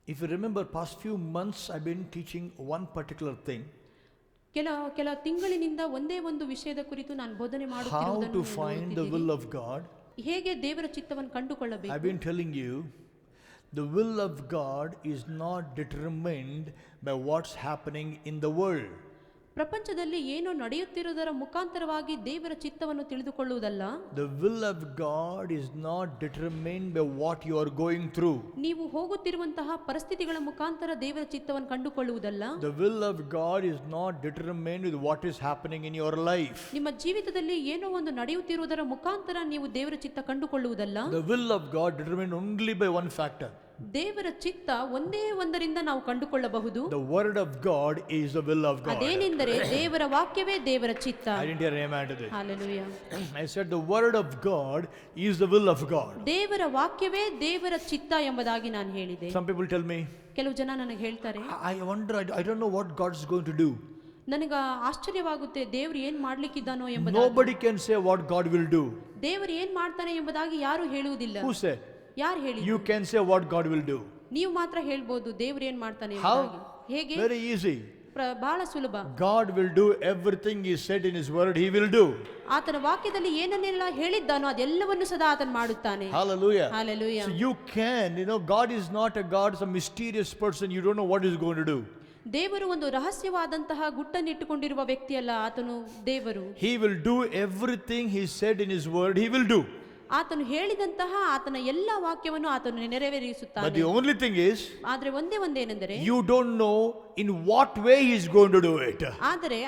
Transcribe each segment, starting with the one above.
If you remember, past few months I've been teaching one particular thing. ಕೆಲ ತಿಂಗಳಿನಿಂದ ಒಂದೇ ಒಂದು ವಿಷಯದ ಕುರಿತು ನಾನು ಬೋಧನೆ How ಮಾಡುತ್ತಿರುವುದನ್ನು to find the will of God. ಹೇಗೆ ದೇವರ ಚಿತ್ತವನ್ನು ಕಂಡುಕೊಳ್ಳಬೇಕು. I've been telling you, the will of God is not determined by what's happening in the world. ಪ್ರಪಂಚದಲ್ಲಿ ಏನು ನಡೆಯುತ್ತಿರುವುದರ ಮುಖಾಂತರವಾಗಿ ದೇವರ ಚಿತ್ತವನ್ನು ತಿಳಿದುಕೊಳ್ಳುವುದಲ್ಲ. The will of God is not determined by what you are going through. ನೀವು ಹೋಗುತ್ತಿರುವಂತಹ ಪರಿಸ್ಥಿತಿಗಳ ಮುಖಾಂತರ ದೇವರ ಚಿತ್ತವನ್ನು ಕಂಡುಕೊಳ್ಳುವುದಲ್ಲ. The will of God is not determined with what is happening in your life. ನಿಮ್ಮ ಜೀವಿತದಲ್ಲಿ ಏನೋ ಒಂದು ನಡೆಯುತ್ತಿರುವುದರ ಮುಖಾಂತರ ನೀವು ದೇವರ ಚಿತ್ತ ಕಂಡುಕೊಳ್ಳುವುದಲ್ಲ. The will of God determined only by one factor. ದೇವರ ಚಿತ್ತ ಒಂದೇ ಒಂದರಿಂದ ನಾವು ಕಂಡುಕೊಳ್ಳಬಹುದು. The word of God is the will of God. ಅದೇನೆಂದರೆ ದೇವರ ವಾಕ್ಯವೇ ದೇವರ ಚಿತ್ತ. I didn't hear amen to this. Hallelujah. I said the word of God is the will of God. ದೇವರ ವಾಕ್ಯವೇ ದೇವರ ಚಿತ್ತ ಎಂಬುದಾಗಿ ನಾನು ಹೇಳಿದೆ. Some people tell me, ಕೆಲವು ಜನ ನನಗೆ ಹೇಳ್ತಾರೆ, I wonder, I don't know what God is going to do. ನನಗ ಆಶ್ಚರ್ಯವಾಗುತ್ತೆ ದೇವರು ಏನ್ ಮಾಡ್ಲಿಕ್ಕಿದ್ದಾನೋ ಎಂಬುದಾಗಿ. Nobody can say what God will do. ದೇವರು ಏನ್ ಮಾಡ್ತಾನೆ ಎಂಬುದಾಗಿ ಯಾರು ಹೇಳುವುದಿಲ್ಲ. Who said? ಯಾರು ಹೇಳಿ? You can say what God will do. ನೀವು ಮಾತ್ರ ಹೇಳ್ಬೋದು ದೇವರು ಏನ್ ಮಾಡ್ತಾನೆ How? ಎಂಬುದಾಗಿ. ಹೇಗೆ? Very easy. ಬಹಳ ಸುಲಭ. God will do everything He said in His word. He will do. ಆತನ ವಾಕ್ಯದಲ್ಲಿ ಏನನ್ನೆಲ್ಲ ಹೇಳಿದ್ದಾನೋ ಅದೆಲ್ಲವನ್ನು ಸದಾ ಆತನು ಮಾಡುತ್ತಾನೆ. Hallelujah. Hallelujah. So you can, God is not a God, some mysterious person. You don't know what He's going to do. ದೇವರು ಒಂದು ರಹಸ್ಯವಾದಂತಹ ಗುಟ್ಟನ್ನಿಟ್ಟುಕೊಂಡಿರುವ ವ್ಯಕ್ತಿಯಲ್ಲ ಆತನು ದೇವರು. He will do everything He said in His word. He will do. ಆತನು ಹೇಳಿದಂತಹ ಆತನ ಎಲ್ಲ ವಾಕ್ಯವನ್ನು ಆತನು ನೆರವೇರಿಸುತ್ತಾನೆ. But the only thing is, ಆದ್ರೆ ಒಂದೇನೆಂದರೆ you don't know in what way He is going to do it. ಆದರೆ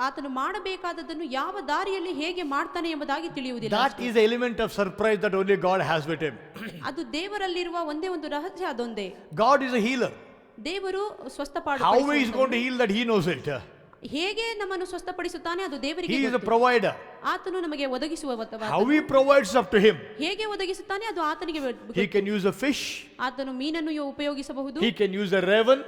ಆತನು ಮಾಡಬೇಕಾದದನ್ನು ಯಾವ ದಾರಿಯಲ್ಲಿ ಹೇಗೆ ಮಾಡ್ತಾನೆ ಎಂಬುದಾಗಿ ತಿಳಿಯುವುದಿಲ್ಲ. That is the element of surprise that only God has with Him. ಅದು ದೇವರಲ್ಲಿರುವ ಒಂದೇ ಒಂದು ರಹಸ್ಯ ಅದೊಂದೇ. God is a healer. ದೇವರು How He is going to heal that He knows it. ಹೇಗೆ ನಮ್ಮನ್ನು ಸ್ವಸ್ಥಪಡಿಸುತ್ತಾನೆ ಅದು ದೇವರಿಗೆ He is a ಗೊತ್ತು. provider. ಆತನು ನಮಗೆ ಒದಗಿಸುವ How He provides up to Him. ಹೇಗೆ ಒದಗಿಸುತ್ತಾನೆ ಅದು ಆತನಿಗೆ ಗೊತ್ತು. He can use a fish. ಆತನು ಮೀನನ್ನು ಉಪಯೋಗಿಸಬಹುದು. He can use a raven.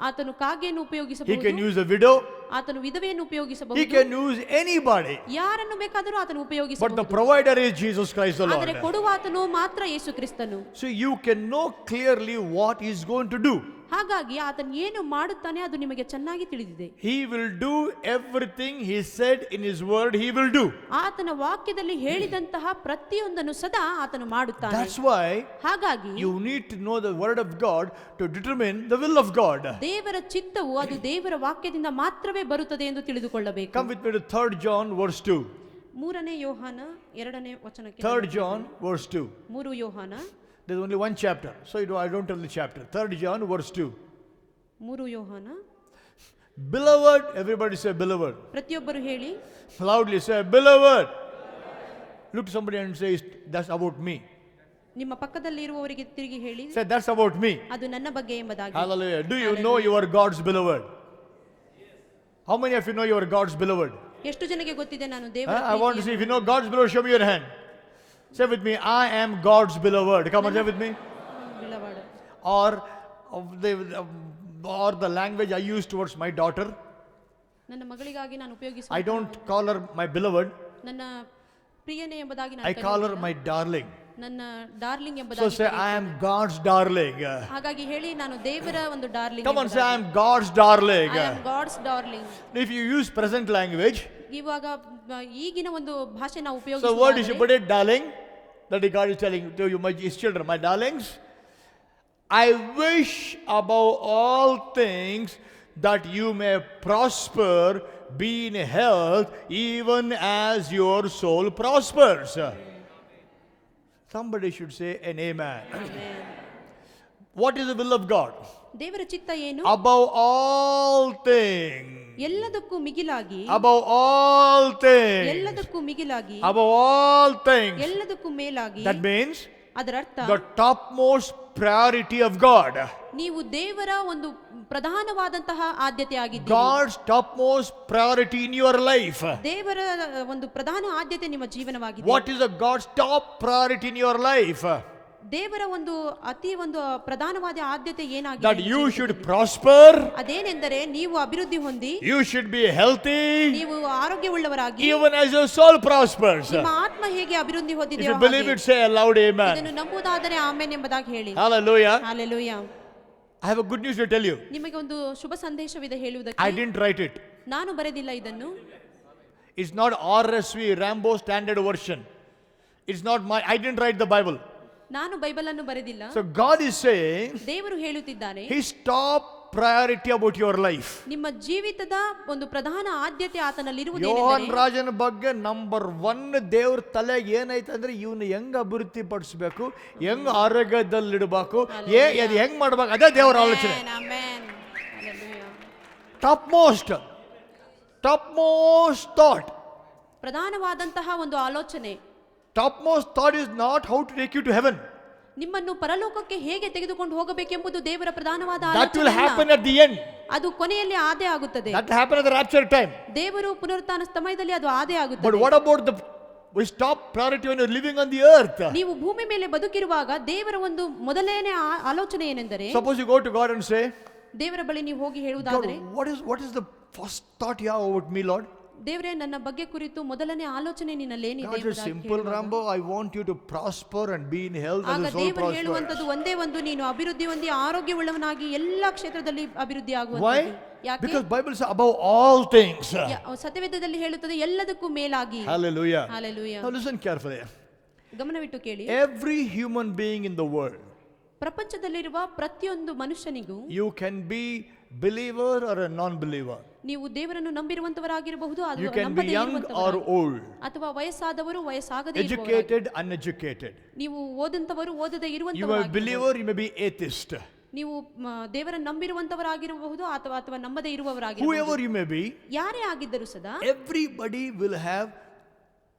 ಆತನು ಕಾಗೆಯನ್ನು He ಉಪಯೋಗಿಸಬಹುದು. can use a widow. ಆತನು ವಿಧವೆಯನ್ನು He ಉಪಯೋಗಿಸಬಹುದು. can use anybody. ಯಾರನ್ನು ಬೇಕಾದರೂ ಆತನು But the ಉಪಯೋಗಿಸಬಹುದು. provider is Jesus Christ the ಆದರೆ Lord. ಕೊಡುವ ಆತನು ಮಾತ್ರ ಯೇಸು ಕ್ರಿಸ್ತನು. So you can know clearly what He is going to do. ಹಾಗಾಗಿ ಆತನು ಏನು ಮಾಡುತ್ತಾನೆ ಅದು ನಿಮಗೆ ಚೆನ್ನಾಗಿ ತಿಳಿದಿದೆ. He will do everything He said in His word. He will do. ಆತನ ವಾಕ್ಯದಲ್ಲಿ ಹೇಳಿದಂತಹ ಪ್ರತಿಯೊಂದನ್ನು ಸದಾ ಆತನು ಮಾಡುತ್ತಾನೆ. That's why ಹಾಗಾಗಿ you need to know the word of God to determine the will of God. ದೇವರ ಚಿತ್ತವು ಅದು ದೇವರ ವಾಕ್ಯದಿಂದ ಮಾತ್ರವೇ ಬರುತ್ತದೆ ಎಂದು ತಿಳಿದುಕೊಳ್ಳಬೇಕು. Come with me to 3 John verse 2. 3 ಯೋಹಾನ 2ನೇ ವಚನಕ್ಕೆ. 3 John verse 2. 3 ಯೋಹಾನ. There's only one chapter, so I don't tell the chapter. 3 John verse 2. 3 ಯೋಹಾನ. Beloved, everybody say beloved. ಪ್ರತಿಯೊಬ್ಬರು ಹೇಳಿ. Loudly say beloved. Look to somebody and say that's about me. ನಿಮ್ಮ ಪಕ್ಕದಲ್ಲಿ ಇರುವವರಿಗೆ ತಿರುಗಿ ಹೇಳಿ. Say that's about me. ಅದು ನನ್ನ ಬಗ್ಗೆ ಎಂಬುದಾಗಿ. Hallelujah. Do you know you are God's beloved? How many of you know you are God's beloved? ಎಷ್ಟು ಜನಕ್ಕೆ ಗೊತ್ತಿದೆ ನಾನು ದೇವರ I want to see if you know God's beloved. Show me your hand. Say with me, I am God's beloved. Come on, say with me. Or the language I use towards my daughter. ನನ್ನ ಮಗಳಿಗಾಗಿ ನಾನು ಉಪಯೋಗಿಸುವ I don't call her my beloved. ನನ್ನ ಪ್ರಿಯನೇ ಎಂಬುದಾಗಿ I call her my darling. ನನ್ನ darling So ಎಂಬುದಾಗಿ. say I am God's darling. ಹಾಗಾಗಿ ಹೇಳಿ ನಾನು ದೇವರ ಒಂದು darling. Come on, say I am God's darling. I am God's darling. If you use present language, ಇವಾಗ ಈಗಿನ ಒಂದು ಭಾಷೆ ನಾವು so what is you ಉಪಯೋಗಿಸುವ put it, darling? That God is telling to you, His children, my darlings, I wish above all things that you may prosper, be in health, even as your soul prospers. Somebody should say an amen. What is the will of God? ದೇವರ ಚಿತ್ತ ಏನು? Above all things. ಎಲ್ಲದಕ್ಕೂ ಮಿಗಿಲಾಗಿ. Above all things. ಎಲ್ಲದಕ್ಕೂ ಮಿಗಿಲಾಗಿ. Above all things. ಎಲ್ಲದಕ್ಕೂ ಮೇಲಾಗಿ. That means ಅದರ ಅರ್ಥ the topmost priority of God. ನೀವು ದೇವರ ಒಂದು ಪ್ರಧಾನವಾದಂತಹ ಆದ್ಯತೆ ಆಗಿದ್ದೀರಿ. God's topmost priority in your life. ದೇವರ ಒಂದು ಪ್ರಧಾನ ಆದ್ಯತೆ ನಿಮ್ಮ ಜೀವನವಾಗಿದೆ. What is the God's top priority in your life? ದೇವರ ಒಂದು ಅತಿ ಒಂದು ಪ್ರಧಾನವಾದ ಆದ್ಯತೆ ಏನಾಗಿದೆ? That you should prosper. ಅದೇನೆಂದರೆ ನೀವು ಅಭಿವೃದ್ಧಿ ಹೊಂದಿ. You should be healthy. ನೀವು ಆರೋಗ್ಯವುಳ್ಳವರಾಗಿ. Even as your soul prospers. ನಿಮ್ಮ ಆತ್ಮ ಹೇಗೆ ಅಭಿವೃದ್ಧಿ If ಹೊಂದಿದೆಯೋ you believe it, say a loud amen. ಇದನ್ನು ನಂಬುವುದಾದರೆ ಆಮೆನ್ ಎಂಬುದಾಗಿ ಹೇಳಿ. Hallelujah. Hallelujah. I have a good news to tell you. ನಿಮಗೆ ಒಂದು ಶುಭ ಸಂದೇಶವಿದೆ I ಹೇಳುವುದಕ್ಕೆ. didn't write it. ನಾನು ಬರೆದಿಲ್ಲ ಇದನ್ನು. It's not RSV, Rambo Standard Version. It's not my, I didn't write the Bible. ನಾನು ಬೈಬಲ್ ಅನ್ನು ಬರೆದಿಲ್ಲ. So God is saying, ದೇವರು ಹೇಳುತ್ತಿದ್ದಾನೆ, His top priority about your life. ನಿಮ್ಮ ಜೀವಿತದ ಒಂದು ಪ್ರಧಾನ ಆದ್ಯತೆ ಆತನಲ್ಲಿ ಯೋಹಾನ್ ಇರುವುದೇನೆಂದರೆ, ರಾಜನ ಬಗ್ಗೆ ನಂಬರ್ 1 ದೇವ್ರ ತಲೆಗೆ ಏನೈತೆ ಅಂದ್ರೆ ಇವನು ಹೆಂಗ್ ಅಭಿವೃದ್ಧಿ ಪಡಿಸ್ಬೇಕು, ಹೆಂಗ್ ಆರೋಗ್ಯದಲ್ಲಿಡಬೇಕು, ಅದು ಹೆಂಗ್ ಮಾಡ್ಬೇಕು, ಅದೇ ದೇವರ ಆಲೋಚನೆ. Amen. Hallelujah. Top most thought. ಪ್ರಧಾನವಾದಂತಹ ಒಂದು ಆಲೋಚನೆ. Top most thought is not how to take you to heaven. ನಿಮ್ಮನ್ನು ಪರಲೋಕಕ್ಕೆ ಹೇಗೆ ತೆಗೆದುಕೊಂಡು ಹೋಗಬೇಕೆಂಬುದು ದೇವರ ಪ್ರಧಾನವಾದ That will happen ಆಲೋಚನೆ. at the end. ಅದು ಕೊನೆಯಲ್ಲಿ ಆದೇ ಆಗುತ್ತದೆ. That will happen at the rapture time. ದೇವರು ಪುನರುತ್ಥಾನ ಸಮಯದಲ್ಲಿ ಅದು ಆದೇ But ಆಗುತ್ತದೆ. what about the top priority when you're living on the earth? ನೀವು ಭೂಮಿ ಮೇಲೆ ಬದುಕಿರುವಾಗ ದೇವರ ಒಂದು ಮೊದಲನೇ ಆಲೋಚನೆ ಏನೆಂದರೆ, Suppose you go to God and say, ದೇವರ ಬಳಿ ನೀವು ಹೋಗಿ God, ಹೇಳುವುದಾದರೆ, what is the first thought you have about me, Lord? ದೇವರೇ, ನನ್ನ ಬಗ್ಗೆ ಕುರಿತು ಮೊದಲನೇ ಆಲೋಚನೆ ನಿನ್ನಲ್ಲೇನಿದೆ God is ಎಂಬುದಾಗಿ simple, ಹೇಳುವಾಗ, Rambo. I want you to prosper and be in health ಆಗ and the soul ದೇವರು prosper. ಹೇಳುವಂತದ್ದು ಒಂದೇ ಒಂದು, ನೀನು ಅಭಿವೃದ್ಧಿ ಹೊಂದಿ ಆರೋಗ್ಯವುಳ್ಳವನಾಗಿ ಎಲ್ಲಾ ಕ್ಷೇತ್ರದಲ್ಲಿ ಅಭಿವೃದ್ಧಿ Why? ಆಗುವಂತದ್ದು. ಯಾಕೆ? Because Bible says above all things. ಸತ್ಯವೇದದಲ್ಲಿ ಹೇಳುತ್ತದೆ ಎಲ್ಲದಕ್ಕೂ ಮೇಲಾಗಿ. Hallelujah. Hallelujah. Now listen carefully. ಗಮನವಿಟ್ಟು ಕೇಳಿ. Every human being in the world, ಪ್ರಪಂಚದಲ್ಲಿರುವ ಪ್ರತಿಯೊಂದು ಮನುಷ್ಯನಿಗೂ you can be believer or a non-believer. ನೀವು ದೇವರನ್ನು ನಂಬಿರುವಂತವರಾಗಿರಬಹುದು, You ಅಥವಾ can be ನಂಬದೇ young or ಇರುವಂತವರಾಗಿ, old, ಅಥವಾ ವಯಸ್ಸಾದವರು ವಯಸ್ಸಾಗದೇ ಇರುವವರಾಗಿ, educated, uneducated. ನೀವು ಓದಂತವರು ಓದದೇ You are a ಇರುವಂತವರಾಗಿ, believer, you may be atheist. ನೀವು ದೇವರನ್ನು ನಂಬಿರುವಂತವರಾಗಿರಬಹುದು ಅಥವಾ ಅಥವಾ ನಂಬದೇ ಇರುವವರಾಗಿರಬಹುದು. Whoever you may be, ಯಾರೇ ಆಗಿದ್ದರೂ ಸದಾ everybody will have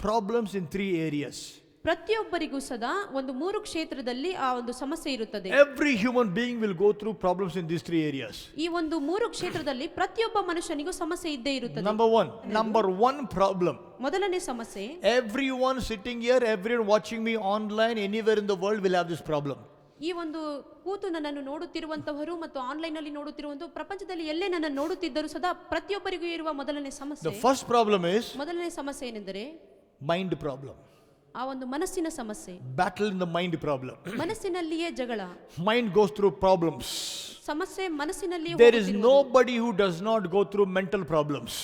problems in 3 areas. ಪ್ರತಿಯೊಬ್ಬರಿಗೂ ಸದಾ ಒಂದು 3 ಕ್ಷೇತ್ರದಲ್ಲಿ ಆ ಒಂದು ಸಮಸ್ಯೆ ಇರುತ್ತದೆ. Every human being will go through problems in these 3 areas. ಈ ಒಂದು 3 ಕ್ಷೇತ್ರದಲ್ಲಿ ಪ್ರತಿಯೊಬ್ಬ ಮನುಷ್ಯನಿಗೂ ಸಮಸ್ಯೆ ಇದ್ದೇ ಇರುತ್ತದೆ. Number one problem. ಮೊದಲನೇ ಸಮಸ್ಯೆ, Everyone sitting here, everyone watching me online, anywhere in the world will have this problem. ಈ ಒಂದು ಕೂತು ನನ್ನನ್ನು ನೋಡುತ್ತಿರುವಂತವರು ಮತ್ತು ಆನ್ಲೈನ್ ಅಲ್ಲಿ ನೋಡುತ್ತಿರುವಂತ ಪ್ರಪಂಚದಲ್ಲಿ ಎಲ್ಲೇ ನನ್ನನ್ನು ನೋಡುತ್ತಿದ್ದರೂ ಸದಾ ಪ್ರತಿಯೊಬ್ಬರಿಗೂ ಇರುವ ಮೊದಲನೇ The ಸಮಸ್ಯೆ, first problem is ಮೊದಲನೇ ಸಮಸ್ಯೆ ಏನೆಂದರೆ mind problem. ಆ ಒಂದು ಮನಸ್ಸಿನ ಸಮಸ್ಯೆ. Battle in the mind problem. ಮನಸ್ಸಿನಲ್ಲಿಯೇ ಜಗಳ. Mind goes through problems. ಸಮಸ್ಯೆ ಮನಸ್ಸಿನಲ್ಲಿಯೇ There is ಹೋಗುತ್ತಿರುವುದು. nobody who does not go through mental problems.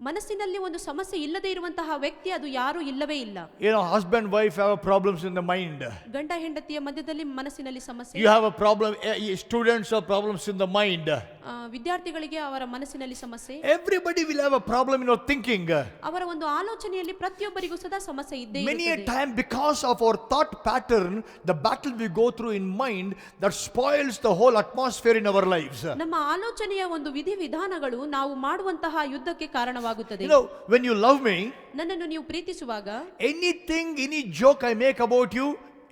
ಮನಸ್ಸಿನಲ್ಲಿ ಒಂದು ಸಮಸ್ಯೆ ಇಲ್ಲದೆ ಇರುವಂತಹ ವ್ಯಕ್ತಿ ಅದು ಯಾರು ಇಲ್ಲವೇ ಇಲ್ಲ. You know, husband wife have problems in the mind. ಗಂಡ ಹೆಂಡತಿಯ ಮಧ್ಯದಲ್ಲಿ ಮನಸ್ಸಿನಲ್ಲಿ ಸಮಸ್ಯೆ. You have a problem, students have problems in the mind. ವಿದ್ಯಾರ್ಥಿಗಳಿಗೆ ಅವರ ಮನಸ್ಸಿನಲ್ಲಿ ಸಮಸ್ಯೆ. Everybody will have a problem in your thinking. ಅವರ ಒಂದು ಆಲೋಚನೆಯಲ್ಲಿ ಪ್ರತಿಯೊಬ್ಬರಿಗೂ ಸದಾ ಸಮಸ್ಯೆ ಇದ್ದೇ Many a ಇರುತ್ತದೆ. time because of our thought pattern, the battle we go through in mind that spoils the whole atmosphere in our lives. ನಮ್ಮ ಆಲೋಚನೆಯ ಒಂದು ವಿಧಿ ವಿಧಾನಗಳು ನಾವು ಮಾಡುವಂತಹ ಯುದ್ಧಕ್ಕೆ ಕಾರಣವಾಗುತ್ತದೆ. You know, when you love me, ನನ್ನನ್ನು ನೀವು ಪ್ರೀತಿಸುವಾಗ anything, any joke I make about you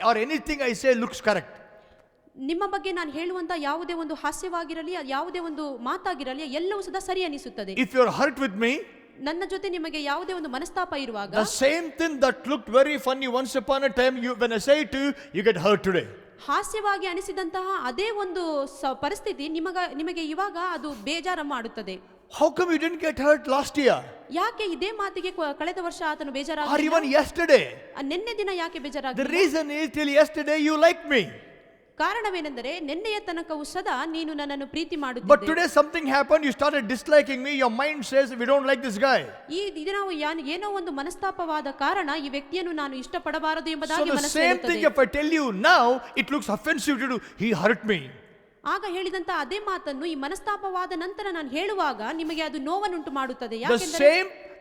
or anything I say looks correct. ನಿಮ್ಮ ಬಗ್ಗೆ ನಾನು ಹೇಳುವಂತ ಯಾವುದೇ ಒಂದು ಹಾಸ್ಯವಾಗಿರಲಿ, ಯಾವುದೇ ಒಂದು ಮಾತಾಗಿರಲಿ, ಎಲ್ಲವೂ ಸದಾ ಸರಿ ಅನಿಸುತ್ತದೆ. If you are hurt with me, ನನ್ನ ಜೊತೆ ನಿಮಗೆ ಯಾವುದೇ ಒಂದು ಮನಸ್ತಾಪ ಇರುವಾಗ, the same thing that looked very funny once upon a time, when I say it to you, you get hurt today. ಹಾಸ್ಯವಾಗಿ ಅನಿಸಿದಂತಹ ಅದೇ ಒಂದು ಪರಿಸ್ಥಿತಿ ನಿಮಗೆ ಇವಾಗ ಅದು ಬೇಜಾರು ಮಾಡುತ್ತದೆ. How come you didn't get hurt last year? ಯಾಕೆ ಇದೇ ಮಾತಿಗೆ ಕಳೆದ ವರ್ಷ ಆತನು Or ಬೇಜಾರಾಗಲಿಲ್ಲ? even yesterday? ನಿನ್ನೆ ದಿನ ಯಾಕೆ The ಬೇಜಾರಾಗಲಿಲ್ಲ? reason is till yesterday you liked me. ಕಾರಣವೇನೆಂದರೆ ನಿನ್ನೆಯ ತನಕವೂ ಸದಾ ನೀನು ನನ್ನನ್ನು ಪ್ರೀತಿ But ಮಾಡುತ್ತಿದ್ದೆ. today something happened, you started disliking me, your mind says we don't like this guy. ಈ ದಿನ ಏನೋ ಒಂದು ಮನಸ್ತಾಪವಾದ ಕಾರಣ ಈ ವ್ಯಕ್ತಿಯನ್ನು ನಾನು ಇಷ್ಟಪಡಬಾರದು So ಎಂಬುದಾಗಿ the ಮನಸ್ಸು same thing ಹೇಳುತ್ತದೆ. if I tell you now, it looks offensive to do, he hurt me. ಆಗ ಹೇಳಿದಂತ ಅದೇ ಮಾತನ್ನು ಈ ಮನಸ್ತಾಪವಾದ ನಂತರ ನಾನು ಹೇಳುವಾಗ ನಿಮಗೆ ಅದು ನೋವನ್ನುಂಟು ಮಾಡುತ್ತದೆ.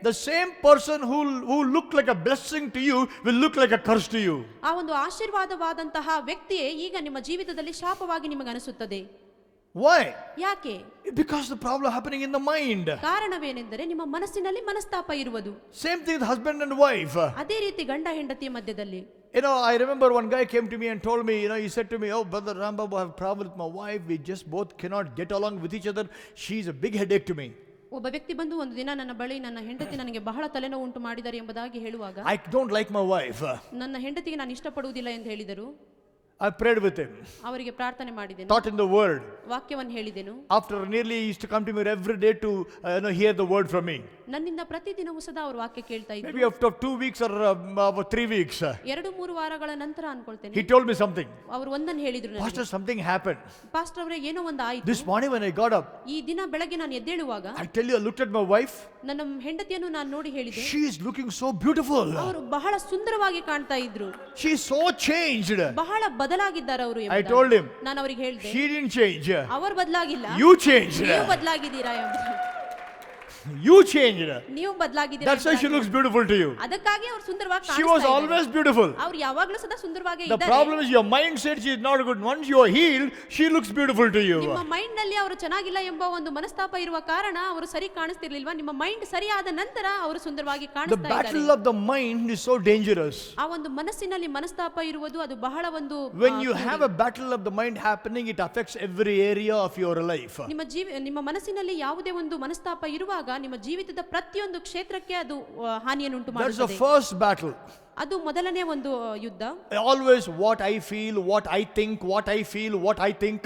The same person who looked like a blessing to you will look like a curse to you. ಆ ಒಂದು ಆಶೀರ್ವಾದವಾದಂತಹ ವ್ಯಕ್ತಿಯೇ ಈಗ ನಿಮ್ಮ ಜೀವಿತದಲ್ಲಿ ಶಾಪವಾಗಿ ನಿಮಗೆ ಅನಿಸುತ್ತದೆ. Why? ಯಾಕೆ? Because the problem happening in the mind. ಕಾರಣವೇನೆಂದರೆ ನಿಮ್ಮ ಮನಸ್ಸಿನಲ್ಲಿ ಮನಸ್ತಾಪ ಇರುವುದು. Same thing with husband and wife. ಅದೇ ರೀತಿ ಗಂಡ ಹೆಂಡತಿಯ ಮಧ್ಯದಲ್ಲಿ. You know, I remember one guy came to me and told me, he said to me, oh, Brother Rambabu, I have a problem with my wife. We just both cannot get along with each other. She's a big headache to me. ಒಬ್ಬ ವ್ಯಕ್ತಿ ಬಂದು ಒಂದು ದಿನ ನನ್ನ ಬಳಿ, ನನ್ನ ಹೆಂಡತಿ ನನಗೆ ಬಹಳ ತಲೆನೋವು ಉಂಟು ಮಾಡಿದ್ದಾರೆ ಎಂಬುದಾಗಿ ಹೇಳುವಾಗ, I don't like my wife. ನನ್ನ ಹೆಂಡತಿಗೆ ನಾನು ಇಷ್ಟಪಡುವುದಿಲ್ಲ ಎಂದು ಹೇಳಿದರು. I prayed with him. ಅವರಿಗೆ ಪ್ರಾರ್ಥನೆ ಮಾಡಿದೆನು. Taught in the word. ವಾಕ್ಯವನ್ನು ಹೇಳಿದೆನು. After nearly he used to come to me every day to hear the word from me. ನನ್ನಿಂದ ಪ್ರತಿದಿನವೂ ಸದಾ ಅವರು ವಾಕ್ಯ ಕೇಳ್ತಾ ಇದ್ರು. Maybe after 2 weeks or 3 weeks, 2-3 ವಾರಗಳ ನಂತರ ಅನ್ಕೊಳ್ತೇನೆ, he told me something. ಅವರು ಒಂದನ್ನು ಹೇಳಿದ್ರು ನನಗೆ. Pastor, something happened. ಪಾಸ್ಟರ್ ಅವರೇ, ಏನೋ ಒಂದು ಆಯ್ತು. This morning when I got up, ಈ ದಿನ ಬೆಳಗ್ಗೆ ನಾನು ಎದ್ದೇಳುವಾಗ I tell you, I looked at my wife. ನನ್ನ ಹೆಂಡತಿಯನ್ನು ನಾನು ನೋಡಿ ಹೇಳಿದೆ, She is looking so beautiful. ಅವರು ಬಹಳ ಸುಂದರವಾಗಿ ಕಾಣ್ತಾ ಇದ್ರು, She is so changed. ಬಹಳ ಬದಲಾಗಿದ್ದಾರೆ ಅವರು. I told him. ನಾನು ಅವರಿಗೆ ಹೇಳಿದೆ, She didn't change. ಅವರು ಬದಲಾಗಿಲ್ಲ, You changed. ನೀವು ಬದಲಾಗಿದ್ದೀರಾ ಎಂಬುದು. You changed. ನೀವು ಬದಲಾಗಿದ್ದೀರಾ. That's why she looks beautiful to you. ಅದಕ್ಕಾಗಿ ಅವರು ಸುಂದರವಾಗಿ She was ಕಾಣಿಸ್ತಾ always beautiful. ಅವರು ಯಾವಾಗಲೂ ಸದಾ ಸುಂದರವಾಗಿ The ಇದ್ದಾರೆ. problem is your mindset is not good. Once you are healed, she looks beautiful to you. ನಿಮ್ಮ ಮೈಂಡ್ ನಲ್ಲಿ ಅವರು ಚೆನ್ನಾಗಿಲ್ಲ ಎಂಬ ಒಂದು ಮನಸ್ತಾಪ ಇರುವ ಕಾರಣ ಅವರು ಸರಿ ಕಾಣಿಸ್ತಿರ್ಲಿಲ್ವಾ? ನಿಮ್ಮ ಮೈಂಡ್ ಸರಿಯಾದ ನಂತರ ಅವರು ಸುಂದರವಾಗಿ The ಕಾಣಿಸ್ತಾ battle ಇದ್ದಾರೆ. of the mind is so dangerous. ಆ ಒಂದು ಮನಸ್ಸಿನಲ್ಲಿ ಮನಸ್ತಾಪ ಇರುವುದು ಅದು ಬಹಳ ಒಂದು When you have a battle of the mind happening, it affects every area of your life. ನಿಮ್ಮ ಮನಸ್ಸಿನಲ್ಲಿ ಯಾವುದೇ ಒಂದು ಮನಸ್ತಾಪ ಇರುವಾಗ ನಿಮ್ಮ ಜೀವಿತದ ಪ್ರತಿಯೊಂದು ಕ್ಷೇತ್ರಕ್ಕೆ ಅದು ಹಾನಿಯನ್ನು ಉಂಟು That's the ಮಾಡುತ್ತದೆ. first battle. ಅದು ಮೊದಲನೇ ಒಂದು ಯುದ್ಧ. Always what I feel, what I think, what I feel, what I think.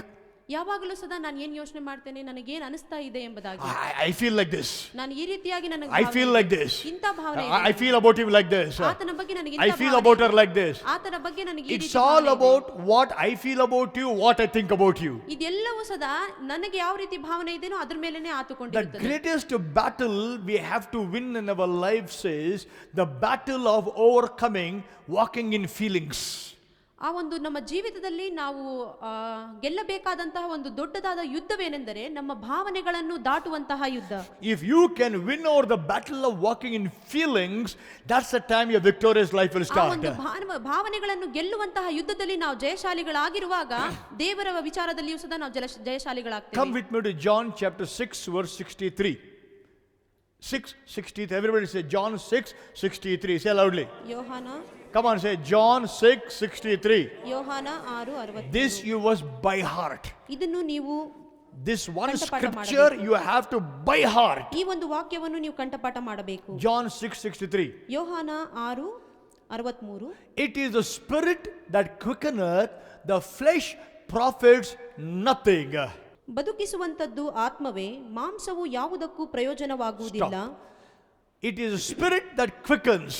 ಯಾವಾಗಲೂ ಸದಾ ನಾನು ಏನು ಯೋಚನೆ ಮಾಡ್ತೇನೆ, ನನಗೇನು ಅನಿಸ್ತಾ ಇದೆ ಎಂಬುದಾಗಿ. I feel like this. ನಾನು ಈ ರೀತಿಯಾಗಿ ನನಗೆ I feel like this. ಇಂಥ ಭಾವನೆ I feel about him like this. ಆತನ ಬಗ್ಗೆ ನನಗೆ I feel about her like this. ಆತನ ಬಗ್ಗೆ ನನಗೆ ಈ It's ರೀತಿ all ಭಾವನೆ ಇದೆ. about what I feel about you, what I think about you. ಇದೆಲ್ಲವೂ ಸದಾ ನನಗೆ ಯಾವ ರೀತಿ ಭಾವನೆ ಇದೆನೋ ಅದ್ರ ಮೇಲೆನೇ The ಆತುಕೊಂಡಿರುತ್ತದೆ. greatest battle we have to win in our lives is the battle of overcoming walking in feelings. ಆ ಒಂದು ನಮ್ಮ ಜೀವಿತದಲ್ಲಿ ನಾವು ಗೆಲ್ಲಬೇಕಾದಂತಹ ಒಂದು ದೊಡ್ಡದಾದ ಯುದ್ಧವೇನೆಂದರೆ ನಮ್ಮ ಭಾವನೆಗಳನ್ನು ದಾಟುವಂತಹ ಯುದ್ಧ. If you can win over the battle of walking in feelings, that's the time your victorious life will ಆ start. ಒಂದು ಭಾವನೆಗಳನ್ನು ಗೆಲ್ಲುವಂತಹ ಯುದ್ಧದಲ್ಲಿ ನಾವು ಜಯಶಾಲಿಗಳಾಗಿರುವಾಗ ದೇವರ ವಿಚಾರದಲ್ಲಿಯೂ ಸದಾ ನಾವು ಜಯಶಾಲಿಗಳಾಗ್ತೇವೆ. Come with me to John chapter 6 verse 63. 6:63. Everybody say John 6:63. Say loudly. ಯೋಹಾನ, Come on, say John 6:63. ಯೋಹಾನ 6:60. This you was by heart. ಇದನ್ನು ನೀವು This one ಕಂಠಪಾಠ scripture you have to by heart. ಈ ಒಂದು ವಾಕ್ಯವನ್ನು ನೀವು ಕಂಠಪಾಠ ಮಾಡಬೇಕು. John 6:63. ಯೋಹಾನ 6:63. It is the spirit that quickeneth, the flesh profits nothing. ಬದುಕಿಸುವಂತದ್ದು ಆತ್ಮವೇ, ಮಾಂಸವು ಯಾವುದಕ್ಕೂ ಪ್ರಯೋಜನವಾಗುವುದಿಲ್ಲ. It is the spirit that quickens,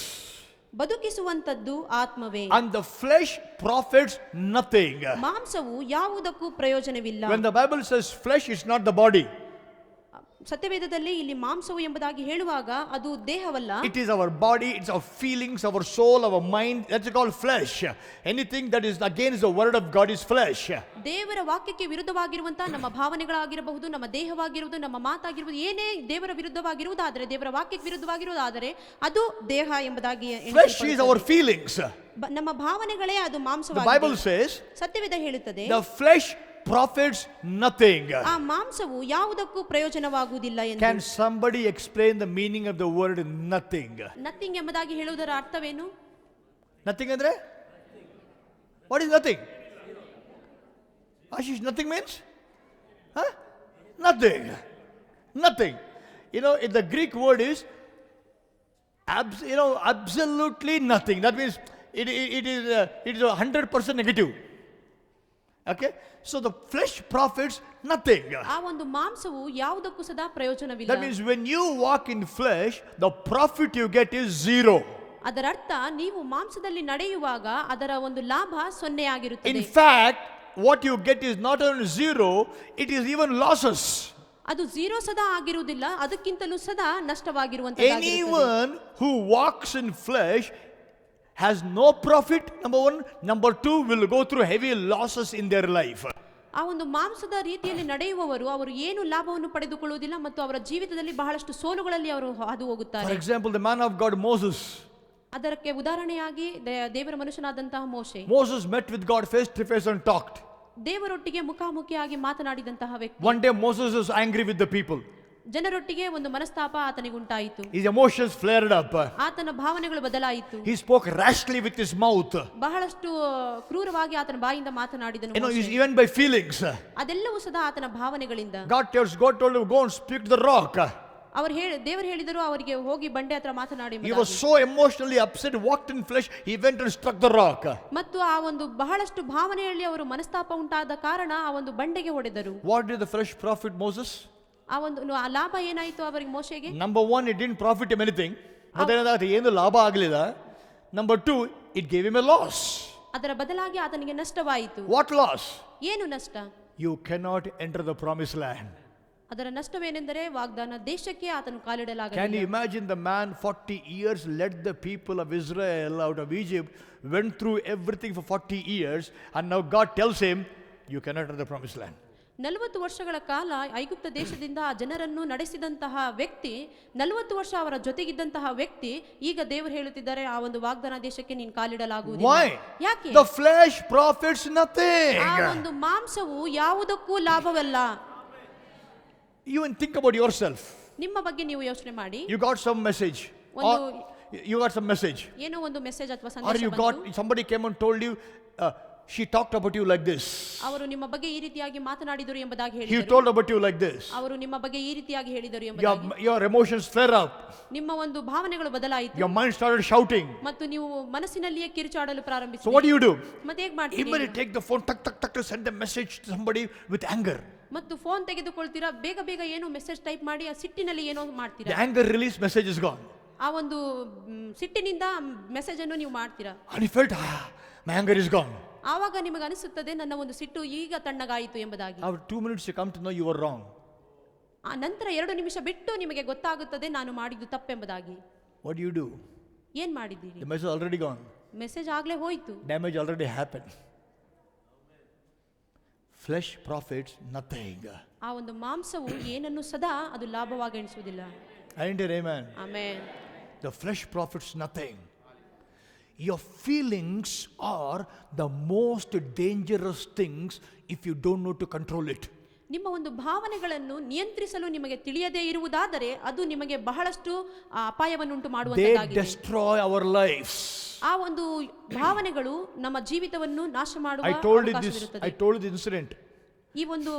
ಬದುಕಿಸುವಂತದ್ದು ಆತ್ಮವೇ, and the flesh profits nothing. ಮಾಂಸವು ಯಾವುದಕ್ಕೂ ಪ್ರಯೋಜನವಿಲ್ಲ. When the Bible says flesh, it's not the body. ಸತ್ಯವೇದದಲ್ಲಿ ಇಲ್ಲಿ ಮಾಂಸವು ಎಂಬುದಾಗಿ ಹೇಳುವಾಗ ಅದು ದೇಹವಲ್ಲ. It is our body, it's our feelings, our soul, our mind. That's called flesh. Anything that is against the word of God is flesh. ದೇವರ ವಾಕ್ಯಕ್ಕೆ ವಿರುದ್ಧವಾಗಿರುವಂತಹ ನಮ್ಮ ಭಾವನೆಗಳಾಗಿರಬಹುದು, ನಮ್ಮ ದೇಹವಾಗಿರುವುದು, ನಮ್ಮ ಮಾತಾಗಿರುವುದು, ಏನೇ ದೇವರ ವಿರುದ್ಧವಾಗಿರುವುದಾದರೆ, ದೇವರ ವಾಕ್ಯಕ್ಕೆ ವಿರುದ್ಧವಾಗಿರುವುದಾದರೆ ಅದು ದೇಹ ಎಂಬುದಾಗಿ Flesh is our feelings. ನಮ್ಮ ಭಾವನೆಗಳೇ ಅದು The ಮಾಂಸವಾಗಿದೆ. Bible says ಸತ್ಯವೇದ ಹೇಳುತ್ತದೆ, the flesh profits nothing. ಆ ಮಾಂಸವು ಯಾವುದಕ್ಕೂ ಪ್ರಯೋಜನವಾಗುವುದಿಲ್ಲ ಎಂದು. Can somebody explain the meaning of the word nothing? Nothing ಎಂಬುದಾಗಿ ಹೇಳುವುದರ ಅರ್ಥವೇನು? Nothing andre? What is nothing? Ashish, nothing means? Huh? Nothing. Nothing. You know, the Greek word is absolutely nothing. That means it is 100% negative. Okay? So the flesh profits nothing. ಆ ಒಂದು ಮಾಂಸವು ಯಾವುದಕ್ಕೂ ಸದಾ ಪ್ರಯೋಜನವಿಲ್ಲ. That means when you walk in flesh, the profit you get is zero. ಅದರ ಅರ್ಥ ನೀವು ಮಾಂಸದಲ್ಲಿ ನಡೆಯುವಾಗ ಅದರ ಒಂದು ಲಾಭ 0 ಆಗಿರುತ್ತದೆ. In fact, what you get is not only zero, it is even losses. ಅದು 0 ಸದಾ ಆಗಿರುವುದಿಲ್ಲ, ಅದಕ್ಕಿಂತಲೂ ಸದಾ ನಷ್ಟವಾಗಿರುವಂತದ್ದಾಗಿರುತ್ತದೆ. Anyone who walks in flesh has no profit, number one. Number two, will go through heavy losses in their life. ಆ ಒಂದು ಮಾಂಸದ ರೀತಿಯಲ್ಲಿ ನಡೆಯುವವರು ಅವರು ಏನು ಲಾಭವನ್ನು ಪಡೆದುಕೊಳ್ಳುವುದಿಲ್ಲ ಮತ್ತು ಅವರ ಜೀವಿತದಲ್ಲಿ ಬಹಳಷ್ಟು ಸೋಲುಗಳಲ್ಲಿ ಅವರು ಹಾದು ಹೋಗುತ್ತಾರೆ. For example, the man of God Moses. ಅದಕ್ಕೆ ಉದಾಹರಣೆಯಾಗಿ ದೇವರ ಮನುಷ್ಯನಾದಂತಹ ಮೋಶೆ. Moses met with God face to face and talked. ದೇವರೊಟ್ಟಿಗೆ ಮುಖಾಮುಖಿಯಾಗಿ ಮಾತನಾಡಿದಂತಹ ವ್ಯಕ್ತಿ. One day Moses was angry with the people. ಜನರೊಟ್ಟಿಗೆ ಒಂದು ಮನಸ್ತಾಪ ಆತನಿಗೆ ಉಂಟಾಯಿತು. His emotions flared up. ಆತನ ಭಾವನೆಗಳು ಬದಲಾಯಿತು. He spoke rashly with his mouth. ಬಹಳಷ್ಟು ಕ್ರೂರವಾಗಿ ಆತನ ಬಾಯಿಂದ ಮಾತನಾಡಿದನು. You know, even by feelings. ಅದೆಲ್ಲವೂ ಸದಾ ಆತನ ಭಾವನೆಗಳಿಂದ. God told him, go and speak to the rock. ದೇವರು ಹೇಳಿದರು ಅವರಿಗೆ ಹೋಗಿ ಬಂಡೆ ಹತ್ರ ಮಾತನಾಡಿ. He was so emotionally upset, walked in flesh, he went and struck the rock. ಮತ್ತು ಆ ಒಂದು ಬಹಳಷ್ಟು ಭಾವನೆಯಲ್ಲಿ ಅವರು ಮನಸ್ತಾಪ ಉಂಟಾದ ಕಾರಣ ಆ ಒಂದು ಬಂಡೆಗೆ ಹೊಡೆದರು. What did the flesh profit Moses? ಆ ಲಾಭ ಏನಾಯಿತು ಅವರಿಗೆ ಮೋಶೆಗೆ? Number one, it didn't profit him anything. ಮೊದಲನೇದಾಗಿ ಏನು ಲಾಭ ಆಗಲಿಲ್ಲ. Number two, it gave him a loss. ಅದರ ಬದಲಾಗಿ ಆತನಿಗೆ ನಷ್ಟವಾಯಿತು. What loss? ಏನು ನಷ್ಟ? You cannot enter the promised land. ಅದರ ನಷ್ಟವೇನೆಂದರೆ ವಾಗ್ದಾನ ದೇಶಕ್ಕೆ ಆತನು Can ಕಾಲಿಡಲಾಗಲಿಲ್ಲ. you imagine the man 40 years led the people of Israel out of Egypt, went through everything for 40 years, and now God tells him, you cannot enter the promised land. 40 ವರ್ಷಗಳ ಕಾಲ ಐಗುಪ್ತ ದೇಶದಿಂದ ಆ ಜನರನ್ನು ನಡೆಸಿದಂತಹ ವ್ಯಕ್ತಿ, 40 ವರ್ಷ ಅವರ ಜೊತೆಗಿದ್ದಂತಹ ವ್ಯಕ್ತಿ, ಈಗ ದೇವರು ಹೇಳುತ್ತಿದ್ದಾರೆ ಆ ಒಂದು ವಾಗ್ದಾನ ದೇಶಕ್ಕೆ ನೀನು ಕಾಲಿಡಲಾಗುವುದಿಲ್ಲ. Why? ಯಾಕೆ? The flesh profits nothing. ಆ ಒಂದು ಮಾಂಸವು ಯಾವುದಕ್ಕೂ ಲಾಭವಲ್ಲ. Even think about yourself. ನಿಮ್ಮ ಬಗ್ಗೆ ನೀವು ಯೋಚನೆ ಮಾಡಿ. You got some message. Or you got some message. ಏನೋ ಒಂದು ಮೆಸೇಜ್ ಅಥವಾ Or ಸಂದೇಶ you got, somebody came and told you, she talked about you like this. ಅವರು ನಿಮ್ಮ ಬಗ್ಗೆ ಈ ರೀತಿಯಾಗಿ ಮಾತನಾಡಿದರು ಎಂಬುದಾಗಿ He ಹೇಳಿದರು. told about you like this. ಅವರು ನಿಮ್ಮ ಬಗ್ಗೆ ಈ ರೀತಿಯಾಗಿ ಹೇಳಿದರು ಎಂಬುದಾಗಿ. Your emotions flare up. ನಿಮ್ಮ ಒಂದು ಭಾವನೆಗಳು ಬದಲಾಯಿತು. Your mind started shouting. ಮತ್ತು ನೀವು ಮನಸ್ಸಿನಲ್ಲಿಯೇ ಕಿರುಚಾಡಲು So ಪ್ರಾರಂಭಿಸಿರಿ. what do? ಮತ್ತೆ ಹೇಗೆ ಮಾಡ್ತೀರಿ? Immediately take the phone, tuck, tuck, tuck, to send a message to somebody with anger. ಮತ್ತು ಫೋನ್ ತೆಗೆದುಕೊಳ್ತೀರಾ, ಬೇಗ ಬೇಗ ಏನೋ ಮೆಸೇಜ್ ಟೈಪ್ ಮಾಡಿ ಆ ಸಿಟ್ಟಿನಲ್ಲಿ ಏನೋ The ಮಾಡ್ತೀರಾ. anger release message is gone. ಆ ಒಂದು ಸಿಟ್ಟಿನಿಂದ ಮೆಸೇಜ್ ಅನ್ನು ನೀವು ಮಾಡ್ತೀರಾ. And he felt, my anger is gone. ಆವಾಗ ನಿಮಗೆ ಅನಿಸುತ್ತದೆ ನನ್ನ ಒಂದು ಸಿಟ್ಟು ಈಗ ತಣ್ಣಗಾಯಿತು ಎಂಬುದಾಗಿ. After 2 minutes you come to know you were wrong. ಆ ನಂತರ 2 ನಿಮಿಷ ಬಿಟ್ಟು ನಿಮಗೆ ಗೊತ್ತಾಗುತ್ತದೆ ನಾನು ಮಾಡಿದ್ದು ತಪ್ಪೆಂಬುದಾಗಿ. What do? ಏನ್ ಮಾಡಿದ್ದೀರಿ? The message already gone. Message ಆಗ್ಲೇ ಹೋಯ್ತು. Damage already happened. Flesh profits nothing. ಆ ಒಂದು ಮಾಂಸವು ಏನನ್ನು ಸದಾ ಅದು ಲಾಭವಾಗಿ ಎಣಿಸುವುದಿಲ್ಲ. Ain't it, amen? Amen. The flesh profits nothing. Your feelings are the most dangerous things if you don't know to control it. ನಿಮ್ಮ ಒಂದು ಭಾವನೆಗಳನ್ನು ನಿಯಂತ್ರಿಸಲು ನಿಮಗೆ ತಿಳಿಯದೇ ಇರುವುದಾದರೆ ಅದು ನಿಮಗೆ ಬಹಳಷ್ಟು ಅಪಾಯವನ್ನುಂಟು They ಮಾಡುವಂತದ್ದಾಗಿದೆ. destroy our lives. ಆ ಒಂದು ಭಾವನೆಗಳು ನಮ್ಮ ಜೀವಿತವನ್ನು ನಾಶ ಮಾಡುವ I told you ಅವಕಾಶವಿರುತ್ತದೆ. the incident. ಈ ಒಂದು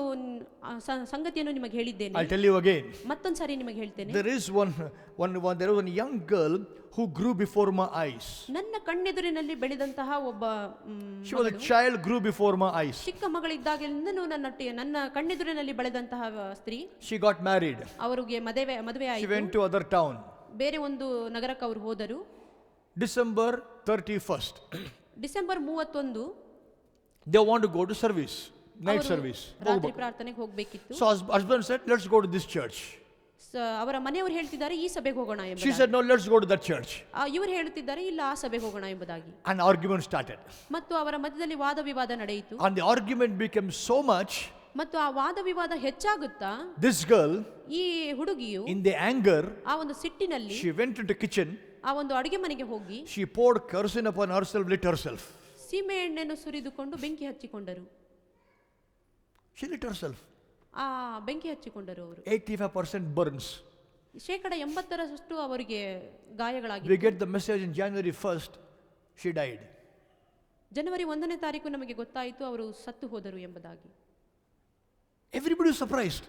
ಸಂಗತಿಯನ್ನು ನಿಮಗೆ ಹೇಳಿದ್ದೇನೆ. I'll tell you again. ಮತ್ತೊಂದು ಸಾರಿ ನಿಮಗೆ ಹೇಳ್ತೇನೆ. There is one young girl who grew before my eyes. ನನ್ನ ಕಣ್ಣೆದುರಿನಲ್ಲಿ ಬೆಳೆದಂತಹ ಒಬ್ಬ She was a child, grew before my eyes. ಚಿಕ್ಕ ಮಗಳಿದ್ದಾಗಲಿಂದನೂ ನನ್ನ ಕಣ್ಣೆದುರಿನಲ್ಲಿ ಬೆಳೆದಂತಹ ಸ್ತ್ರೀ. She got married. ಅವರಿಗೆ ಮದುವೆ She ಆಯಿತು. went to other town. ಬೇರೆ ಒಂದು ನಗರಕ್ಕೆ ಅವರು ಹೋದರು. December 31st. December 31 They want to go to service, night ಅವರು service. ರಾತ್ರಿ ಪ್ರಾರ್ಥನೆಗೆ ಹೋಗಬೇಕಿತ್ತು. So husband said, let's go to this church. ಅವರ ಮನೆಯವರು ಹೇಳ್ತಿದ್ದಾರೆ ಈ ಸಭೆಗೆ ಹೋಗೋಣ She ಎಂಬುದಾಗಿ. said, no, let's go to that church. ಇವರು ಹೇಳುತ್ತಿದ್ದಾರೆ ಇಲ್ಲ ಆ ಸಭೆಗೆ ಹೋಗೋಣ ಎಂಬುದಾಗಿ. An argument started. ಮತ್ತು ಅವರ ಮಧ್ಯದಲ್ಲಿ ವಾದ ವಿವಾದ ನಡೆಯಿತು. And the argument became so much. ಮತ್ತು ಆ ವಾದ ವಿವಾದ ಹೆಚ್ಚಾಗುತ್ತಾ This girl, ಈ ಹುಡುಗಿಯು in the anger, ಆ ಒಂದು ಸಿಟ್ಟಿನಲ್ಲಿ she went into kitchen. ಆ ಒಂದು ಅಡುಗೆ ಮನೆಗೆ ಹೋಗಿ She poured kerosene upon herself, lit herself. ಸೀಮೆ ಎಣ್ಣೆಯನ್ನು ಸುರಿದುಕೊಂಡು ಬೆಂಕಿ ಹಚ್ಚಿಕೊಂಡರು. She lit herself. ಆ ಬೆಂಕಿ ಹಚ್ಚಿಕೊಂಡರು ಅವರು. 85% burns. 80% ಅವರಿಗೆ We ಗಾಯಗಳಾಗಿವೆ. get the message in January 1st, she died. ಜನವರಿ 1ನೇ ತಾರೀಕು ನಮಗೆ ಗೊತ್ತಾಯಿತು ಅವರು ಸತ್ತು ಹೋದರು ಎಂಬುದಾಗಿ. Everybody was surprised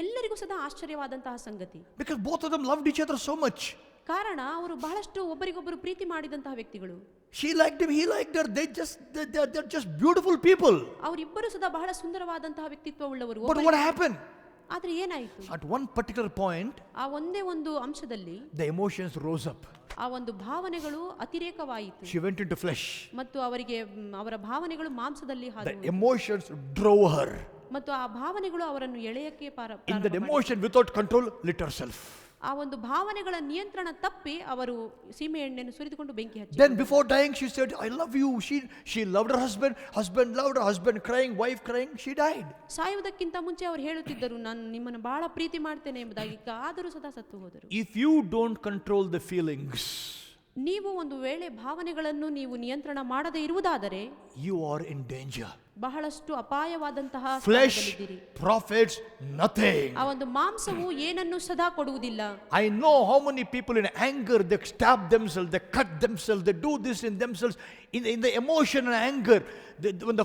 ಎಲ್ಲರಿಗೂ ಸದಾ ಆಶ್ಚರ್ಯವಾದಂತಹ ಸಂಗತಿ. because both of them loved each other so much. ಕಾರಣ ಅವರು ಬಹಳಷ್ಟು ಒಬ್ಬರಿಗೊಬ್ಬರು ಪ್ರೀತಿ ಮಾಡಿದಂತಹ ವ್ಯಕ್ತಿಗಳು. She liked him, he liked her. They're just beautiful people. ಅವರಿಬ್ಬರು ಸದಾ ಬಹಳ ಸುಂದರವಾದಂತಹ ವ್ಯಕ್ತಿತ್ವ ಉಳ್ಳವರು. But what happened? ಆದ್ರೆ ಏನಾಯಿತು? At one particular point, ಆ ಒಂದೇ ಒಂದು ಅಂಶದಲ್ಲಿ the emotions rose up. ಆ ಒಂದು ಭಾವನೆಗಳು ಅತಿರೇಕವಾಯಿತು. She went into flesh. ಮತ್ತು ಅವರಿಗೆ ಅವರ ಭಾವನೆಗಳು ಮಾಂಸದಲ್ಲಿ The ಹಾದು emotions drove her. ಮತ್ತು ಆ ಭಾವನೆಗಳು ಅವರನ್ನು ಎಳೆಯಕ್ಕೆ In that ಪ್ರಾರಂಭ ಮಾಡಿತು. emotion, without control, lit herself. ಆ ಒಂದು ಭಾವನೆಗಳ ನಿಯಂತ್ರಣ ತಪ್ಪಿ ಅವರು ಸೀಮೆ ಎಣ್ಣೆಯನ್ನು ಸುರಿದುಕೊಂಡು ಬೆಂಕಿ ಹಚ್ಚಿ. Then before dying, she said, I love you. She loved her husband. Husband loved her. Husband crying, wife crying. She died. ಸಾಯುವುದಕ್ಕಿಂತ ಮುಂಚೆ ಅವರು ಹೇಳುತ್ತಿದ್ದರು ನಾನು ನಿಮ್ಮನ್ನು ಬಹಳ ಪ್ರೀತಿ ಮಾಡ್ತೇನೆ ಎಂಬುದಾಗಿ. ಆದರೂ ಸದಾ ಸತ್ತು ಹೋದರು. If you don't control the feelings, ನೀವು ಒಂದು ವೇಳೆ ಭಾವನೆಗಳನ್ನು ನೀವು ನಿಯಂತ್ರಣ ಮಾಡದೇ ಇರುವುದಾದರೆ you are in danger. ಬಹಳಷ್ಟು ಅಪಾಯವಾದಂತಹ Flesh ಸ್ಥಾನದಲ್ಲಿದ್ದೀರಿ. profits nothing. ಆ ಒಂದು ಮಾಂಸವು ಏನನ್ನು ಸದಾ ಕೊಡುವುದಿಲ್ಲ. I know how many people in anger, they stab themselves, they cut themselves, they do this in themselves, in the emotion and anger. When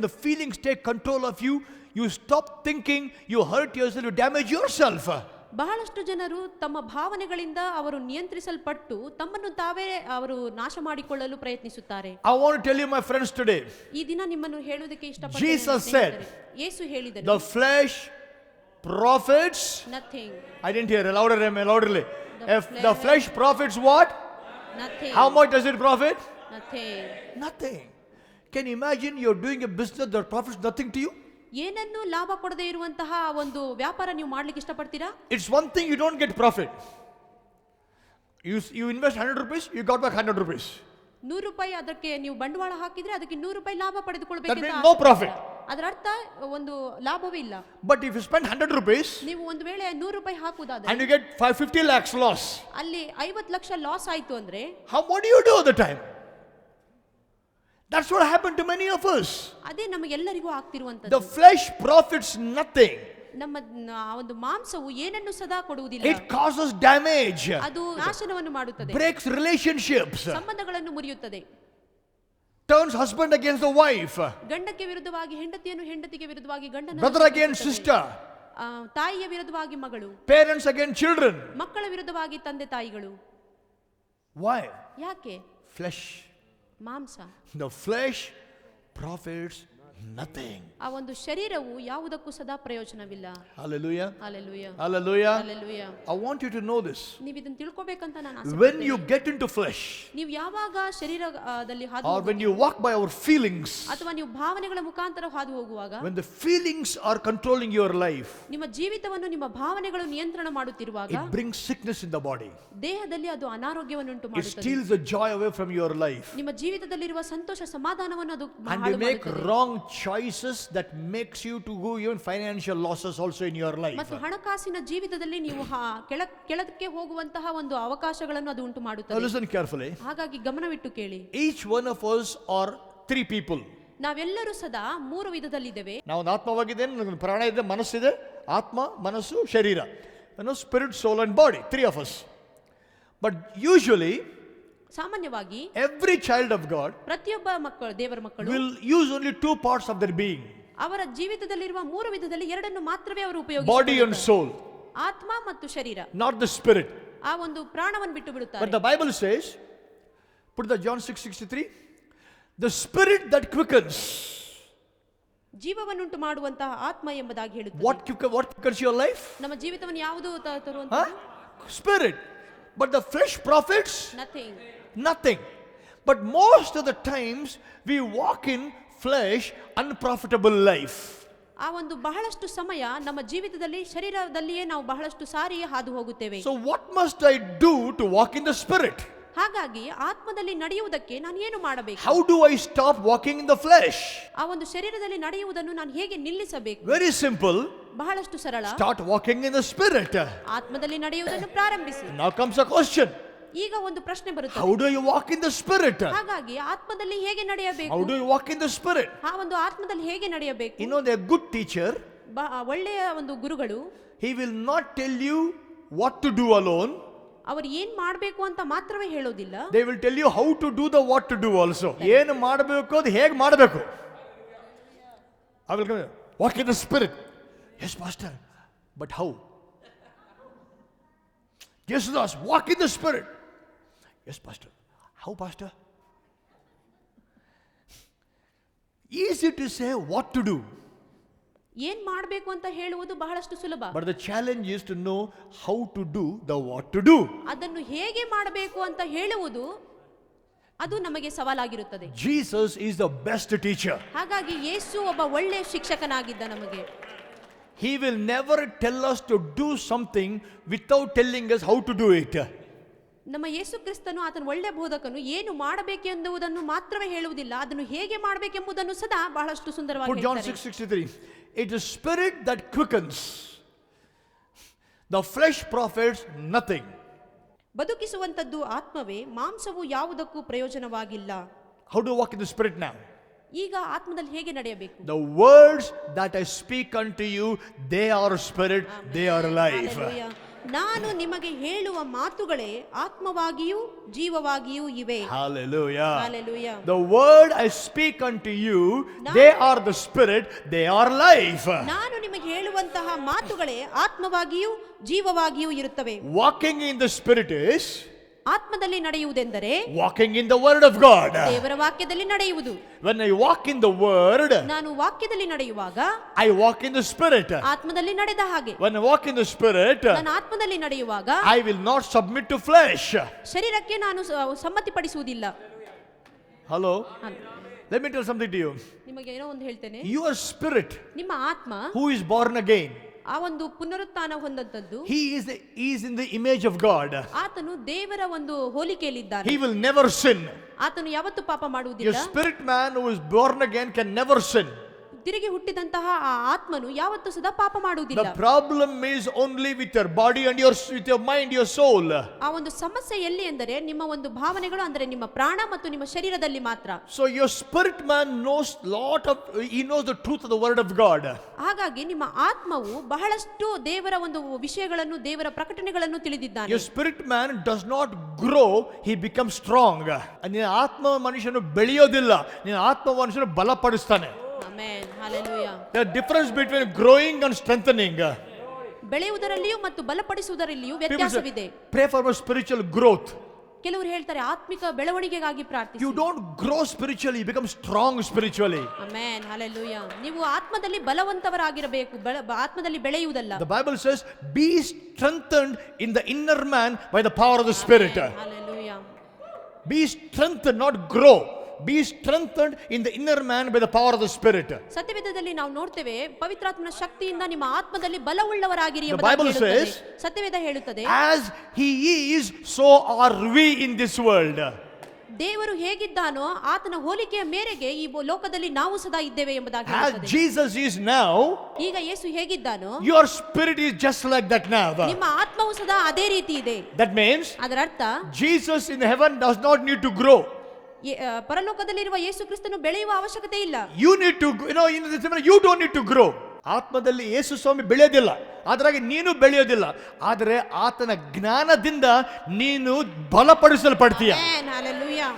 the feelings take control of you, you stop thinking, you hurt yourself, you damage yourself. ಬಹಳಷ್ಟು ಜನರು ತಮ್ಮ ಭಾವನೆಗಳಿಂದ ಅವರು ನಿಯಂತ್ರಿಸಲ್ಪಟ್ಟು ತಮ್ಮನ್ನು ತಾವೇ ಅವರು ನಾಶ ಮಾಡಿಕೊಳ್ಳಲು ಪ್ರಯತ್ನಿಸುತ್ತಾರೆ. I want to tell you, my friends, today, ಈ ದಿನ ನಿಮ್ಮನ್ನು ಹೇಳುವುದಕ್ಕೆ Jesus said, ಯೇಸು ಹೇಳಿದರು, the flesh profits. nothing. I didn't hear. Louderly. The If the flesh profits what? Nothing. How much does it profit? Nothing. Nothing. Can you imagine you're doing a business that profits nothing to you? ಏನನ್ನು ಲಾಭ ಕೊಡದೇ ಇರುವಂತಹ ಒಂದು ವ್ಯಾಪಾರ ನೀವು ಮಾಡ್ಲಿಕ್ಕೆ ಇಷ್ಟಪಡ್ತೀರಾ? It's one thing you don't get profit. You invest 100 rupees, you got back 100 rupees. 100 ರೂಪಾಯಿ ಅದಕ್ಕೆ ನೀವು ಬಂಡವಾಳ ಹಾಕಿದ್ರೆ ಅದಕ್ಕೆ 100 ರೂಪಾಯಿ ಲಾಭ That ಪಡೆದುಕೊಳ್ಬೇಕು means no profit. ಅದರ ಅರ್ಥ ಒಂದು ಲಾಭವೇ ಇಲ್ಲ. But if you spend 100 rupees ನೀವು ಒಂದು ವೇಳೆ 100 ರೂಪಾಯಿ ಹಾಕುವುದಾದ್ರೆ and you get 50 lakhs loss, ಅಲ್ಲಿ 50 ಲಕ್ಷ ಲಾಸ್ ಆಯ್ತು ಅಂದ್ರೆ what do you do at the time? That's what happened to many of us. ಅದೇ ನಮಗೆಲ್ಲರಿಗೂ ಆಗ್ತಿರುವಂತದ್ದು. The flesh profits nothing. ನಮ್ಮ ಆ ಒಂದು ಮಾಂಸವು ಏನನ್ನು ಸದಾ ಕೊಡುವುದಿಲ್ಲ. It causes damage. ಅದು ನಾಶನವನ್ನು ಮಾಡುತ್ತದೆ. Breaks relationships. ಸಂಬಂಧಗಳನ್ನು ಮುರಿಯುತ್ತದೆ. Turns husband against the wife. ಗಂಡಕ್ಕೆ ವಿರುದ್ಧವಾಗಿ ಹೆಂಡತಿಯನ್ನು, ಹೆಂಡತಿಗೆ ವಿರುದ್ಧವಾಗಿ ಗಂಡನನ್ನು, Brother against sister. ತಾಯಿಯ ವಿರುದ್ಧವಾಗಿ ಮಗಳು, Parents against children. ಮಕ್ಕಳ ವಿರುದ್ಧವಾಗಿ ತಂದೆ ತಾಯಿಗಳು. Why? ಯಾಕೆ? Flesh. ಮಾಂಸ. The flesh profits nothing. ಆ ಒಂದು ಶರೀರವು ಯಾವುದಕ್ಕೂ ಸದಾ ಪ್ರಯೋಜನವಿಲ್ಲ. Hallelujah. Hallelujah. Hallelujah. Hallelujah. I want you to know this. ನೀವು ಇದನ್ನು ತಿಳ್ಕೋಬೇಕಂತ ನಾನು When ಆಸೆ you get into flesh, ನೀವು ಯಾವಾಗ ಶರೀರದಲ್ಲಿ ಹಾದು or when you walk by our feelings, ಅಥವಾ ನೀವು ಭಾವನೆಗಳ ಮುಖಾಂತರ ಹಾದು ಹೋಗುವಾಗ, when the feelings are controlling your life, ನಿಮ್ಮ ಜೀವಿತವನ್ನು ನಿಮ್ಮ ಭಾವನೆಗಳು ನಿಯಂತ್ರಣ ಮಾಡುತ್ತಿರುವಾಗ it brings sickness in the body. ದೇಹದಲ್ಲಿ ಅದು ಅನಾರೋಗ್ಯವನ್ನುಂಟು It ಮಾಡುತ್ತದೆ. steals the joy away from your life. ನಿಮ್ಮ ಜೀವಿತದಲ್ಲಿರುವ ಸಂತೋಷ ಸಮಾಧಾನವನ್ನು ಅದು And you ಹಾಳು make ಮಾಡುತ್ತದೆ. wrong choices that makes you to go even financial losses also in your life. ಮತ್ತು ಹಣಕಾಸಿನ ಜೀವಿತದಲ್ಲಿ ನೀವು ಕೆಳಕ್ಕೆ ಹೋಗುವಂತಹ ಒಂದು ಅವಕಾಶಗಳನ್ನು ಅದು ಉಂಟು Now ಮಾಡುತ್ತದೆ. listen carefully. ಹಾಗಾಗಿ ಗಮನವಿಟ್ಟು ಕೇಳಿ. Each one of us are three people. ನಾವೆಲ್ಲರೂ ಸದಾ 3 ವಿಧದಲ್ಲಿದ್ದೇವೆ. ನಾವು ಒಂದು ಆತ್ಮವಾಗಿದ್ದೇನೆ, ನನಗೆ ಪ್ರಾಣ ಇದೆ, ಮನಸ್ಸಿದೆ. ಆತ್ಮ, ಮನಸ್ಸು, ಶರೀರ. Spirit, soul and body. 3 of us. But usually ಸಾಮಾನ್ಯವಾಗಿ every child of God ಪ್ರತಿಯೊಬ್ಬ ಮಕ್ಕಳು, ದೇವರ ಮಕ್ಕಳು, will use only 2 parts of their being. ಅವರ ಜೀವಿತದಲ್ಲಿರುವ 3 ವಿಧದಲ್ಲಿ 2 ಮಾತ್ರವೇ ಅವರು Body and ಉಪಯೋಗಿಸುತ್ತಾರೆ. soul. ಆತ್ಮ ಮತ್ತು ಶರೀರ. Not the spirit. ಆ ಒಂದು ಪ್ರಾಣವನ್ನು ಬಿಟ್ಟು ಬಿಡುತ್ತಾರೆ. But the Bible says, put the John 6:63, the spirit that quickens. ಜೀವವನ್ನುಂಟು ಮಾಡುವಂತಹ ಆತ್ಮ ಎಂಬುದಾಗಿ ಹೇಳುತ್ತದೆ. What quickens your life? ನಮ್ಮ ಜೀವಿತವನ್ನು ಯಾವುದು ತರುವಂತದ್ದು? Spirit. But the flesh profits nothing. nothing. But most of the times we walk in flesh unprofitable life. ಆ ಒಂದು ಬಹಳಷ್ಟು ಸಮಯ ನಮ್ಮ ಜೀವಿತದಲ್ಲಿ ಶರೀರದಲ್ಲಿಯೇ ನಾವು ಬಹಳಷ್ಟು ಸಾರಿ ಹಾದು ಹೋಗುತ್ತೇವೆ. So what must I do to walk in the spirit? ಹಾಗಾಗಿ ಆತ್ಮದಲ್ಲಿ ನಡೆಯುವುದಕ್ಕೆ ನಾನು ಏನು ಮಾಡಬೇಕು? How do I stop walking in the flesh? ಆ ಒಂದು ಶರೀರದಲ್ಲಿ ನಡೆಯುವುದನ್ನು ನಾನು ಹೇಗೆ ನಿಲ್ಲಿಸಬೇಕು? Very simple. ಬಹಳಷ್ಟು ಸರಳ. Start walking in the spirit. ಆತ್ಮದಲ್ಲಿ ನಡೆಯುವುದನ್ನು ಪ್ರಾರಂಭಿಸಿ. Now comes a question. ಈಗ ಒಂದು ಪ್ರಶ್ನೆ ಬರುತ್ತದೆ. How do you walk in the spirit? ಹಾಗಾಗಿ ಆತ್ಮದಲ್ಲಿ ಹೇಗೆ ನಡೆಯಬೇಕು? How do you walk in the spirit? ಆ ಒಂದು ಆತ್ಮದಲ್ಲಿ ಹೇಗೆ ನಡೆಯಬೇಕು? You know, the good teacher, ಒಳ್ಳೆಯ ಒಂದು ಗುರುಗಳು, he will not tell you what to do alone. ಅವರು ಏನ್ ಮಾಡಬೇಕು ಅಂತ ಮಾತ್ರವೇ ಹೇಳೋದಿಲ್ಲ. They will tell you how to do the what to do also. ಏನು ಮಾಡಬೇಕು ಅದು ಹೇಗೆ ಮಾಡಬೇಕು. I will come, walk in the spirit. Yes, pastor. But how? Jesus, walk in the spirit. Yes, pastor. How, pastor? Easy to say what to do. ಏನ್ ಮಾಡಬೇಕು ಅಂತ ಹೇಳುವುದು ಬಹಳಷ್ಟು ಸುಲಭ. But the challenge is to know how to do the what to do. ಅದನ್ನು ಹೇಗೆ ಮಾಡಬೇಕು ಅಂತ ಹೇಳುವುದು ಅದು ನಮಗೆ ಸವಾಲಾಗಿರುತ್ತದೆ. Jesus is the best teacher. ಹಾಗಾಗಿ ಯೇಸು ಒಬ್ಬ ಒಳ್ಳೆಯ ಶಿಕ್ಷಕನಾಗಿದ್ದ ನಮಗೆ. He will never tell us to do something without telling us how to do it. ನಮ್ಮ ಯೇಸು ಕ್ರಿಸ್ತನು ಆತನ ಒಳ್ಳೆಯ ಬೋಧಕನು ಏನು ಮಾಡಬೇಕೆಂಬುದನ್ನು ಮಾತ್ರವೇ ಹೇಳುವುದಿಲ್ಲ, ಅದನ್ನು ಹೇಗೆ ಮಾಡಬೇಕೆಂಬುದನ್ನು ಸದಾ ಬಹಳಷ್ಟು ಸುಂದರವಾಗಿ Put John ಹೇಳ್ತಾರೆ. 6:63. It is spirit that quickens. The flesh profits nothing. ಬದುಕಿಸುವಂತದ್ದು ಆತ್ಮವೇ, ಮಾಂಸವು ಯಾವುದಕ್ಕೂ ಪ್ರಯೋಜನವಾಗಿಲ್ಲ. How do you walk in the spirit now? ಈಗ ಆತ್ಮದಲ್ಲಿ ಹೇಗೆ ನಡೆಯಬೇಕು? The words that I speak unto you, they are spirit, they are life. Hallelujah. ನಾನು ನಿಮಗೆ ಹೇಳುವ ಮಾತುಗಳೇ ಆತ್ಮವಾಗಿಯೂ ಜೀವವಾಗಿಯೂ ಇವೆ. Hallelujah. Hallelujah. The word I speak unto you, they are the spirit, they are life. ನಾನು ನಿಮಗೆ ಹೇಳುವಂತಹ ಮಾತುಗಳೇ ಆತ್ಮವಾಗಿಯೂ ಜೀವವಾಗಿಯೂ ಇರುತ್ತವೆ. Walking in the spirit is ಆತ್ಮದಲ್ಲಿ ನಡೆಯುವುದೆಂದರೆ walking in the word of God. ದೇವರ ವಾಕ್ಯದಲ್ಲಿ ನಡೆಯುವುದು. When I walk in the word, ನಾನು ವಾಕ್ಯದಲ್ಲಿ ನಡೆಯುವಾಗ I walk in the spirit. ಆತ್ಮದಲ್ಲಿ ನಡೆದ ಹಾಗೆ. When I walk in the spirit, ನಾನು ಆತ್ಮದಲ್ಲಿ ನಡೆಯುವಾಗ I will not submit to flesh. ಶರೀರಕ್ಕೆ ನಾನು ಸಮ್ಮತಿಪಡಿಸುವುದಿಲ್ಲ. Hello? Let me tell something to you. ನಿಮಗೆ ಏನೋ ಒಂದು ಹೇಳ್ತೇನೆ. Your spirit, ನಿಮ್ಮ ಆತ್ಮ who is born again, ಆ ಒಂದು ಪುನರುತ್ಥಾನ ಹೊಂದಂತದ್ದು, he is in the image of God. ಆತನು ದೇವರ ಒಂದು ಹೋಲಿಕೆಯಲ್ಲಿದ್ದಾನೆ. He will never sin. ಆತನು ಯಾವತ್ತೂ ಪಾಪ Your ಮಾಡುವುದಿಲ್ಲ. spirit man who is born again can never sin. ತಿರುಗಿ ಹುಟ್ಟಿದಂತಹ ಆ ಆತ್ಮನು ಯಾವತ್ತೂ ಸದಾ ಪಾಪ ಮಾಡುವುದಿಲ್ಲ. The problem is only with your body and with your mind, your soul. ಆ ಒಂದು ಸಮಸ್ಯೆ ಎಲ್ಲಿ ಎಂದರೆ ನಿಮ್ಮ ಒಂದು ಭಾವನೆಗಳು, ಅಂದರೆ ನಿಮ್ಮ ಪ್ರಾಣ ಮತ್ತು ನಿಮ್ಮ ಶರೀರದಲ್ಲಿ ಮಾತ್ರ. So your spirit man knows he knows the truth of the word of God. ಹಾಗಾಗಿ ನಿಮ್ಮ ಆತ್ಮವು ಬಹಳಷ್ಟು ದೇವರ ಒಂದು ವಿಷಯಗಳನ್ನು, ದೇವರ ಪ್ರಕಟಣೆಗಳನ್ನು ತಿಳಿದಿದ್ದಾನೆ. Your spirit man does not grow, he becomes strong. ನಿನ್ನ ಆತ್ಮ ಮನುಷ್ಯನು ಬೆಳೆಯೋದಿಲ್ಲ, ನಿನ್ನ ಆತ್ಮ ಮನುಷ್ಯನು ಬಲಪಡಿಸ್ತಾನೆ. Amen, hallelujah. The difference between growing and strengthening. ಬೆಳೆಯುವುದರಲ್ಲಿಯೂ ಮತ್ತು ಬಲಪಡಿಸುವುದರಲ್ಲಿಯೂ ವ್ಯತ್ಯಾಸವಿದೆ. Pray for spiritual growth. ಕೆಲವರು ಹೇಳ್ತಾರೆ ಆತ್ಮಿಕ ಬೆಳವಣಿಗೆಗಾಗಿ ಪ್ರಾರ್ಥಿಸಿ. You don't grow spiritually, you become strong spiritually. Amen, hallelujah. ನೀವು ಆತ್ಮದಲ್ಲಿ ಬಲವಂತವರಾಗಿರಬೇಕು, ಆತ್ಮದಲ್ಲಿ ಬೆಳೆಯುವುದಲ್ಲ. The Bible says, be strengthened in the inner man by the power of the Spirit. Hallelujah. Be strengthened, not grow. Be strengthened in the inner man by the power of the Spirit. ಸತ್ಯವೇದದಲ್ಲಿ ನಾವು ನೋಡ್ತೇವೆ, ಪವಿತ್ರಾತ್ಮನ ಶಕ್ತಿಯಿಂದ ನಿಮ್ಮ ಆತ್ಮದಲ್ಲಿ ಬಲವುಳ್ಳವರಾಗಿರಿ The Bible ಎಂಬುದಾಗಿ ಹೇಳುತ್ತದೆ. says, ಸತ್ಯವೇದ ಹೇಳುತ್ತದೆ, as he is, so are we in this world. ದೇವರು ಹೇಗಿದ್ದಾನೋ ಆತನ ಹೋಲಿಕೆಯ ಮೇರೆಗೆ ಈ ಲೋಕದಲ್ಲಿ ನಾವು ಸದಾ ಇದ್ದೇವೆ ಎಂಬುದಾಗಿ As ಹೇಳುತ್ತದೆ. Jesus is now, ಈಗ ಯೇಸು ಹೇಗಿದ್ದಾನೋ your spirit is just like that now. ನಿಮ್ಮ ಆತ್ಮವು ಸದಾ ಅದೇ ರೀತಿ ಇದೆ. That means ಅದರ ಅರ್ಥ Jesus in heaven does not need to grow. ಪರಲೋಕದಲ್ಲಿರುವ ಯೇಸು ಕ್ರಿಸ್ತನು ಬೆಳೆಯುವ ಅವಶ್ಯಕತೆ ಇಲ್ಲ. You need to, you don't need to grow. ಆತ್ಮದಲ್ಲಿ ಯೇಸು ಸ್ವಾಮಿ ಬೆಳೆಯೋದಿಲ್ಲ, ಆದ್ರಾಗೆ ನೀನು ಬೆಳೆಯೋದಿಲ್ಲ, ಆದರೆ ಆತನ ಜ್ಞಾನದಿಂದ ನೀನು ಬಲಪಡಿಸಲ್ಪಡ್ತೀಯ. Amen, hallelujah.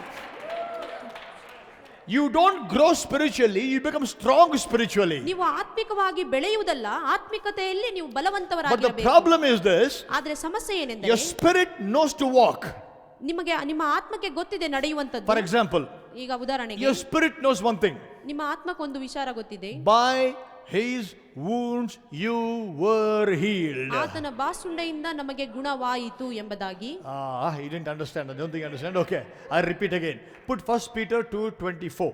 You don't grow spiritually, you become strong spiritually. ನೀವು ಆತ್ಮಿಕವಾಗಿ ಬೆಳೆಯುವುದಲ್ಲ, ಆತ್ಮಿಕತೆಯಲ್ಲಿ ನೀವು But the ಬಲವಂತವರಾಗಿರಬೇಕು. problem is this, ಆದರೆ ಸಮಸ್ಯೆ your ಏನೆಂದರೆ spirit knows to walk. ನಿಮಗೆ ನಿಮ್ಮ ಆತ್ಮಕ್ಕೆ ಗೊತ್ತಿದೆ ನಡೆಯುವಂತದ್ದು. For example, ಈಗ ಉದಾಹರಣೆಗೆ your spirit knows one thing. ನಿಮ್ಮ ಆತ್ಮಕ್ಕೊಂದು ವಿಚಾರ ಗೊತ್ತಿದೆ, By his wounds you were healed. ಆತನ ಬಾಸುಂಡೆಯಿಂದ ನಮಗೆ ಗುಣವಾಯಿತು ಎಂಬುದಾಗಿ. He didn't understand. I don't think you understand. Okay, I repeat again. Put 1 Peter 2:24.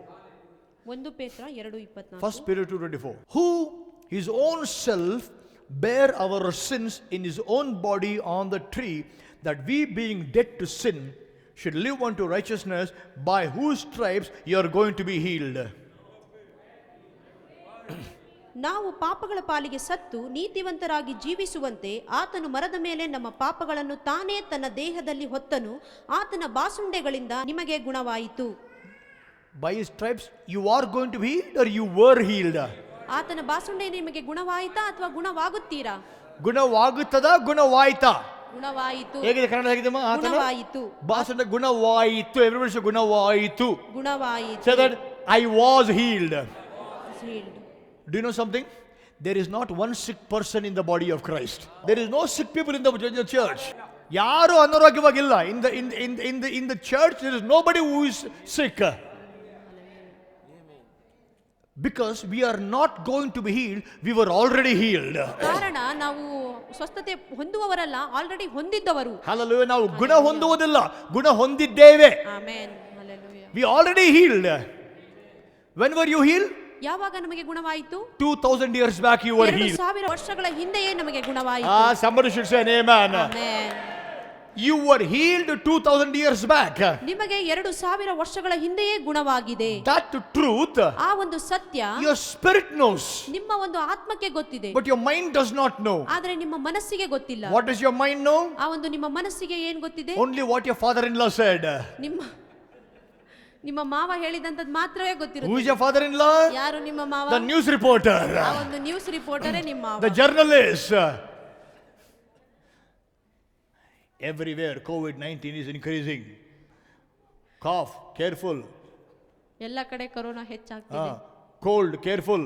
1 ಪೇತ್ರ 2:24. 1 Peter 2:24. Who his own self bare our sins in his own body on the tree, that we being dead to sin should live unto righteousness, by whose stripes you are going to be healed. ನಾವು ಪಾಪಗಳ ಪಾಲಿಗೆ ಸತ್ತು ನೀತಿವಂತರಾಗಿ ಜೀವಿಸುವಂತೆ ಆತನು ಮರದ ಮೇಲೆ ನಮ್ಮ ಪಾಪಗಳನ್ನು ತಾನೇ ತನ್ನ ದೇಹದಲ್ಲಿ ಹೊತ್ತನು, ಆತನ ಬಾಸುಂಡೆಗಳಿಂದ ನಿಮಗೆ ಗುಣವಾಯಿತು. By his stripes you are going to be healed, or you were healed? ಆತನ ಬಾಸುಂಡೆಯಿಂದ ನಿಮಗೆ ಗುಣವಾಯಿತಾ ಅಥವಾ ಗುಣವಾಗುತ್ತೀರಾ? ಗುಣವಾಗುತ್ತದ, ಗುಣವಾಯ್ತಾ? ಗುಣವಾಯಿತು. ಹೇಗಿದೆ Kannada ಹೇಗಿದೆಮ್ಮ? ಗುಣವಾಯಿತು. ಬಾಸುಂಡೆ ಗುಣವಾಯಿತು. Everybody say ಗುಣವಾಯಿತು. ಗುಣವಾಯಿತು. Say that I was healed. Healed. Do you know something? There is not one sick person in the body of Christ. There is no sick people in the church. ಯಾರು ಅನಾರೋಗ್ಯವಾಗಿಲ್ಲ. In the church there is nobody who is sick. Because we are not going to be healed, we were already healed. ಕಾರಣ ನಾವು ಸ್ವಸ್ಥತೆ ಹೊಂದುವವರಲ್ಲ, already ಹೊಂದಿದ್ದವರು. Hallelujah. ನಾವು ಗುಣ ಹೊಂದುವುದಿಲ್ಲ, ಗುಣ ಹೊಂದಿದ್ದೇವೆ. Amen, hallelujah. We already healed. When were you healed? ಯಾವಾಗ ನಮಗೆ ಗುಣವಾಯಿತು? 2000 years back you were healed. 2000 ವರ್ಷಗಳ ಹಿಂದೆಯೇ ನಮಗೆ ಗುಣವಾಯಿತು. Somebody should say amen. Amen. You were healed 2000 years back. ನಿಮಗೆ 2000 ವರ್ಷಗಳ ಹಿಂದೆಯೇ ಗುಣವಾಗಿದೆ. That truth, ಆ ಒಂದು ಸತ್ಯ your spirit knows, ನಿಮ್ಮ ಒಂದು ಆತ್ಮಕ್ಕೆ ಗೊತ್ತಿದೆ, but your mind does not know. ಆದರೆ ನಿಮ್ಮ ಮನಸ್ಸಿಗೆ ಗೊತ್ತಿಲ್ಲ. What does your mind know? ಆ ಒಂದು ನಿಮ್ಮ ಮನಸ್ಸಿಗೆ ಏನು ಗೊತ್ತಿದೆ? Only what your father-in-law said. ನಿಮ್ಮ ಮಾವ ಹೇಳಿದಂತದ್ದು ಮಾತ್ರವೇ Who is ಗೊತ್ತಿರುತ್ತೆ. your father-in-law? ಯಾರು ನಿಮ್ಮ ಮಾವ? The news reporter. ಆ ಒಂದು ನ್ಯೂಸ್ ರಿಪೋರ್ಟರೇ ನಿಮ್ಮ ಮಾವ. The journalist. Everywhere COVID-19 is increasing. Cough, careful. ಎಲ್ಲ ಕಡೆ corona ಹೆಚ್ಚಾಗ್ತಿದೆ. Cold, careful.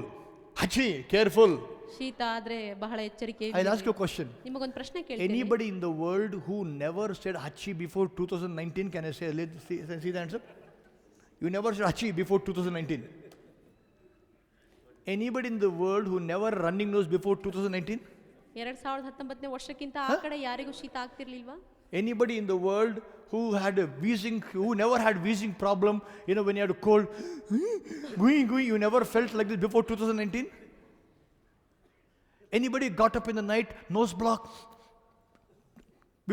Hachi, careful. ಶೀತ ಆದ್ರೆ ಬಹಳ ಎಚ್ಚರಿಕೆ. I'll ask you a question. ನಿಮಗೊಂದು ಪ್ರಶ್ನೆ ಕೇಳ್ತೀನಿ. Anybody in the world who never said Hachi before 2019, can I say, see the answer? You never said Hachi before 2019. Anybody in the world who never running nose before 2019? 2019ನೇ ವರ್ಷಕ್ಕಿಂತ ಆ ಕಡೆ ಯಾರಿಗೂ ಶೀತ ಆಗ್ತಿರ್ಲಿಲ್ವಾ? Anybody in the world who had a wheezing, who never had wheezing problem, when you had a cold, going, you never felt like this before 2019? Anybody got up in the night, nose block,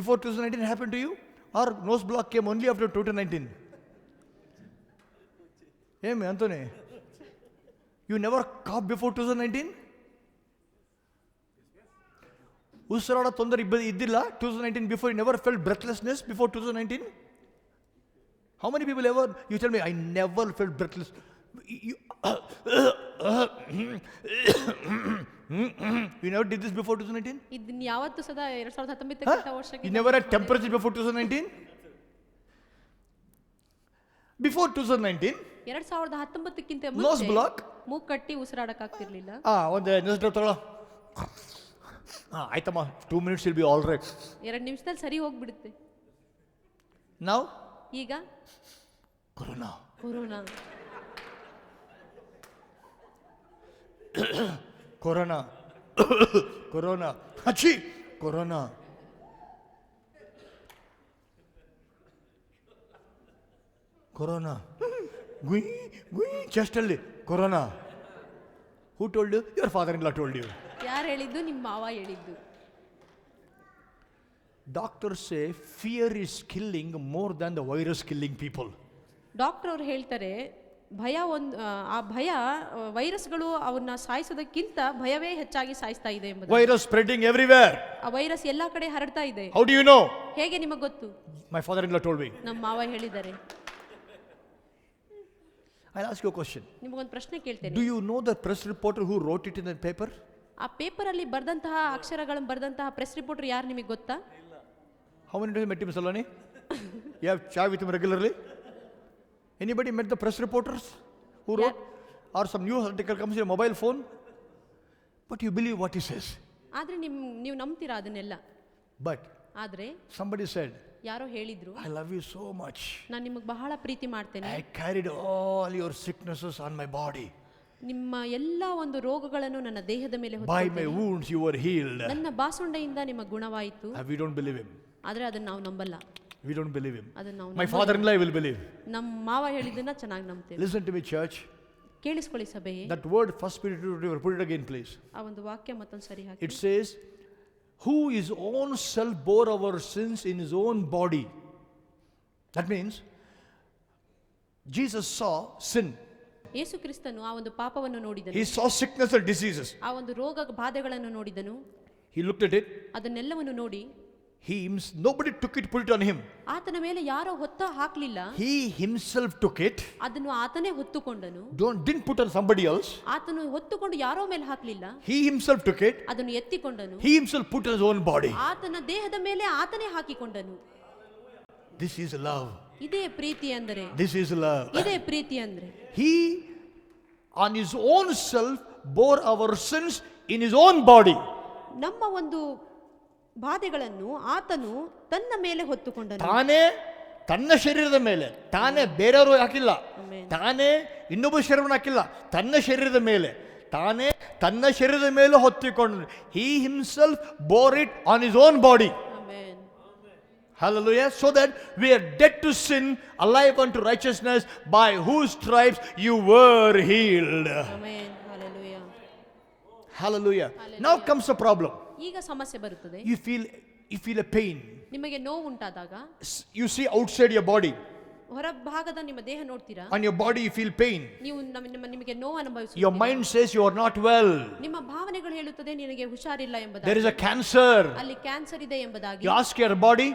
before 2019 happened to you? Or nose block came only after 2019? Hey, Anthony, you never coughed before 2019? ಉಸಿರಾಡ ತೊಂದರೆ ಇದ್ದಿಲ್ಲ 2019 before? You never felt breathlessness before 2019? How many people ever, you tell me, I never felt breathless. You never did this before 2019? ಇದನ್ನ ಯಾವತ್ತೂ ಸದಾ 2019ಕ್ಕಿಂತ ವರ್ಷಕ್ಕೆ You never had temperature before 2019? Before 2019? 2019ಕ್ಕಿಂತ Nose ಮುಂಚೆ block? ಮೂಗ್ ಕಟ್ಟಿ ಉಸಿರಾಡಕ್ ಆಗ್ತಿರ್ಲಿಲ್ಲ. ಒಂದು nose drop ತಗೊಳ್ಳೋ. ಆಯ್ತಮ್ಮ, 2 minutes will be all right. 2 ನಿಮಿಷದಲ್ಲಿ ಸರಿ ಹೋಗ್ಬಿಡುತ್ತೆ. Now? ಈಗ ಕೊರೋನಾ. ಕೊರೋನಾ ಕೊರೋನಾ ಹಚ್ಚಿ ಕೊರೋನಾ. ಕೊರೋನಾ ಗುಯ್ ಗುಯ್ ಚೆಸ್ಟ್ ಅಲ್ಲಿ corona. Who told you? Your father-in-law told you. ಯಾರು ಹೇಳಿದ್ದು? ನಿಮ್ಮ ಮಾವ ಹೇಳಿದ್ದು. Doctors say fear is killing more than the virus killing people. Doctor ಅವ್ರು ಹೇಳ್ತಾರೆ ಆ ಭಯ ವೈರಸ್ಗಳು ಅವನ್ನ ಸಾಯಿಸೋದಕ್ಕಿಂತ ಭಯವೇ ಹೆಚ್ಚಾಗಿ ಸಾಯಿಸ್ತಾ ಇದೆ ಎಂಬುದು. Virus spreading everywhere. ಆ ವೈರಸ್ ಎಲ್ಲಾ ಕಡೆ ಹರಡ್ತಾ ಇದೆ. How do you know? ಹೇಗೆ ನಿಮಗೆ ಗೊತ್ತು? My father-in-law told me. ನಮ್ಮ ಮಾವ ಹೇಳಿದ್ದಾರೆ. I'll ask you a question. ನಿಮಗೊಂದು ಪ್ರಶ್ನೆ ಕೇಳ್ತೇನೆ. Do you know the press reporter who wrote it in the paper? ಆ ಪೇಪರ್ ಅಲ್ಲಿ ಬರೆದಂತಹ ಅಕ್ಷರಗಳನ್ನು ಬರೆದಂತಹ ಪ್ರೆಸ್ ರಿಪೋರ್ಟರ್ ಯಾರು ನಿಮಗೆ ಗೊತ್ತಾ? How many times you met him, Saloni? You have chat with him regularly? Anybody met the press reporters who wrote? Or some news article comes in your mobile phone? But you believe what he says. ಆದ್ರೆ ನೀವು ನಂಬ್ತೀರಾ ಅದನ್ನೆಲ್ಲ? But ಆದ್ರೆ somebody said, ಯಾರೋ ಹೇಳಿದ್ರು, I love you so much. ನಾನು ನಿಮಗೆ ಬಹಳ ಪ್ರೀತಿ ಮಾಡ್ತೇನೆ. I carried all your sicknesses on my body. ನಿಮ್ಮ ಎಲ್ಲ ಒಂದು ರೋಗಗಳನ್ನು ನನ್ನ ದೇಹದ ಮೇಲೆ By my wounds you were healed. ನನ್ನ ಬಾಸುಂಡೆಯಿಂದ ನಿಮ್ಮ ಗುಣವಾಯಿತು. We don't believe him. ಆದ್ರೆ ಅದನ್ನ ನಾವು ನಂಬಲ್ಲ. We don't believe him. ಅದನ್ನ ನಾವು My father-in-law will believe. ನಮ್ಮ ಮಾವ ಹೇಳಿದ್ದನ್ನ ಚೆನ್ನಾಗಿ ನಂಬ್ತೇವೆ. Listen to me, church. ಕೇಳಿಸ್ಕೊಳ್ಳಿ ಸಭೆಯೇ. That word, First Peter 2, put it again, please. ಆ ಒಂದು ವಾಕ್ಯ ಮತ್ತೊಂದು ಸರಿ ಹಾಕಿ. It says, who his own self bore our sins in his own body. That means Jesus saw sin. ಯೇಸು ಕ್ರಿಸ್ತನು ಆ ಒಂದು ಪಾಪವನ್ನು ನೋಡಿದನು. He saw sickness and diseases. ಆ ಒಂದು ರೋಗ ಬಾಧೆಗಳನ್ನು ನೋಡಿದನು. He looked at it. ಅದನ್ನೆಲ್ಲವನ್ನು ನೋಡಿ nobody took it, put it on him. ಆತನ ಮೇಲೆ ಯಾರೋ ಹೊತ್ತ ಹಾಕ್ಲಿಲ್ಲ. He himself took it. ಅದನ್ನು ಆತನೇ ಹೊತ್ತುಕೊಂಡನು. Didn't put on somebody else. ಆತನು ಹೊತ್ತುಕೊಂಡು ಯಾರೋ ಮೇಲೆ ಹಾಕ್ಲಿಲ್ಲ. He himself took it. ಅದನ್ನು ಎತ್ತಿಕೊಂಡನು. He himself put on his own body. ಆತನ ದೇಹದ ಮೇಲೆ ಆತನೇ ಹಾಕಿಕೊಂಡನು. This is love. ಇದೇ ಪ್ರೀತಿ ಅಂದರೆ. This is love. ಇದೇ ಪ್ರೀತಿ ಅಂದ್ರೆ. He on his own self bore our sins in his own body. ನಮ್ಮ ಒಂದು ಬಾಧೆಗಳನ್ನು ಆತನು ತನ್ನ ಮೇಲೆ ಹೊತ್ತುಕೊಂಡನು. ತಾನೇ ತನ್ನ ಶರೀರದ ಮೇಲೆ, ತಾನೇ ಬೇರೆಯವರು ಹಾಕಿಲ್ಲ, ತಾನೇ ಇನ್ನೊಬ್ಬ ಶರೀರವನ್ನು ಹಾಕಿಲ್ಲ, ತನ್ನ ಶರೀರದ ಮೇಲೆ ತಾನೇ ತನ್ನ ಶರೀರದ ಮೇಲೆ ಹೊತ್ತುಕೊಂಡನು. He himself bore it on his own body. Amen. Hallelujah. So that we are dead to sin, alive unto righteousness, by whose stripes you were healed. Amen. Hallelujah. Hallelujah. Now comes the problem. ಈಗ ಸಮಸ್ಯೆ ಬರುತ್ತದೆ. You feel a pain. ನಿಮಗೆ ನೋವು ಉಂಟಾದಾಗ, you see outside your body. ಹೊರ ಭಾಗದ ನಿಮ್ಮ ದೇಹ ನೋಡ್ತೀರಾ. On your body you feel pain. ನೀವು ನಿಮಗೆ ನೋವು ಅನುಭವಿಸುತ್ತೀರಾ. Your mind says you are not well. ನಿಮ್ಮ ಭಾವನೆಗಳು ಹೇಳುತ್ತದೆ ನಿನಗೆ ಹುಷಾರಿಲ್ಲ ಎಂಬುದಾಗಿ. There is a cancer. ಅಲ್ಲಿ ಕ್ಯಾನ್ಸರ್ ಇದೆ ಎಂಬುದಾಗಿ. You ask your body.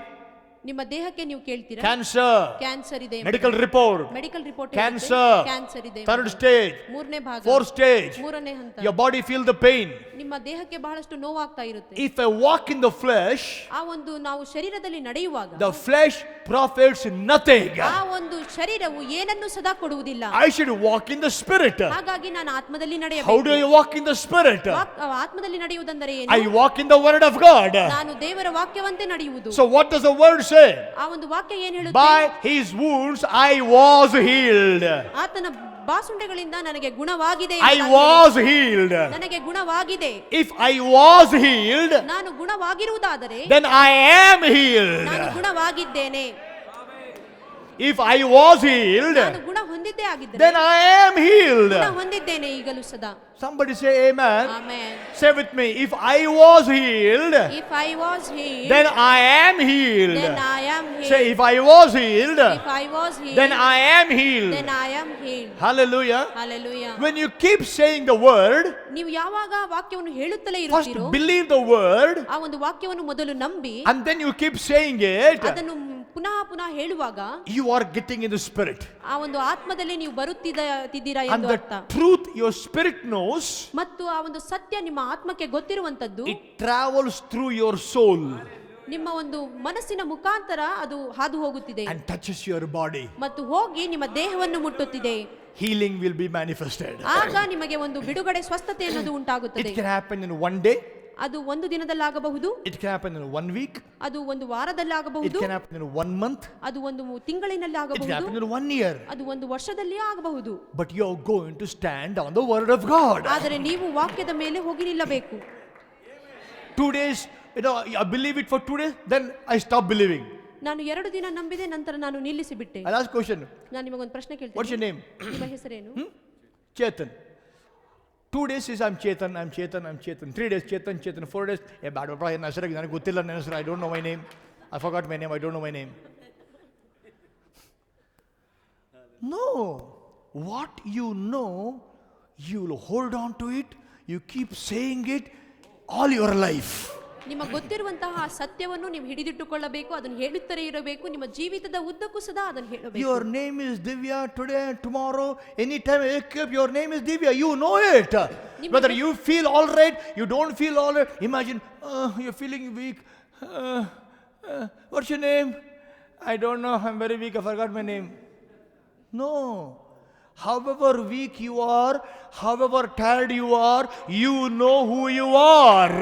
ನಿಮ್ಮ ದೇಹಕ್ಕೆ ನೀವು ಕೇಳ್ತೀರಾ Cancer. ಕ್ಯಾನ್ಸರ್ ಇದೆ Medical report. Medical report Cancer. Cancer ಇದೆ Third stage. ಮೂರನೇ ಭಾಗ 4th stage. ಮೂರನೇ ಹಂತ Your body feel the pain. ನಿಮ್ಮ ದೇಹಕ್ಕೆ ಬಹಳಷ್ಟು ನೋವಾಗ್ತಾ ಇರುತ್ತೆ. If I walk in the flesh, ಆ ಒಂದು ನಾವು ಶರೀರದಲ್ಲಿ ನಡೆಯುವಾಗ the flesh profits nothing. ಆ ಒಂದು ಶರೀರವು ಏನನ್ನು ಸದಾ ಕೊಡುವುದಿಲ್ಲ. I should walk in the spirit. ಹಾಗಾಗಿ ನಾನು ಆತ್ಮದಲ್ಲಿ How ನಡೆಯಬೇಕು. do I walk in the spirit? ಆತ್ಮದಲ್ಲಿ ನಡೆಯುವುದೆಂದರೆ ಏನು? I walk in the word of God. ನಾನು ದೇವರ ವಾಕ್ಯವಂತೆ ನಡೆಯುವುದು. So what does the word say? ಆ ಒಂದು ವಾಕ್ಯ ಏನು ಹೇಳುತ್ತೆ? By his wounds I was healed. ಆತನ ಬಾಸುಂಡೆಗಳಿಂದ ನನಗೆ ಗುಣವಾಗಿದೆ. I was healed. ನನಗೆ ಗುಣವಾಗಿದೆ. If I was healed, ನಾನು ಗುಣವಾಗಿರುವುದಾದರೆ then I am healed. ನಾನು ಗುಣವಾಗಿದ್ದೇನೆ. If I was healed, ನಾನು ಗುಣ ಹೊಂದಿದ್ದೇ ಆಗಿದ್ದರೆ then I am healed. ಗುಣ ಹೊಂದಿದ್ದೇನೆ ಈಗಲೂ ಸದಾ. Somebody say amen. Amen. Say with me, if I was healed, If I was healed, then I am healed. then I am healed. Say, if I was healed, If I was healed, then I am healed. then I am healed. Hallelujah. Hallelujah. When you keep saying the word, ನೀವು ಯಾವಾಗ ವಾಕ್ಯವನ್ನು ಹೇಳುತ್ತಲೇ first ಇರುತ್ತೀರೋ believe the word, ಆ ಒಂದು ವಾಕ್ಯವನ್ನು ಮೊದಲು ನಂಬಿ and then you keep saying it, ಅದನ್ನು ಪುನಃ ಪುನಃ ಹೇಳುವಾಗ you are getting in the spirit. ಆ ಒಂದು ಆತ್ಮದಲ್ಲಿ ನೀವು ಬರುತ್ತಿದ್ದೀರಾ And ಎಂದು the ಅರ್ಥ. truth your spirit knows, ಮತ್ತು ಆ ಒಂದು ಸತ್ಯ ನಿಮ್ಮ ಆತ್ಮಕ್ಕೆ ಗೊತ್ತಿರುವಂತದ್ದು it travels through your soul ನಿಮ್ಮ ಒಂದು ಮನಸ್ಸಿನ ಮುಖಾಂತರ ಅದು ಹಾದು ಹೋಗುತ್ತಿದೆ and touches your body. ಮತ್ತು ಹೋಗಿ ನಿಮ್ಮ ದೇಹವನ್ನು ಮುಟ್ಟುತ್ತಿದೆ. Healing will be manifested. ಆಗ ನಿಮಗೆ ಒಂದು ಬಿಡುಗಡೆ ಸ್ವಸ್ಥತೆ ಅನ್ನೋದು ಉಂಟಾಗುತ್ತದೆ. It can happen in one day. ಅದು ಒಂದು ದಿನದಲ್ಲಾಗಬಹುದು. It can happen in 1 week. ಅದು ಒಂದು ವಾರದಲ್ಲಿ It ಆಗಬಹುದು. can happen in 1 month. ಅದು ಒಂದು ತಿಂಗಳಿನಲ್ಲಿ It can ಆಗಬಹುದು. happen in 1 year. ಅದು ಒಂದು ವರ್ಷದಲ್ಲಿ ಆಗಬಹುದು. But you are going to stand on the word of God. ಆದರೆ ನೀವು ವಾಕ್ಯದ ಮೇಲೆ ಹೋಗಿ ನಿಲ್ಲಬೇಕು. 2 days, I believe it for 2 days, then I stop believing. ನಾನು 2 ದಿನ ನಂಬಿದೆ, ನಂತರ ನಾನು ನಿಲ್ಲಿಸಿ ಬಿಟ್ಟೆ. I'll ask question. ನಾನು ನಿಮಗೊಂದು ಪ್ರಶ್ನೆ What's your ಕೇಳ್ತೇನೆ. name? ನಿಮ್ಮ ಹೆಸರೇನು? Chetan. 2 days is I'm Chetan. 3 days Chetan. 4 days. Bad ನನ್ನ ಹೆಸರಿಗೆ ನನಗೆ ಗೊತ್ತಿಲ್ಲ ನನ್ನ ಹೆಸರು. I don't know my name. I forgot my name. I don't know my name. No. What you know, you'll hold on to it. You keep saying it all your life. ನಿಮಗೆ ಗೊತ್ತಿರುವಂತಹ ಆ ಸತ್ಯವನ್ನು ನೀವು ಹಿಡಿದಿಟ್ಟುಕೊಳ್ಳಬೇಕು, ಅದನ್ನು ಹೇಳುತ್ತಲೇ ಇರಬೇಕು, ನಿಮ್ಮ ಜೀವಿತದ ಉದ್ದಕ್ಕೂ ಸದಾ ಅದನ್ನು ಹೇಳಬೇಕು. Your name is Divya today, tomorrow, anytime you wake up, your name is Divya. You know it. Whether you feel all right, you don't feel all right. Imagine, you're feeling weak. What's your name? I don't know. I'm very weak. I forgot my name. No. However weak you are, however tired you are, you know who you are.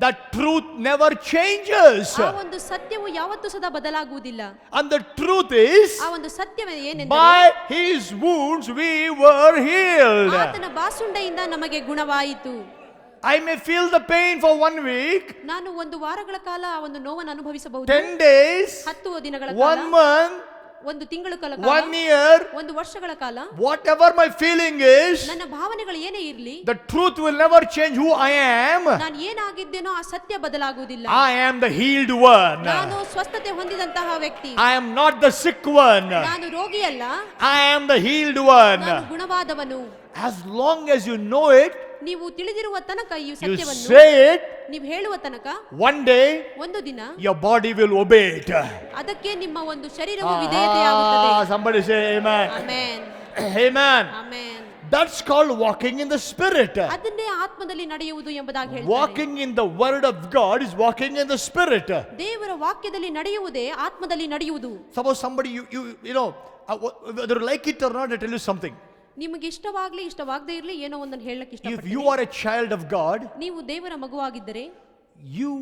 The truth never changes. ಆ ಒಂದು ಸತ್ಯವು ಯಾವತ್ತೂ ಸದಾ ಬದಲಾಗುವುದಿಲ್ಲ. And the truth is, ಆ ಒಂದು ಸತ್ಯವೇ ಏನೆಂದರೆ, by his wounds we were healed. ಆತನ ಬಾಸುಂಡೆಯಿಂದ ನಮಗೆ ಗುಣವಾಯಿತು. I may feel the pain for 1 week, ನಾನು ಒಂದು ವಾರಗಳ ಕಾಲ ಆ ಒಂದು ನೋವನ್ನು ಅನುಭವಿಸಬಹುದು. 10 days, 10 ದಿನಗಳ 1 ಕಾಲ, month, ಒಂದು ತಿಂಗಳ ಕಾಲ, 1 year, ಒಂದು ವರ್ಷಗಳ ಕಾಲ, whatever my feeling is, ನನ್ನ ಭಾವನೆಗಳು ಏನೇ ಇರಲಿ, the truth will never change who I am. ನಾನು ಏನಾಗಿದ್ದೇನೋ ಆ ಸತ್ಯ ಬದಲಾಗುವುದಿಲ್ಲ. I am the healed one. ನಾನು ಸ್ವಸ್ಥತೆ ಹೊಂದಿದಂತಹ ವ್ಯಕ್ತಿ. I am not the sick one. ನಾನು ರೋಗಿಯಲ್ಲ, I am the healed one. ನಾನು ಗುಣವಾದವನು. As long as you know it, ನೀವು ತಿಳಿದಿರುವ ತನಕ ಈ you ಸತ್ಯವನ್ನು say it, ನೀವು ಹೇಳುವ ತನಕ one day ಒಂದು ದಿನ your body will obey it. ಅದಕ್ಕೆ ನಿಮ್ಮ ಒಂದು ಶರೀರವು ವಿಧೇಯತೆಯಾಗುತ್ತದೆ. Somebody say amen. Amen. Amen. Amen. That's called walking in the spirit. ಅದನ್ನೇ ಆತ್ಮದಲ್ಲಿ ನಡೆಯುವುದು ಎಂಬುದಾಗಿ ಹೇಳ್ತಾರೆ. Walking in the word of God is walking in the spirit. ದೇವರ ವಾಕ್ಯದಲ್ಲಿ ನಡೆಯುವುದೇ ಆತ್ಮದಲ್ಲಿ ನಡೆಯುವುದು. Suppose somebody you know whether you like it or not, I tell you something. ನಿಮಗೆ ಇಷ್ಟವಾಗ್ಲಿ ಇಷ್ಟವಾಗದೇ ಇರಲಿ ಏನೋ ಒಂದನ್ನು ಹೇಳಕ್ಕೆ If ಇಷ್ಟಪಡ್ತೀನಿ. you are a child of God, ನೀವು ದೇವರ ಮಗುವಾಗಿದ್ದರೆ you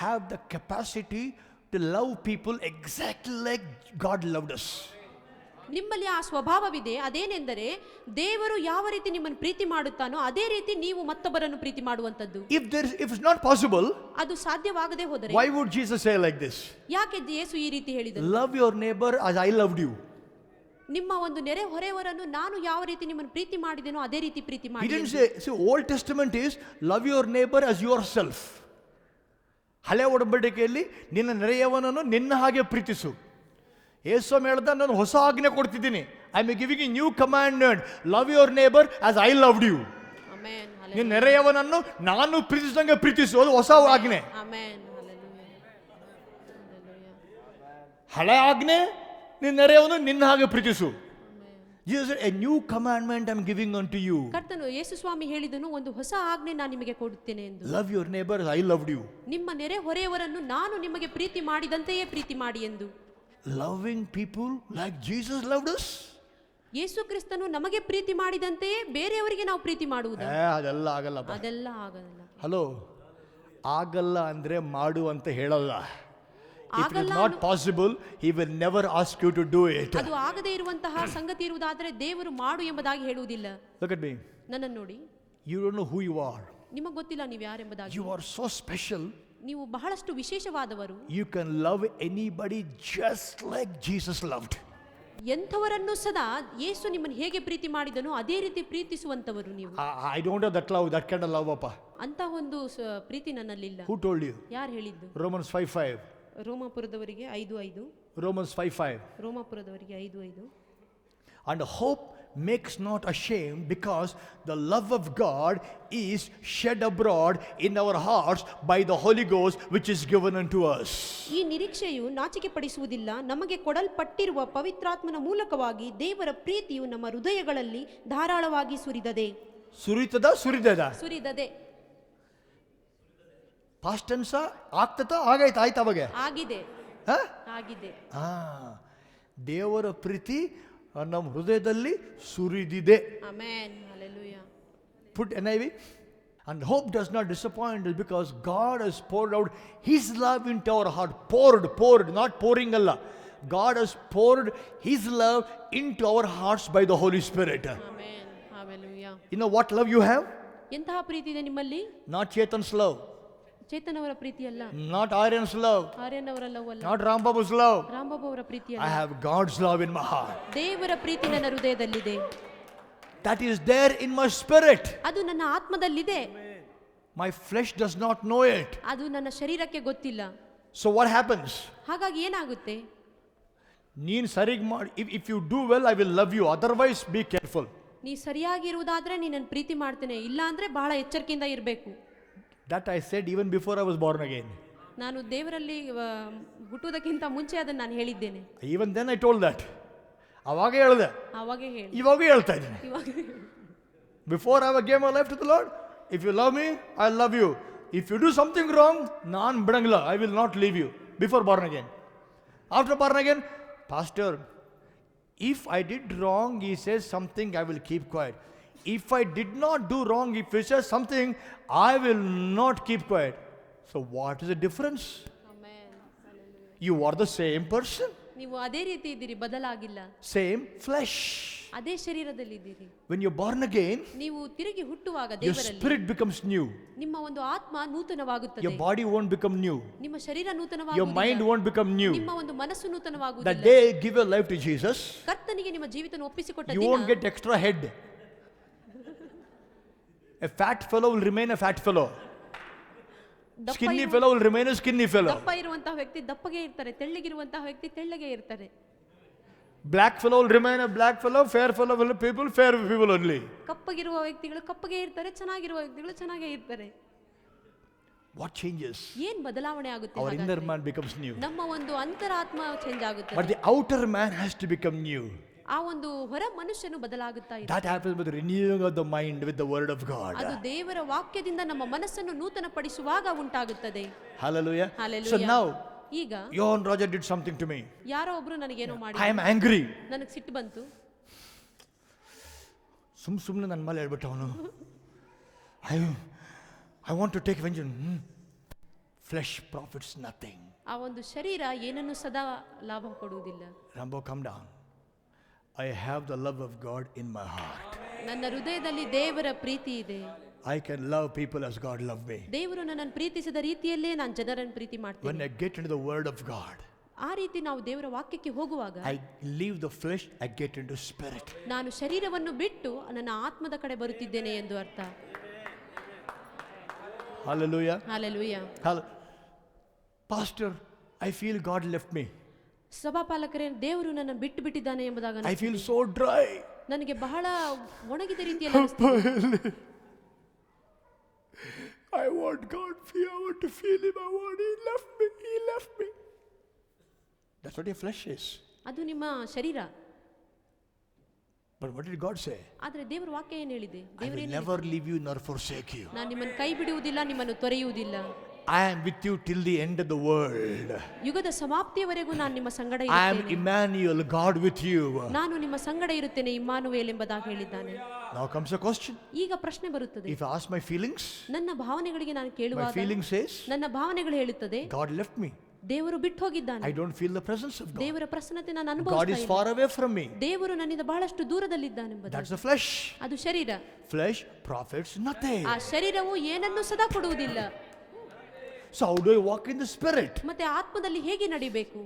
have the capacity to love people exactly like God loved us. ನಿಮ್ಮಲ್ಲಿ ಆ ಸ್ವಭಾವವಿದೆ. ಅದೇನೆಂದರೆ ದೇವರು ಯಾವ ರೀತಿ ನಿಮ್ಮನ್ನು ಪ್ರೀತಿ ಮಾಡುತ್ತಾನೋ ಅದೇ ರೀತಿ ನೀವು ಮತ್ತೊಬ್ಬರನ್ನು ಪ್ರೀತಿ ಮಾಡುವಂತದ್ದು. If it's not possible, ಅದು ಸಾಧ್ಯವಾಗದೇ ಹೋದರೆ why would Jesus say like this? ಯಾಕೆ ಯೇಸು ಈ ರೀತಿ ಹೇಳಿದರು? Love your neighbor as I loved you. ನಿಮ್ಮ ಒಂದು ನೆರೆ ಹೊರೆಯವರನ್ನು ನಾನು ಯಾವ ರೀತಿ ನಿಮ್ಮನ್ನು ಪ್ರೀತಿ ಮಾಡಿದೆನೋ ಅದೇ ರೀತಿ ಪ್ರೀತಿ He ಮಾಡಿ. didn't say, see, Old Testament is love your neighbor as yourself. ಹಳೆ ಒಡಂಬಡಿಕೆಯಲ್ಲಿ ನಿನ್ನ ನೆರೆಯವನನ್ನು ನಿನ್ನ ಹಾಗೆ ಪ್ರೀತಿಸು. ಯೇಸು ಹೇಳ್ದ, ನಾನು ಹೊಸ ಆಜ್ಞೆ ಕೊಡ್ತಿದ್ದೀನಿ. I am giving a new commandment, love your neighbour as I loved you. Amen. ನಿನ್ನ ನೆರೆಯವನನ್ನು ನಾನು ಪ್ರೀತಿಸಿದಂಗೆ ಪ್ರೀತಿಸು, ಅದು ಹೊಸ ಆಜ್ಞೆ. ಆಮೆನ್. ಹಳೆ ಆಜ್ಞೆ, ನಿನ್ನ ನೆರೆಯವನು ನಿನ್ನ ಹಾಗೆ ಪ್ರೀತಿಸು. Jesus said, a new commandment I'm giving unto you. ಕರ್ತನು ಯೇಸು ಸ್ವಾಮಿ ಹೇಳಿದನು, ಒಂದು ಹೊಸ ಆಜ್ಞೆ ನಾನು ನಿಮಗೆ ಕೊಡುತ್ತೇನೆ ಎಂದು. Love your neighbor as I loved you. ನಿಮ್ಮ ನೆರೆ ಹೊರೆಯವರನ್ನು ನಾನು ನಿಮಗೆ ಪ್ರೀತಿ ಮಾಡಿದಂತೆಯೇ ಪ್ರೀತಿ ಮಾಡಿ ಎಂದು. Loving people like Jesus loved us. ಯೇಸು ಕ್ರಿಸ್ತನು ನಮಗೆ ಪ್ರೀತಿ ಮಾಡಿದಂತೆಯೇ ಬೇರೆಯವರಿಗೆ ನಾವು ಪ್ರೀತಿ ಮಾಡುವುದು. ಅದೆಲ್ಲ ಆಗಲ್ಲ. ಅದೆಲ್ಲ ಆಗಲ್ಲ. ಹಲೋ, ಆಗಲ್ಲ ಅಂದ್ರೆ ಮಾಡು ಅಂತ ಹೇಳಲ್ಲ. If it is not possible, he will never ask you to do it. ಅದು ಆಗದೇ ಇರುವಂತಹ ಸಂಗತಿ ಇರುವುದಾದರೆ ದೇವರು ಮಾಡು ಎಂಬುದಾಗಿ ಹೇಳುವುದಿಲ್ಲ. Look at me. ನನ್ನನ್ನು ನೋಡಿ. You don't know who you are. ನಿಮಗೆ ಗೊತ್ತಿಲ್ಲ ನೀವು ಯಾರೆಂಬುದಾಗಿ. You are so special. ನೀವು ಬಹಳಷ್ಟು ವಿಶೇಷವಾದವರು. You can love anybody just like Jesus loved. ಎಂಥವರನ್ನು ಸದಾ ಯೇಸು ನಿಮ್ಮನ್ನು ಹೇಗೆ ಪ್ರೀತಿ ಮಾಡಿದನೋ ಅದೇ ರೀತಿ ಪ್ರೀತಿಸುವಂತವರು ನೀವು. I don't have that love, that kind of love, appa. ಅಂತ ಒಂದು ಪ್ರೀತಿ ನನ್ನಲ್ಲಿಲ್ಲ. Who told you? ಯಾರು ಹೇಳಿದ್ದು? Romans 5:5. ರೋಮಾಪುರದವರಿಗೆ 5:5. Romans 5:5. ರೋಮಾಪುರದವರಿಗೆ 5:5. And hope makes not ashamed, because the love of God is shed abroad in our hearts by the Holy Ghost which is given unto us. ಈ ನಿರೀಕ್ಷೆಯು ನಾಚಿಕೆ ಪಡಿಸುವುದಿಲ್ಲ, ನಮಗೆ ಕೊಡಲ್ಪಟ್ಟಿರುವ ಪವಿತ್ರಾತ್ಮನ ಮೂಲಕವಾಗಿ ದೇವರ ಪ್ರೀತಿಯು ನಮ್ಮ ಹೃದಯಗಳಲ್ಲಿ ಧಾರಾಳವಾಗಿ ಸುರಿದದೆ. ಸುರಿದದೆ. ಪಾಸ್ಟ್ ಟೆನ್ಸ್ ಆಗ್ತದ, ಆಗೈತೆ, ಆಯ್ತು, ಅವಾಗ ಆಗಿದೆ. ಆಗಿದೆ. ದೇವರ ಪ್ರೀತಿ ನಮ್ಮ ಹೃದಯದಲ್ಲಿ ಸುರಿದಿದೆ. Amen. Hallelujah. Put NIV. And hope does not disappoint us, because God has poured out his love into our heart. Poured, not pouring alla. God has poured his love into our hearts by the Holy Spirit. Amen. Hallelujah. You know what love you have? ಎಂತಹ ಪ್ರೀತಿ ಇದೆ ನಿಮ್ಮಲ್ಲಿ? Not Chetan's love. Chetan ಅವರ ಪ್ರೀತಿ ಅಲ್ಲ. Not Aryan's love. Aryan ಅವರ love ಅಲ್ಲ. Not Rambabu's love. Rambabu ಅವರ ಪ್ರೀತಿ ಅಲ್ಲ. I have God's love in my heart. ದೇವರ ಪ್ರೀತಿ ನನ್ನ ಹೃದಯದಲ್ಲಿದೆ. That is there in my spirit. ಅದು ನನ್ನ ಆತ್ಮದಲ್ಲಿದೆ. My flesh does not know it. ಅದು ನನ್ನ ಶರೀರಕ್ಕೆ ಗೊತ್ತಿಲ್ಲ. So what happens? ಹಾಗಾಗಿ ಏನಾಗುತ್ತೆ? ನೀನು ಸರಿಯಾಗಿ ಮಾಡಿ, if you do well, I will love you. Otherwise, be careful. ನೀ ಸರಿಯಾಗಿರುವುದಾದ್ರೆ ನೀನನ್ನು ಪ್ರೀತಿ ಮಾಡ್ತೇನೆ, ಇಲ್ಲ ಅಂದ್ರೆ ಬಹಳ ಎಚ್ಚರಿಕೆಯಿಂದ ಇರಬೇಕು. That I said even before I was born again. ನಾನು ದೇವರಲ್ಲಿ ಹುಟ್ಟುವುದಕ್ಕಿಂತ ಮುಂಚೆ ಅದನ್ನು ನಾನು ಹೇಳಿದ್ದೇನೆ. Even then I told that. ಅವಾಗ ಹೇಳಿದೆ, ಇವಾಗ ಹೇಳ್ತಾ ಇದ್ದೀನಿ. Before I gave my life to the Lord, if you love me, I love you. If you do something wrong, ನಾನು ಬಿಡಂಗಿಲ್ಲ, I will not leave you. Before born again. After born again, Pastor, if I did wrong, he says something, I will keep quiet. If I did not do wrong, if he says something, I will not keep quiet. So what is the difference? Amen. You are the same person. ನೀವು ಅದೇ ರೀತಿ ಇದ್ದೀರಿ, ಬದಲಾಗಿಲ್ಲ. Same flesh. ಅದೇ ಶರೀರದಲ್ಲಿ ಇದ್ದೀರಿ. When you're born again, ನೀವು ತಿರುಗಿ ಹುಟ್ಟುವಾಗ your ದೇವರಲ್ಲಿ spirit becomes new. ನಿಮ್ಮ ಒಂದು ಆತ್ಮ ನೂತನವಾಗುತ್ತದೆ. Your body won't become new. ನಿಮ್ಮ ಶರೀರ ನೂತನವಾಗುವುದಿಲ್ಲ. Your mind won't become new. ನಿಮ್ಮ ಒಂದು ಮನಸ್ಸು ನೂತನವಾಗುವುದಿಲ್ಲ. That day give your life to Jesus, ಕರ್ತನಿಗೆ ನಿಮ್ಮ ಜೀವಿತವನ್ನು ಒಪ್ಪಿಸಿಕೊಟ್ಟ you won't get extra head. A fat fellow will remain a fat fellow. Skinny fellow will remain a skinny fellow. ದಪ್ಪ ಇರುವಂತಹ ವ್ಯಕ್ತಿ ದಪ್ಪಗೆ ಇರ್ತಾರೆ, ತೆಳ್ಳಗಿರುವಂತಹ ವ್ಯಕ್ತಿ ತೆಳ್ಳಗೆ ಇರ್ತಾರೆ. Black fellow will remain a black fellow, fair fellow will people fair people only. ಕಪ್ಪಗಿರುವ ವ್ಯಕ್ತಿಗಳು ಕಪ್ಪಗೆ ಇರ್ತಾರೆ, ಚೆನ್ನಾಗಿರುವ ವ್ಯಕ್ತಿಗಳು ಚೆನ್ನಾಗೇ ಇರ್ತಾರೆ. What changes? ಏನ್ ಬದಲಾವಣೆ ಆಗುತ್ತೆ? Our inner man becomes new. ನಮ್ಮ ಒಂದು ಅಂತರಾತ್ಮ ಚೇಂಜ್ ಆಗುತ್ತೆ. But the outer man has to become new. ಆ ಒಂದು ಹೊರ ಮನುಷ್ಯನು ಬದಲಾಗುತ್ತಾ ಇದ್ದಾನೆ. That happens with the renewing of the mind with the word of God. ಅದು ದೇವರ ವಾಕ್ಯದಿಂದ ನಮ್ಮ ಮನಸ್ಸನ್ನು ನೂತನಪಡಿಸುವಾಗ ಉಂಟಾಗುತ್ತದೆ. Hallelujah. Hallelujah. So now, ಈಗ Johan Roger did something to me. ಯಾರೋ ಒಬ್ರು ನನಗೇನೋ ಮಾಡಿ, I am angry. ನನಗೆ ಸಿಟ್ಟು ಬಂತು. ಸುಮ್ಮನೆ ನನ್ನ ಮೇಲೆ ಹೇಳ್ಬಿಟ್ಟು ಅವನು, I want to take vengeance. Flesh profits nothing. ಆ ಒಂದು ಶರೀರ ಏನನ್ನು ಸದಾ ಲಾಭ ಕೊಡುವುದಿಲ್ಲ. Rambo, come down. I have the love of God in my heart. ನನ್ನ ಹೃದಯದಲ್ಲಿ ದೇವರ ಪ್ರೀತಿ ಇದೆ. I can love people as God loved me. ದೇವರು ನನ್ನನ್ನು ಪ್ರೀತಿಸಿದ ರೀತಿಯಲ್ಲೇ ನಾನು ಜನರನ್ನು ಪ್ರೀತಿ When ಮಾಡ್ತೇನೆ. I get into the word of God, ಆ ರೀತಿ ನಾವು ದೇವರ ವಾಕ್ಯಕ್ಕೆ ಹೋಗುವಾಗ I leave the flesh, I get into spirit. ನಾನು ಶರೀರವನ್ನು ಬಿಟ್ಟು ನನ್ನ ಆತ್ಮದ ಕಡೆ ಬರುತ್ತಿದ್ದೇನೆ ಎಂದು ಅರ್ಥ. Hallelujah. Hallelujah. Pastor, I feel God left me. ಸಭಾಪಾಲಕರೇ, ದೇವರು ನನ್ನ ಬಿಟ್ಟು ಬಿಟ್ಟಿದ್ದಾನೆ ಎಂಬುದಾಗ I feel so dry. ನನಗೆ ಬಹಳ ಒಣಗಿದ ರೀತಿಯಲ್ಲಿ ಅನಿಸುತ್ತದೆ. I want God. I want to feel Him. He left me. That's what your flesh is. ಅದು ನಿಮ್ಮ ಶರೀರ. But what did God say? ಆದ್ರೆ ದೇವರ ವಾಕ್ಯ ಏನು ಹೇಳಿದೆ? I will never leave you nor forsake you. ನಾನು ನಿಮ್ಮನ್ನು ಕೈ ಬಿಡುವುದಿಲ್ಲ, ನಿಮ್ಮನ್ನು ತೊರೆಯುವುದಿಲ್ಲ. I am with you till the end of the world. ಯುಗದ ಸಮಾಪ್ತಿಯವರೆಗೂ ನಾನು ನಿಮ್ಮ ಸಂಗಡ I am ಇರುತ್ತೇನೆ. Emmanuel, God with you. ನಾನು ನಿಮ್ಮ ಸಂಗಡ ಇರುತ್ತೇನೆ, ಇಮ್ಮಾನುವೇಲ್ ಎಂಬುದಾಗಿ ಹೇಳಿದ್ದಾನೆ. Now comes a question. ಈಗ ಪ್ರಶ್ನೆ ಬರುತ್ತದೆ. If I ask my feelings, ನನ್ನ ಭಾವನೆಗಳಿಗೆ ನಾನು my ಕೇಳುವಾಗ feeling says, ನನ್ನ ಭಾವನೆಗಳು ಹೇಳುತ್ತದೆ God left me. ದೇವರು ಬಿಟ್ಟು ಹೋಗಿದ್ದಾನೆ. I don't feel the presence of God. ದೇವರ ಪ್ರಸನ್ನತೆ ನಾನು God ಅನುಭವಿಸ್ತಾ is ಇಲ್ಲ. far away from me. ದೇವರು ನನ್ನಿಂದ ಬಹಳಷ್ಟು ದೂರದಲ್ಲಿದ್ದಾನೆಂಬುದು. That's the flesh. ಅದು ಶರೀರ. Flesh profits nothing. ಆ ಶರೀರವು ಏನನ್ನೂ ಸದಾ ಕೊಡುವುದಿಲ್ಲ. So how do I walk in the spirit? ಮತ್ತೆ ಆತ್ಮದಲ್ಲಿ ಹೇಗೆ ನಡಿಬೇಕು?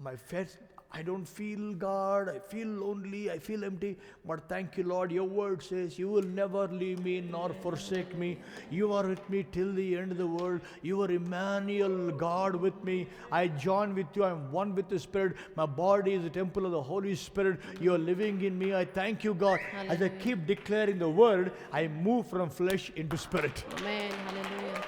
My faith, I don't feel God, I feel lonely, I feel empty. But thank you, Lord, your word says you will never leave me nor forsake me. You are with me till the end of the world. You are Emmanuel, God with me. I join with you, I am one with the Spirit. My body is the temple of the Holy Spirit. You are living in me. I thank you, God. As I keep declaring the word, I move from flesh into spirit. Amen, hallelujah.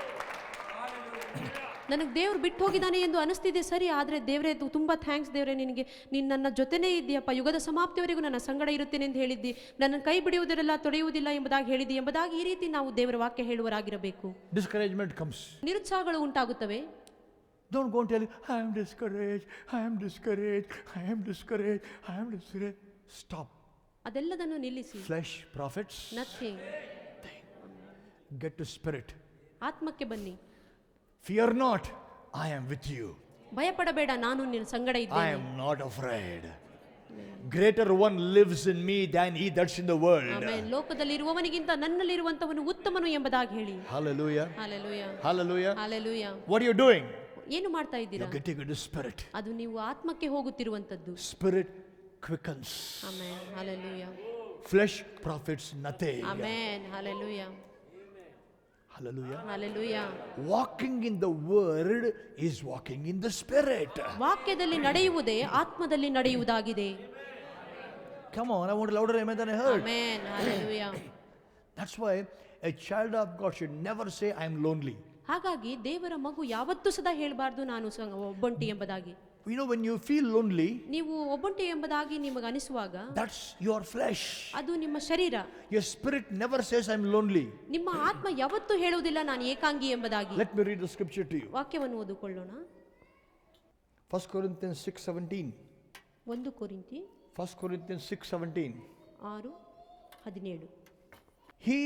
ನನಗೆ ದೇವ್ರು ಬಿಟ್ಟು ಹೋಗಿದ್ದಾನೆ ಎಂದು ಅನಿಸ್ತಿದೆ ಸರಿ, ಆದರೆ ದೇವರೇ ತುಂಬಾ ಥ್ಯಾಂಕ್ಸ್ ದೇವರೇ, ನಿನಗೆ ನೀನು ನನ್ನ ಜೊತೆನೇ ಇದ್ದೀಯಪ್ಪ, ಯುಗದ ಸಮಾಪ್ತಿಯವರೆಗೂ ನನ್ನ ಸಂಗಡ ಇರುತ್ತೇನೆ ಎಂದು ಹೇಳಿದ್ದಿ, ನನ್ನ ಕೈ ಬಿಡುವುದಿರಲ್ಲ, ತೊಳೆಯುವುದಿಲ್ಲ ಎಂಬುದಾಗಿ ಹೇಳಿದ್ದಿ ಎಂಬುದಾಗಿ ಈ ರೀತಿ ನಾವು ದೇವರ ವಾಕ್ಯ ಹೇಳುವರಾಗಿರಬೇಕು. Discouragement comes. ನಿರುತ್ಸಾಹಗಳು ಉಂಟಾಗುತ್ತವೆ. Don't go and tell you, I am discouraged, I am discouraged, I am discouraged, I am discouraged. Stop. ಅದೆಲ್ಲದನ್ನು ನಿಲ್ಲಿಸಿ. Flesh profits nothing. Get to spirit. ಆತ್ಮಕ್ಕೆ ಬನ್ನಿ. Fear not, I am with you. ಭಯಪಡಬೇಡ, ನಾನು ನಿನ್ನ ಸಂಗಡ I ಇದ್ದೇನೆ. am not afraid. Greater one lives in me than he that's in the world. Amen. ಲೋಕದಲ್ಲಿರುವವನಿಗಿಂತ ನನ್ನಲ್ಲಿರುವಂತವನು ಉತ್ತಮನು ಎಂಬುದಾಗಿ ಹೇಳಿ. Hallelujah. Hallelujah. Hallelujah. Hallelujah. What are you doing? ಏನು ಮಾಡ್ತಾ ಇದ್ದೀರಾ? You're getting into spirit. ಅದು ನೀವು ಆತ್ಮಕ್ಕೆ ಹೋಗುತ್ತಿರುವಂತದ್ದು. Spirit quickens. Amen, hallelujah. Flesh profits nothing. Amen, hallelujah. Hallelujah. Hallelujah. Walking in the word is walking in the spirit. ವಾಕ್ಯದಲ್ಲಿ ನಡೆಯುವುದೇ ಆತ್ಮದಲ್ಲಿ ನಡೆಯುವುದಾಗಿದೆ. Come on, I want a louder amen than I heard. Amen, hallelujah. That's why a child of God should never say I am lonely. ಹಾಗಾಗಿ ದೇವರ ಮಗು ಯಾವತ್ತೂ ಸದಾ ಹೇಳಬಾರ್ದು ನಾನು ಒಬ್ಬಂಟಿ ಎಂಬುದಾಗಿ. You know, when you feel lonely, ನೀವು ಒಬ್ಬಂಟಿ ಎಂಬುದಾಗಿ ನಿಮಗೆ ಅನಿಸುವಾಗ that's your flesh. ಅದು ನಿಮ್ಮ ಶರೀರ. Your spirit never says I'm lonely. ನಿಮ್ಮ ಆತ್ಮ ಯಾವತ್ತೂ ಹೇಳುವುದಿಲ್ಲ ನಾನು ಏಕಾಂಗಿ ಎಂಬುದಾಗಿ. Let me read the scripture to you. ವಾಕ್ಯವನ್ನು ಓದಿಕೊಳ್ಳೋಣ. 1 Corinthians 6:17. 1 ಕೊರಿಂಥಿ 1 Corinthians 6:17. 6:17. He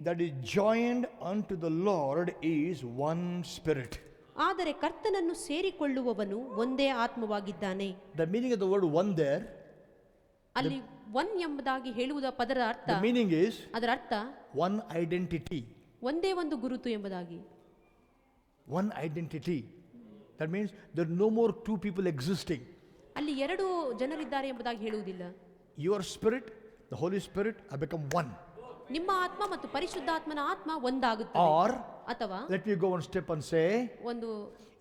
that is joined unto the Lord is one spirit. ಆದರೆ ಕರ್ತನನ್ನು ಸೇರಿಕೊಳ್ಳುವವನು ಒಂದೇ ಆತ್ಮವಾಗಿದ್ದಾನೆ. The meaning of the word one there, ಅಲ್ಲಿ ಒನ್ ಎಂಬುದಾಗಿ ಹೇಳುವುದ ಪದರ ಅರ್ಥ, the meaning is ಅದರ ಅರ್ಥ one identity. ಒಂದೇ ಒಂದು ಗುರುತು ಎಂಬುದಾಗಿ. One identity. That means there are no more two people existing. ಅಲ್ಲಿ ಎರಡು ಜನರಿದ್ದಾರೆ ಎಂಬುದಾಗಿ ಹೇಳುವುದಿಲ್ಲ. Your spirit, the Holy Spirit have become one. ನಿಮ್ಮ ಆತ್ಮ ಮತ್ತು ಪರಿಶುದ್ಧಾತ್ಮನ ಆತ್ಮ ಒಂದಾಗುತ್ತದೆ. Or ಅಥವಾ let me go one step and say, ಒಂದು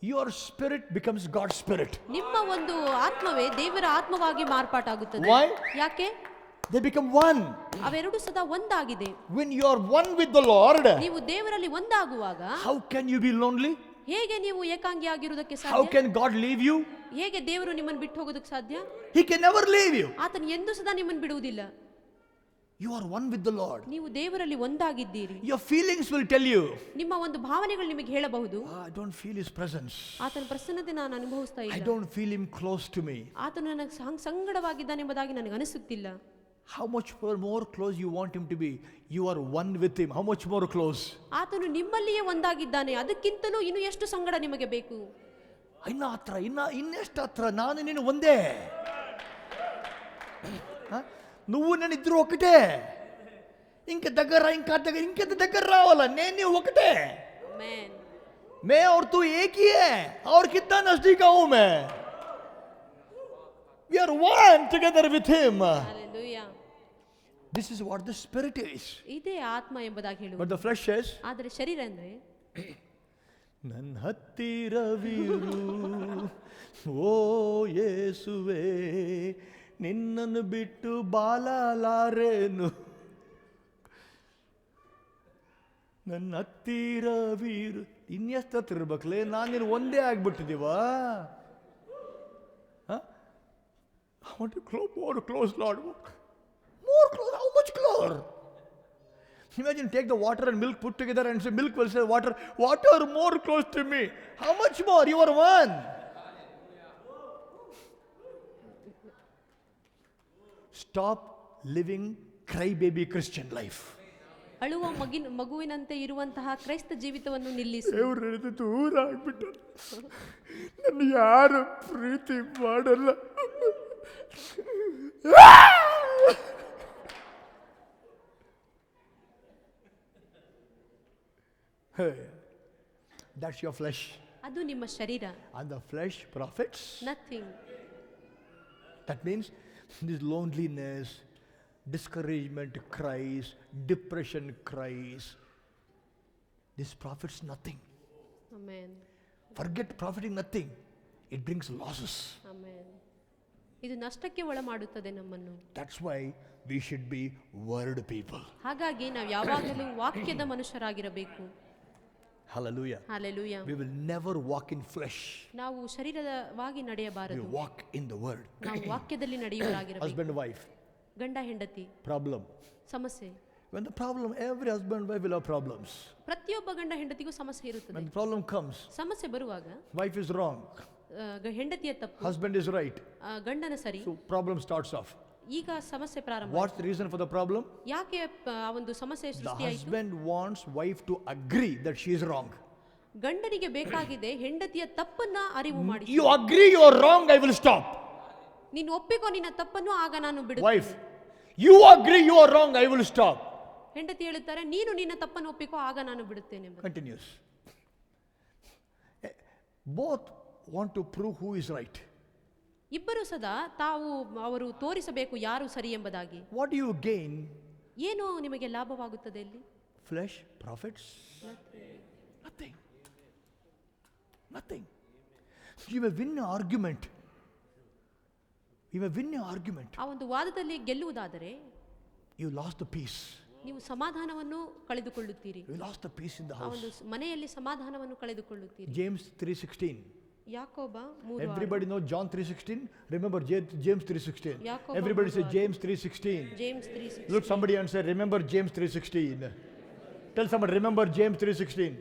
your spirit becomes God's spirit. ನಿಮ್ಮ ಒಂದು ಆತ್ಮವೇ ದೇವರ ಆತ್ಮವಾಗಿ ಮಾರ್ಪಾಟಾಗುತ್ತದೆ. Why? ಯಾಕೆ? They become one. ಅವೆರಡು ಸದಾ ಒಂದಾಗಿದೆ. When you are one with the Lord, ನೀವು ದೇವರಲ್ಲಿ ಒಂದಾಗುವಾಗ how can you be lonely? ಹೇಗೆ ನೀವು ಏಕಾಂಗಿಯಾಗಿರುವುದಕ್ಕೆ How ಸಾಧ್ಯ? can God leave you? ಹೇಗೆ ದೇವರು ನಿಮ್ಮನ್ನು ಬಿಟ್ಟು ಹೋಗೋದಕ್ಕೆ ಸಾಧ್ಯ? He can never leave you. ಆತನು ಎಂದೂ ಸದಾ ನಿಮ್ಮನ್ನು ಬಿಡುವುದಿಲ್ಲ. You are one with the Lord. ನೀವು ದೇವರಲ್ಲಿ ಒಂದಾಗಿದ್ದೀರಿ. Your feelings will tell you, ನಿಮ್ಮ ಒಂದು ಭಾವನೆಗಳು ನಿಮಗೆ ಹೇಳಬಹುದು, I don't feel His presence. ಆತನ ಪ್ರಸನ್ನತೆ ನಾನು ಅನುಭವಿಸ್ತಾ I ಇಲ್ಲ, don't feel Him close to me. ಆತನು ನನಗೆ ಸಂಗಡವಾಗಿದ್ದಾನೆ ಎಂಬುದಾಗಿ ನನಗೆ ಅನಿಸುತ್ತಿಲ್ಲ. How much more close you want Him to be? You are one with Him. How much more close? ಆತನು ನಿಮ್ಮಲ್ಲಿಯೇ ಒಂದಾಗಿದ್ದಾನೆ, ಅದಕ್ಕಿಂತಲೂ ಇನ್ನು ಎಷ್ಟು ಸಂಗಡ ನಿಮಗೆ ಬೇಕು? ಇನ್ನ ಹತ್ರ, ಇನ್ನೆಷ್ಟು ಹತ್ರ, ನಾನು ನೀನು ಒಂದೇ. నువ్వు నేను ఇద్దరు ఒకటే, ఇంక దగ్గర ఇంకెంత దగ్గర రావాలా, నేను ఒకటే. Amen. मैं और तू एक ही है, और कितना नजदीक आऊं मैं. We are one together with Him. Hallelujah. This is what the spirit is. ಇದೇ ಆತ್ಮ ಎಂಬುದಾಗಿ But ಹೇಳುವುದು. the flesh says, ಆದರೆ ಶರೀರ ಅಂದ್ರೆ ನನ್ನ ಹತ್ತಿರವಿರು ಓ ಯೇಸುವೆ, ನಿನ್ನನ್ನು ಬಿಟ್ಟು ಬಾಳಲಾರೆನು. ನನ್ನ ಹತ್ತಿರವಿರು, ಇನ್ನೆಷ್ಟು ಹತ್ತಿರ ಇರ್ಬೇಕಲೇ, ನಾನು ನೀನು ಒಂದೇ ಆಗ್ಬಿಟ್ಟಿದೀವಾ? I want to more close, Lord. More close. How much closer? Imagine take the water and milk put together and say milk will say water more close to me. How much more? You are one. Stop living crybaby Christian life. ಅಳುವ ಮಗುವಿನಂತೆ ಇರುವಂತಹ ಕ್ರೈಸ್ತ ಜೀವಿತವನ್ನು ನಿಲ್ಲಿಸಿ. ದೇವರು ಹಿಡಿದು ದೂರ ಆಗ್ಬಿಟ್ಟು ನನ್ನ ಯಾರು ಪ್ರೀತಿ ಮಾಡಲ್ಲ. That's your flesh. ಅದು ನಿಮ್ಮ ಶರೀರ. And the flesh profits nothing. That means this loneliness, discouragement cries, depression cries. This profits nothing. Amen. Forget profiting nothing. It brings losses. Amen. ಇದು ನಷ್ಟಕ್ಕೆ ಒಳ ಮಾಡುತ್ತದೆ ನಮ್ಮನ್ನು. That's why we should be word people. ಹಾಗಾಗಿ ನಾವು ಯಾವಾಗಲೂ ವಾಕ್ಯದ ಮನುಷ್ಯರಾಗಿರಬೇಕು. Hallelujah. Hallelujah. We will never walk in flesh. ನಾವು ಶರೀರವಾಗಿ ನಡೆಯಬಾರದು. We walk in the word. ನಾವು ವಾಕ್ಯದಲ್ಲಿ ನಡೆಯುವವರಾಗಿರಬೇಕು. Husband wife. ಗಂಡ ಹೆಂಡತಿ. Problem. ಸಮಸ್ಯೆ. When the problem, every husband wife will have problems. ಪ್ರತಿಯೊಬ್ಬ ಗಂಡ ಹೆಂಡತಿಗೂ ಸಮಸ್ಯೆ ಇರುತ್ತದೆ. When the problem comes, ಸಮಸ್ಯೆ ಬರುವಾಗ wife is wrong, ಹೆಂಡತಿಯ ತಪ್ಪು, husband is right. ಗಂಡನ ಸರಿ. So problem starts off. ಈಗ ಸಮಸ್ಯೆ ಪ್ರಾರಂಭ. What's the reason for the problem? ಯಾಕೆ ಆ ಒಂದು ಸಮಸ್ಯೆ The ಸೃಷ್ಟಿಯಾಯಿತು? husband wants wife to agree that she is wrong. ಗಂಡನಿಗೆ ಬೇಕಾಗಿದೆ ಹೆಂಡತಿಯ ತಪ್ಪನ್ನ ಅರಿವು ಮಾಡಿ. You agree you are wrong, I will stop. ನೀನು ಒಪ್ಪಿಕೋ ನಿನ್ನ ತಪ್ಪನ್ನು, ಆಗ ನಾನು ಬಿಡುತ್ತೇನೆ. Wife, you agree you are wrong, I will stop. ಹೆಂಡತಿ ಹೇಳುತ್ತಾರೆ ನೀನು ನಿನ್ನ ತಪ್ಪನ್ನು ಒಪ್ಪಿಕೋ, ಆಗ ನಾನು ಬಿಡುತ್ತೇನೆ. Continues. Both want to prove who is right. ಇಬ್ಬರು ಸದಾ ಅವರು ತೋರಿಸಬೇಕು ಯಾರು ಸರಿ ಎಂಬುದಾಗಿ. What do you gain? ಏನು ನಿಮಗೆ ಲಾಭವಾಗುತ್ತದೆ ಇಲ್ಲಿ? Flesh profits nothing. Nothing. You may win an argument. You may win an argument. ಆ ಒಂದು ವಾದದಲ್ಲಿ ಗೆಲ್ಲುವುದಾದರೆ You lost the peace. ನೀವು ಸಮಾಧಾನವನ್ನು ಕಳೆದುಕೊಳ್ಳುತ್ತೀರಿ. You lost the peace in the ಆ house. ಒಂದು ಮನೆಯಲ್ಲಿ ಸಮಾಧಾನವನ್ನು ಕಳೆದುಕೊಳ್ಳುತ್ತೀರಿ. James 3:16. ಯಾಕೋಬ 3:6. Everybody know John 3:16? Remember James 3:16. ಯಾಕೋಬ Everybody say 3:6. James 3:16. James 3:6. Look somebody and say remember James 3:16. Tell somebody remember James 3:16.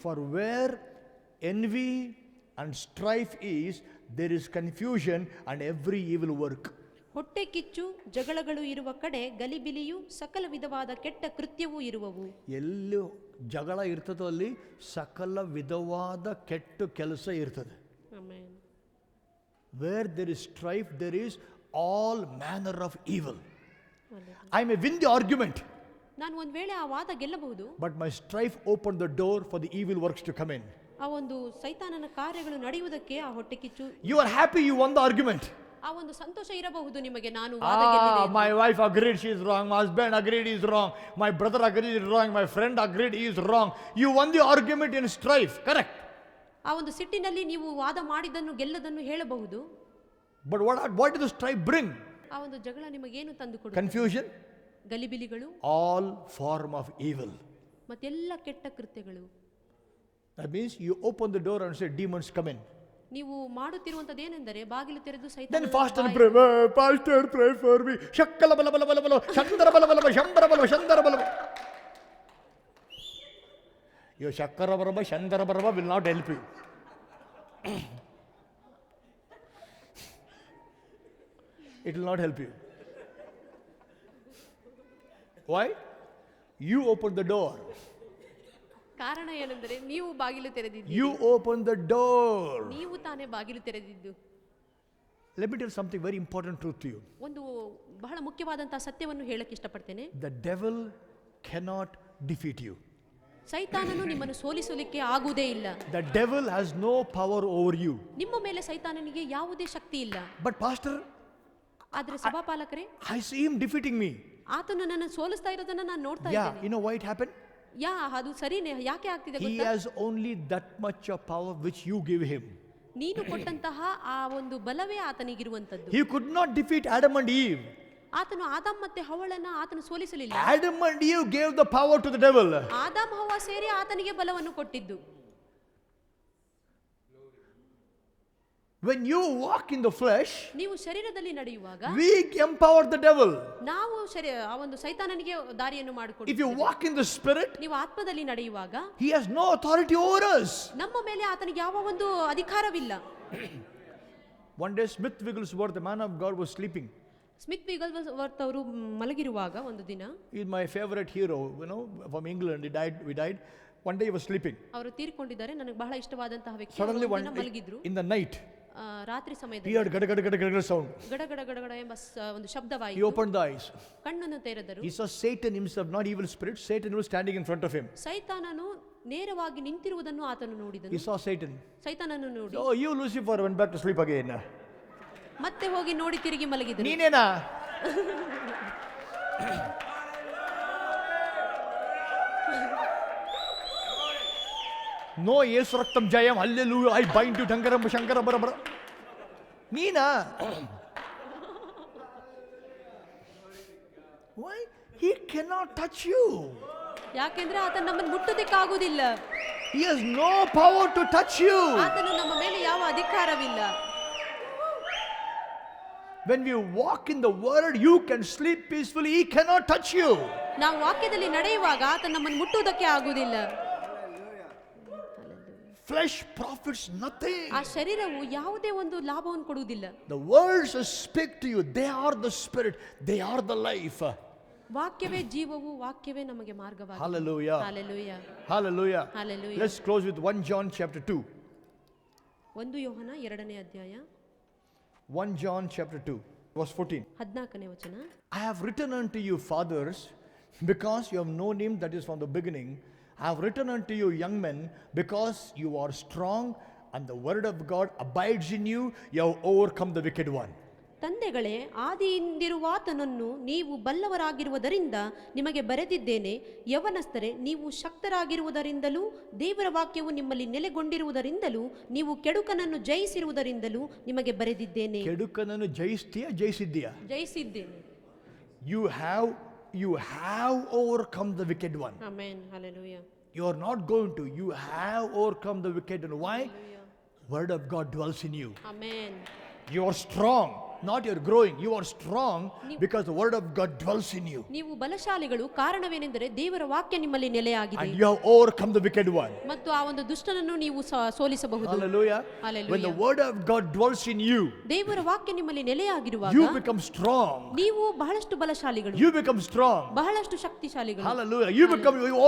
For where envy and strife is, there is confusion and every evil work. ಹೊಟ್ಟೆ ಕಿಚ್ಚು ಜಗಳಗಳು ಇರುವ ಕಡೆ ಗಲಿಬಿಲಿಯು ಸಕಲ ವಿಧವಾದ ಕೆಟ್ಟ ಕೃತ್ಯವೂ ಇರುವವು. ಎಲ್ಲೂ ಜಗಳ ಇರ್ತದೋ ಅಲ್ಲಿ ಸಕಲ ವಿಧವಾದ ಕೆಟ್ಟ ಕೆಲಸ ಇರ್ತದೆ. Amen. Where there is strife, there is all manner of evil. Hallelujah. I may win the argument, ನಾನು ಒಂದು ವೇಳೆ ಆ ವಾದ ಗೆಲ್ಲಬಹುದು, but my strife opened the door for the evil works to come in. ಆ ಒಂದು ಸೈತಾನನ ಕಾರ್ಯಗಳು ನಡೆಯುವುದಕ್ಕೆ ಆ ಹೊಟ್ಟೆ ಕಿಚ್ಚು. You are happy you won the argument. ಆ ಒಂದು ಸಂತೋಷ ಇರಬಹುದು ನಿಮಗೆ, ನಾನು ವಾದ ಗೆಲ್ಲಿದೆ. My wife agreed she is wrong, my husband agreed he is wrong, my brother agreed he is wrong, my friend agreed he is wrong. You won the argument in strife, correct? ಆ ಒಂದು ಸಿಟ್ಟಿನಲ್ಲಿ ನೀವು ವಾದ ಮಾಡಿದ್ದನ್ನು ಗೆಲ್ಲದನ್ನು ಹೇಳಬಹುದು. But what does the strife bring? ಆ ಒಂದು ಜಗಳ ನಿಮಗೇನು ತಂದುಕೊಡುತ್ತದೆ? Confusion, ಗಲಿಬಿಲಿಗಳು, all form of evil. ಮತ್ತೆಲ್ಲ ಕೆಟ್ಟ ಕೃತ್ಯಗಳು. That means you open the door and say demons come in. ನೀವು ಮಾಡುತ್ತಿರುವಂತದ್ದು ಏನೆಂದರೆ ಬಾಗಿಲು ತೆರೆದು Then ಸೈತಾನನ pastor pray, pastor pray for me. Shakkala bala bala bala bala, shandara bala bala bala, shambara bala shandara bala. Your shakkara baraba shandara baraba will not help you. It will not help you. Why? You open the door. ಕಾರಣ ಏನೆಂದರೆ ನೀವು ಬಾಗಿಲು ತೆರೆದಿದ್ದೀರಿ. You open the door. ನೀವು ತಾನೇ ಬಾಗಿಲು ತೆರೆದಿದ್ದು. Let me tell something very important truth to you. ಒಂದು ಬಹಳ ಮುಖ್ಯವಾದಂತಹ ಸತ್ಯವನ್ನು ಹೇಳಕ್ಕೆ ಇಷ್ಟಪಡ್ತೇನೆ. The devil cannot defeat you. ಸೈತಾನನು ನಿಮ್ಮನ್ನು ಸೋಲಿಸಲಿಕ್ಕೆ ಆಗುವುದೇ ಇಲ್ಲ. The devil has no power over you. ನಿಮ್ಮ ಮೇಲೆ ಸೈತಾನನಿಗೆ ಯಾವುದೇ ಶಕ್ತಿ ಇಲ್ಲ. But pastor, ಆದ್ರೆ ಸಭಾಪಾಲಕರೇ, I see him defeating me. ಆತನು ನನ್ನ ಸೋಲಿಸ್ತಾ ಇರೋದನ್ನ ನಾನು ನೋಡ್ತಾ Yeah, ಇದ್ದೇನೆ. you know why it happened? ಅದು ಸರಿನೇ, ಯಾಕೆ ಆಗ್ತಿದೆ He ಗೊತ್ತಾ? has only that much of power which you give him. ನೀನು ಕೊಟ್ಟಂತಹ ಆ ಒಂದು ಬಲವೇ ಆತನಿಗಿರುವಂತದ್ದು. He could not defeat Adam and Eve. ಆತನು ಆದಾಮ್ ಮತ್ತೆ ಹವ್ವಳನ್ನ ಆತನು ಸೋಲಿಸಲಿಲ್ಲ. Adam and Eve gave the power to the devil. Adam ಹವ್ವ ಸೇರಿ ಆತನಿಗೆ ಬಲವನ್ನು ಕೊಟ್ಟಿದ್ದು. When you walk in the flesh, ನೀವು ಶರೀರದಲ್ಲಿ ನಡೆಯುವಾಗ we empower the devil. ನಾವು ಆ ಒಂದು ಸೈತಾನನಿಗೆ ದಾರಿಯನ್ನು If ಮಾಡಿಕೊಡ್ತೀವಿ. you walk in the spirit, ನೀವು ಆತ್ಮದಲ್ಲಿ ನಡೆಯುವಾಗ he has no authority over us. ನಮ್ಮ ಮೇಲೆ ಆತನಿಗೆ ಯಾವ ಒಂದು ಅಧಿಕಾರವಿಲ್ಲ. One day Smith Wigglesworth, the man of God, was sleeping. Smith Wigglesworth ಅವರು ಮಲಗಿರುವಾಗ ಒಂದು ದಿನ, He is my favorite hero, from England. We died. One day he was sleeping. ಅವರು ತೀರಿಕೊಂಡಿದ್ದಾರೆ. ನನಗೆ ಬಹಳ ಇಷ್ಟವಾದಂತಹ ವ್ಯಕ್ತಿ. Suddenly ಅವರು ಮಲಗಿದ್ರು. in the night, ರಾತ್ರಿ he ಸಮಯದಲ್ಲಿ heard gada gada gada gada sound. ಗಡ ಗಡ ಗಡ ಗಡ ಎಂಬ ಒಂದು He ಶಬ್ದವಾಯಿತು. opened the eyes. ಕಣ್ಣನ್ನು ತೆರೆದರು. He saw Satan himself, not evil spirit. Satan was standing in front of him. ಸೈತಾನನು ನೇರವಾಗಿ ನಿಂತಿರುವುದನ್ನು ಆತನು ನೋಡಿದನು. He saw Satan. ಸೈತಾನನು ನೋಡಿ, Oh, you Lucifer went back to sleep again. ಮತ್ತೆ ಹೋಗಿ ನೋಡಿ ತಿರುಗಿ ಮಲಗಿದರು. ನೀನೇನಾ? No, Yesu Raktam Jayam, hallelujah, I bind you, Tangaram Shankara Barabara. Neena. Why? He cannot touch you. ಯಾಕೆಂದ್ರೆ ಆತನು ನಮ್ಮನ್ನು ಮುಟ್ಟುವುದಕ್ಕಾಗುವುದಿಲ್ಲ. He has no power to touch you. ಆತನು ನಮ್ಮ ಮೇಲೆ ಯಾವ ಅಧಿಕಾರವಿಲ್ಲ. When we walk in the word, you can sleep peacefully. He cannot touch you. ನಾವು ವಾಕ್ಯದಲ್ಲಿ ನಡೆಯುವಾಗ ಆತನು ನಮ್ಮನ್ನು ಮುಟ್ಟುವುದಕ್ಕೆ ಆಗುವುದಿಲ್ಲ. Flesh profits nothing. ಆ ಶರೀರವು ಯಾವುದೇ ಒಂದು ಲಾಭವನ್ನು ಕೊಡುವುದಿಲ್ಲ. The words I speak to you, they are the spirit, they are the life. ವಾಕ್ಯವೇ ಜೀವವು, ವಾಕ್ಯವೇ ನಮಗೆ ಮಾರ್ಗವಾಗಿದೆ. Hallelujah. Hallelujah. Hallelujah. Hallelujah. Let's close with 1 John chapter 2. 1 ಯೋಹನ 2ನೇ ಅಧ್ಯಾಯ 1 John chapter 2 verse 14. 14ನೇ ವಚನ. I have written unto you, fathers, because you have known him that is from the beginning. I have written unto you, young men, because you are strong and the word of God abides in you. You have overcome the wicked one. ತಂದೆಗಳೇ, ಆದಿಯಿಂದಿರುವಾತನನ್ನು ನೀವು ಬಲ್ಲವರಾಗಿರುವುದರಿಂದ ನಿಮಗೆ ಬರೆದಿದ್ದೇನೆ. ಯವನಸ್ಥರೇ, ನೀವು ಶಕ್ತರಾಗಿರುವುದರಿಂದಲೂ ದೇವರ ವಾಕ್ಯವು ನಿಮ್ಮಲ್ಲಿ ನೆಲೆಗೊಂಡಿರುವುದರಿಂದಲೂ ನೀವು ಕೆಡುಕನನ್ನು ಜಯಿಸಿರುವುದರಿಂದಲೂ ನಿಮಗೆ ಬರೆದಿದ್ದೇನೆ. ಕೆಡುಕನನ್ನು ಜಯಿಸಿದ್ದೀಯಾ? ಜಯಿಸಿದ್ದೇನೆ. You have overcome the wicked one. Amen. Hallelujah. You are not going to. You have overcome the wicked one. Why? Word of God dwells in you. Amen. You are strong. Not you're growing. You are strong because the word of God dwells in you. ನೀವು ಬಲಶಾಲಿಗಳು. ಕಾರಣವೇನೆಂದರೆ ದೇವರ ವಾಕ್ಯ ನಿಮ್ಮಲ್ಲಿ ನೆಲೆಯಾಗಿದೆ. And you have overcome the wicked one. ಮತ್ತು ಆ ಒಂದು ದುಷ್ಟನನ್ನು ನೀವು ಸೋಲಿಸಬಹುದು. Hallelujah. Hallelujah. When the word of God dwells in you, ದೇವರ ವಾಕ್ಯ ನಿಮ್ಮಲ್ಲಿ ನೆಲೆಯಾಗಿರುವಾಗ you become strong. ನೀವು ಬಹಳಷ್ಟು ಬಲಶಾಲಿಗಳು. You become strong. ಬಹಳಷ್ಟು ಶಕ್ತಿಶಾಲಿಗಳು. Hallelujah. You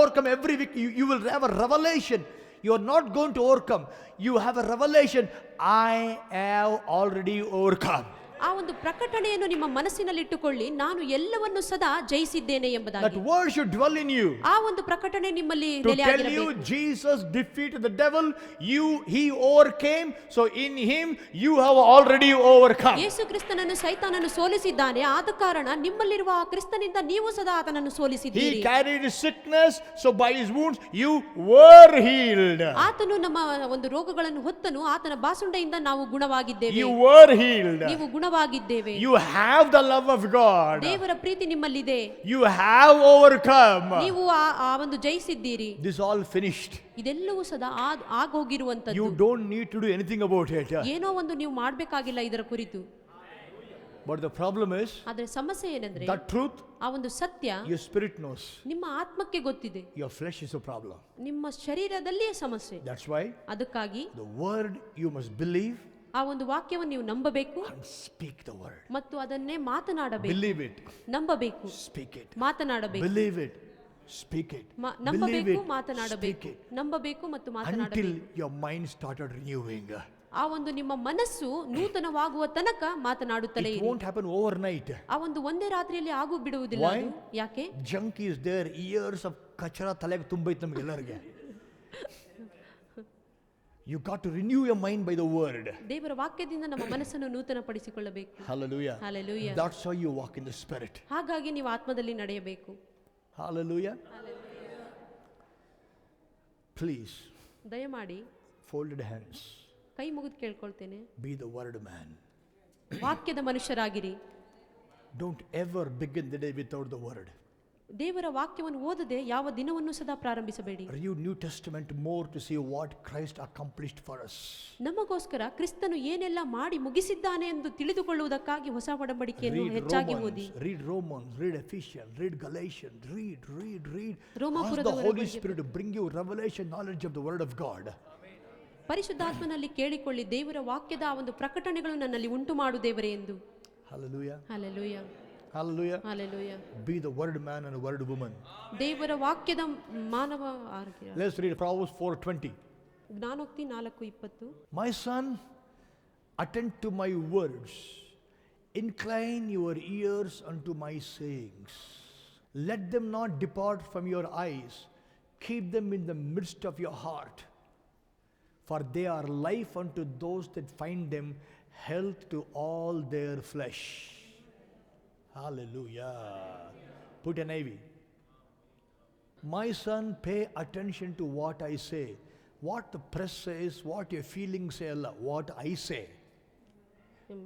overcome every week. You will have a revelation. You are not going to overcome. You have a revelation. I have already overcome. ಆ ಒಂದು ಪ್ರಕಟಣೆಯನ್ನು ನಿಮ್ಮ ಮನಸ್ಸಿನಲ್ಲಿಟ್ಟುಕೊಳ್ಳಿ. ನಾನು ಎಲ್ಲವನ್ನು ಸದಾ ಜಯಿಸಿದ್ದೇನೆ ಎಂಬುದಾಗಿ. That word should dwell in you. ಆ ಒಂದು ಪ್ರಕಟಣೆ ನಿಮ್ಮಲ್ಲಿ To tell you Jesus defeated the devil, he overcame, so in him you have already overcome. ಯೇಸು ಕ್ರಿಸ್ತನನ್ನು ಸೈತಾನನು ಸೋಲಿಸಿದ್ದಾನೆ, ಆದ ಕಾರಣ ನಿಮ್ಮಲ್ಲಿರುವ ಆ ಕ್ರಿಸ್ತನಿಂದ ನೀವು ಸದಾ ಆತನನ್ನು ಸೋಲಿಸಿದ್ದೀರಿ. He carried his sickness, so by his wounds you were healed. ಆತನು ನಮ್ಮ ಒಂದು ರೋಗಗಳನ್ನು ಹೊತ್ತನು, ಆತನ ಬಾಸುಂಡೆಯಿಂದ ನಾವು ಗುಣವಾಗಿದ್ದೇವೆ. You were healed. ನೀವು ಗುಣವಾಗಿದ್ದೇವೆ. You have the love of God. ದೇವರ ಪ್ರೀತಿ ನಿಮ್ಮಲ್ಲಿದೆ. You have overcome. ನೀವು ಆ ಒಂದು ಜಯಿಸಿದ್ದೀರಿ. This all finished. ಇದೆಲ್ಲವೂ ಸದಾ ಆಗೋಗಿರುವಂತದ್ದು. You don't need to do anything about it. ಏನೋ ಒಂದು ನೀವು ಮಾಡಬೇಕಾಗಿಲ್ಲ ಇದರ ಕುರಿತು. But the problem is, ಆದರೆ ಸಮಸ್ಯೆ ಏನಂದ್ರೆ, that truth, ಆ ಒಂದು ಸತ್ಯ your spirit knows. ನಿಮ್ಮ ಆತ್ಮಕ್ಕೆ ಗೊತ್ತಿದೆ. Your flesh is a problem. ನಿಮ್ಮ ಶರೀರದಲ್ಲಿಯೇ ಸಮಸ್ಯೆ. That's why ಅದಕ್ಕಾಗಿ the word you must believe ಆ ಒಂದು ವಾಕ್ಯವನ್ನು ನೀವು ನಂಬಬೇಕು and speak the word. ಮತ್ತು ಅದನ್ನೇ ಮಾತನಾಡಬೇಕು. Believe it. ನಂಬಬೇಕು. Speak it. ಮಾತನಾಡಬೇಕು. Believe it. Speak it. ನಂಬಬೇಕು, ಮಾತನಾಡಬೇಕು. ನಂಬಬೇಕು ಮತ್ತು Until ಮಾತನಾಡಬೇಕು. your mind started renewing. ಆ ಒಂದು ನಿಮ್ಮ ಮನಸ್ಸು ನೂತನವಾಗುವ ತನಕ ಮಾತನಾಡುತ್ತಲೇ It ಇರಿ. won't happen overnight. ಆ ಒಂದು ಒಂದೇ ರಾತ್ರಿಯಲ್ಲಿ ಆಗು ಬಿಡುವುದಿಲ್ಲ. Why? ಅದು ಯಾಕೆ? Junk is there. Years of kachara ತಲೆಗೆ ತುಂಬೈತೆ ನಮಗೆಲ್ಲರಿಗೆ. You got to renew your mind by the word. ದೇವರ ವಾಕ್ಯದಿಂದ ನಮ್ಮ ಮನಸ್ಸನ್ನು ನೂತನಪಡಿಸಿಕೊಳ್ಳಬೇಕು. Hallelujah. Hallelujah. That's how you walk in the spirit. ಹಾಗಾಗಿ ನೀವು ಆತ್ಮದಲ್ಲಿ ನಡೆಯಬೇಕು. Hallelujah. Please, ದಯಮಾಡಿ folded hands. ಕೈ ಮುಗಿದು ಕೇಳ್ಕೊಳ್ತೇನೆ. Be the word man. ವಾಕ್ಯದ ಮನುಷ್ಯರಾಗಿರಿ. Don't ever begin the day without the word. ದೇವರ ವಾಕ್ಯವನ್ನು ಓದದೆ ಯಾವ ದಿನವನ್ನು ಸದಾ ಪ್ರಾರಂಭಿಸಬೇಡಿ. Read New Testament more to see what Christ accomplished for us. ನಮಗೋಸ್ಕರ ಕ್ರಿಸ್ತನು ಏನೆಲ್ಲ ಮಾಡಿ ಮುಗಿಸಿದ್ದಾನೆ ಎಂದು ತಿಳಿದುಕೊಳ್ಳುವುದಕ್ಕಾಗಿ ಹೊಸ ಒಡಂಬಡಿಕೆಯನ್ನು ಹೆಚ್ಚಾಗಿ ಓದಿ. Read Romans, read Ephesians, read Galatians, read. Ask the ರೋಮಾಪುರದವರ Holy Spirit to bring you revelation knowledge of the word of God. ಪರಿಶುದ್ಧಾತ್ಮನಲ್ಲಿ ಕೇಳಿಕೊಳ್ಳಿ, ದೇವರ ವಾಕ್ಯದ ಆ ಒಂದು ಪ್ರಕಟಣೆಗಳು ನನ್ನಲ್ಲಿ ಉಂಟು ಮಾಡು ದೇವರೇ ಎಂದು. Hallelujah. Hallelujah, Hallelujah. Hallelujah. Be the word man and word woman. ದೇವರ ವಾಕ್ಯದ ಮಾನವ ಆರ್ಗ್ಯ. Let's read Proverbs 4:20. ಜ್ಞಾನೋಕ್ತಿ 4:20. My son, attend to my words. Incline your ears unto my sayings. Let them not depart from your eyes. Keep them in the midst of your heart. For they are life unto those that find them, health to all their flesh. Hallelujah. Put an IV. My son, pay attention to what I say. What the press says, what your feelings say, what I say.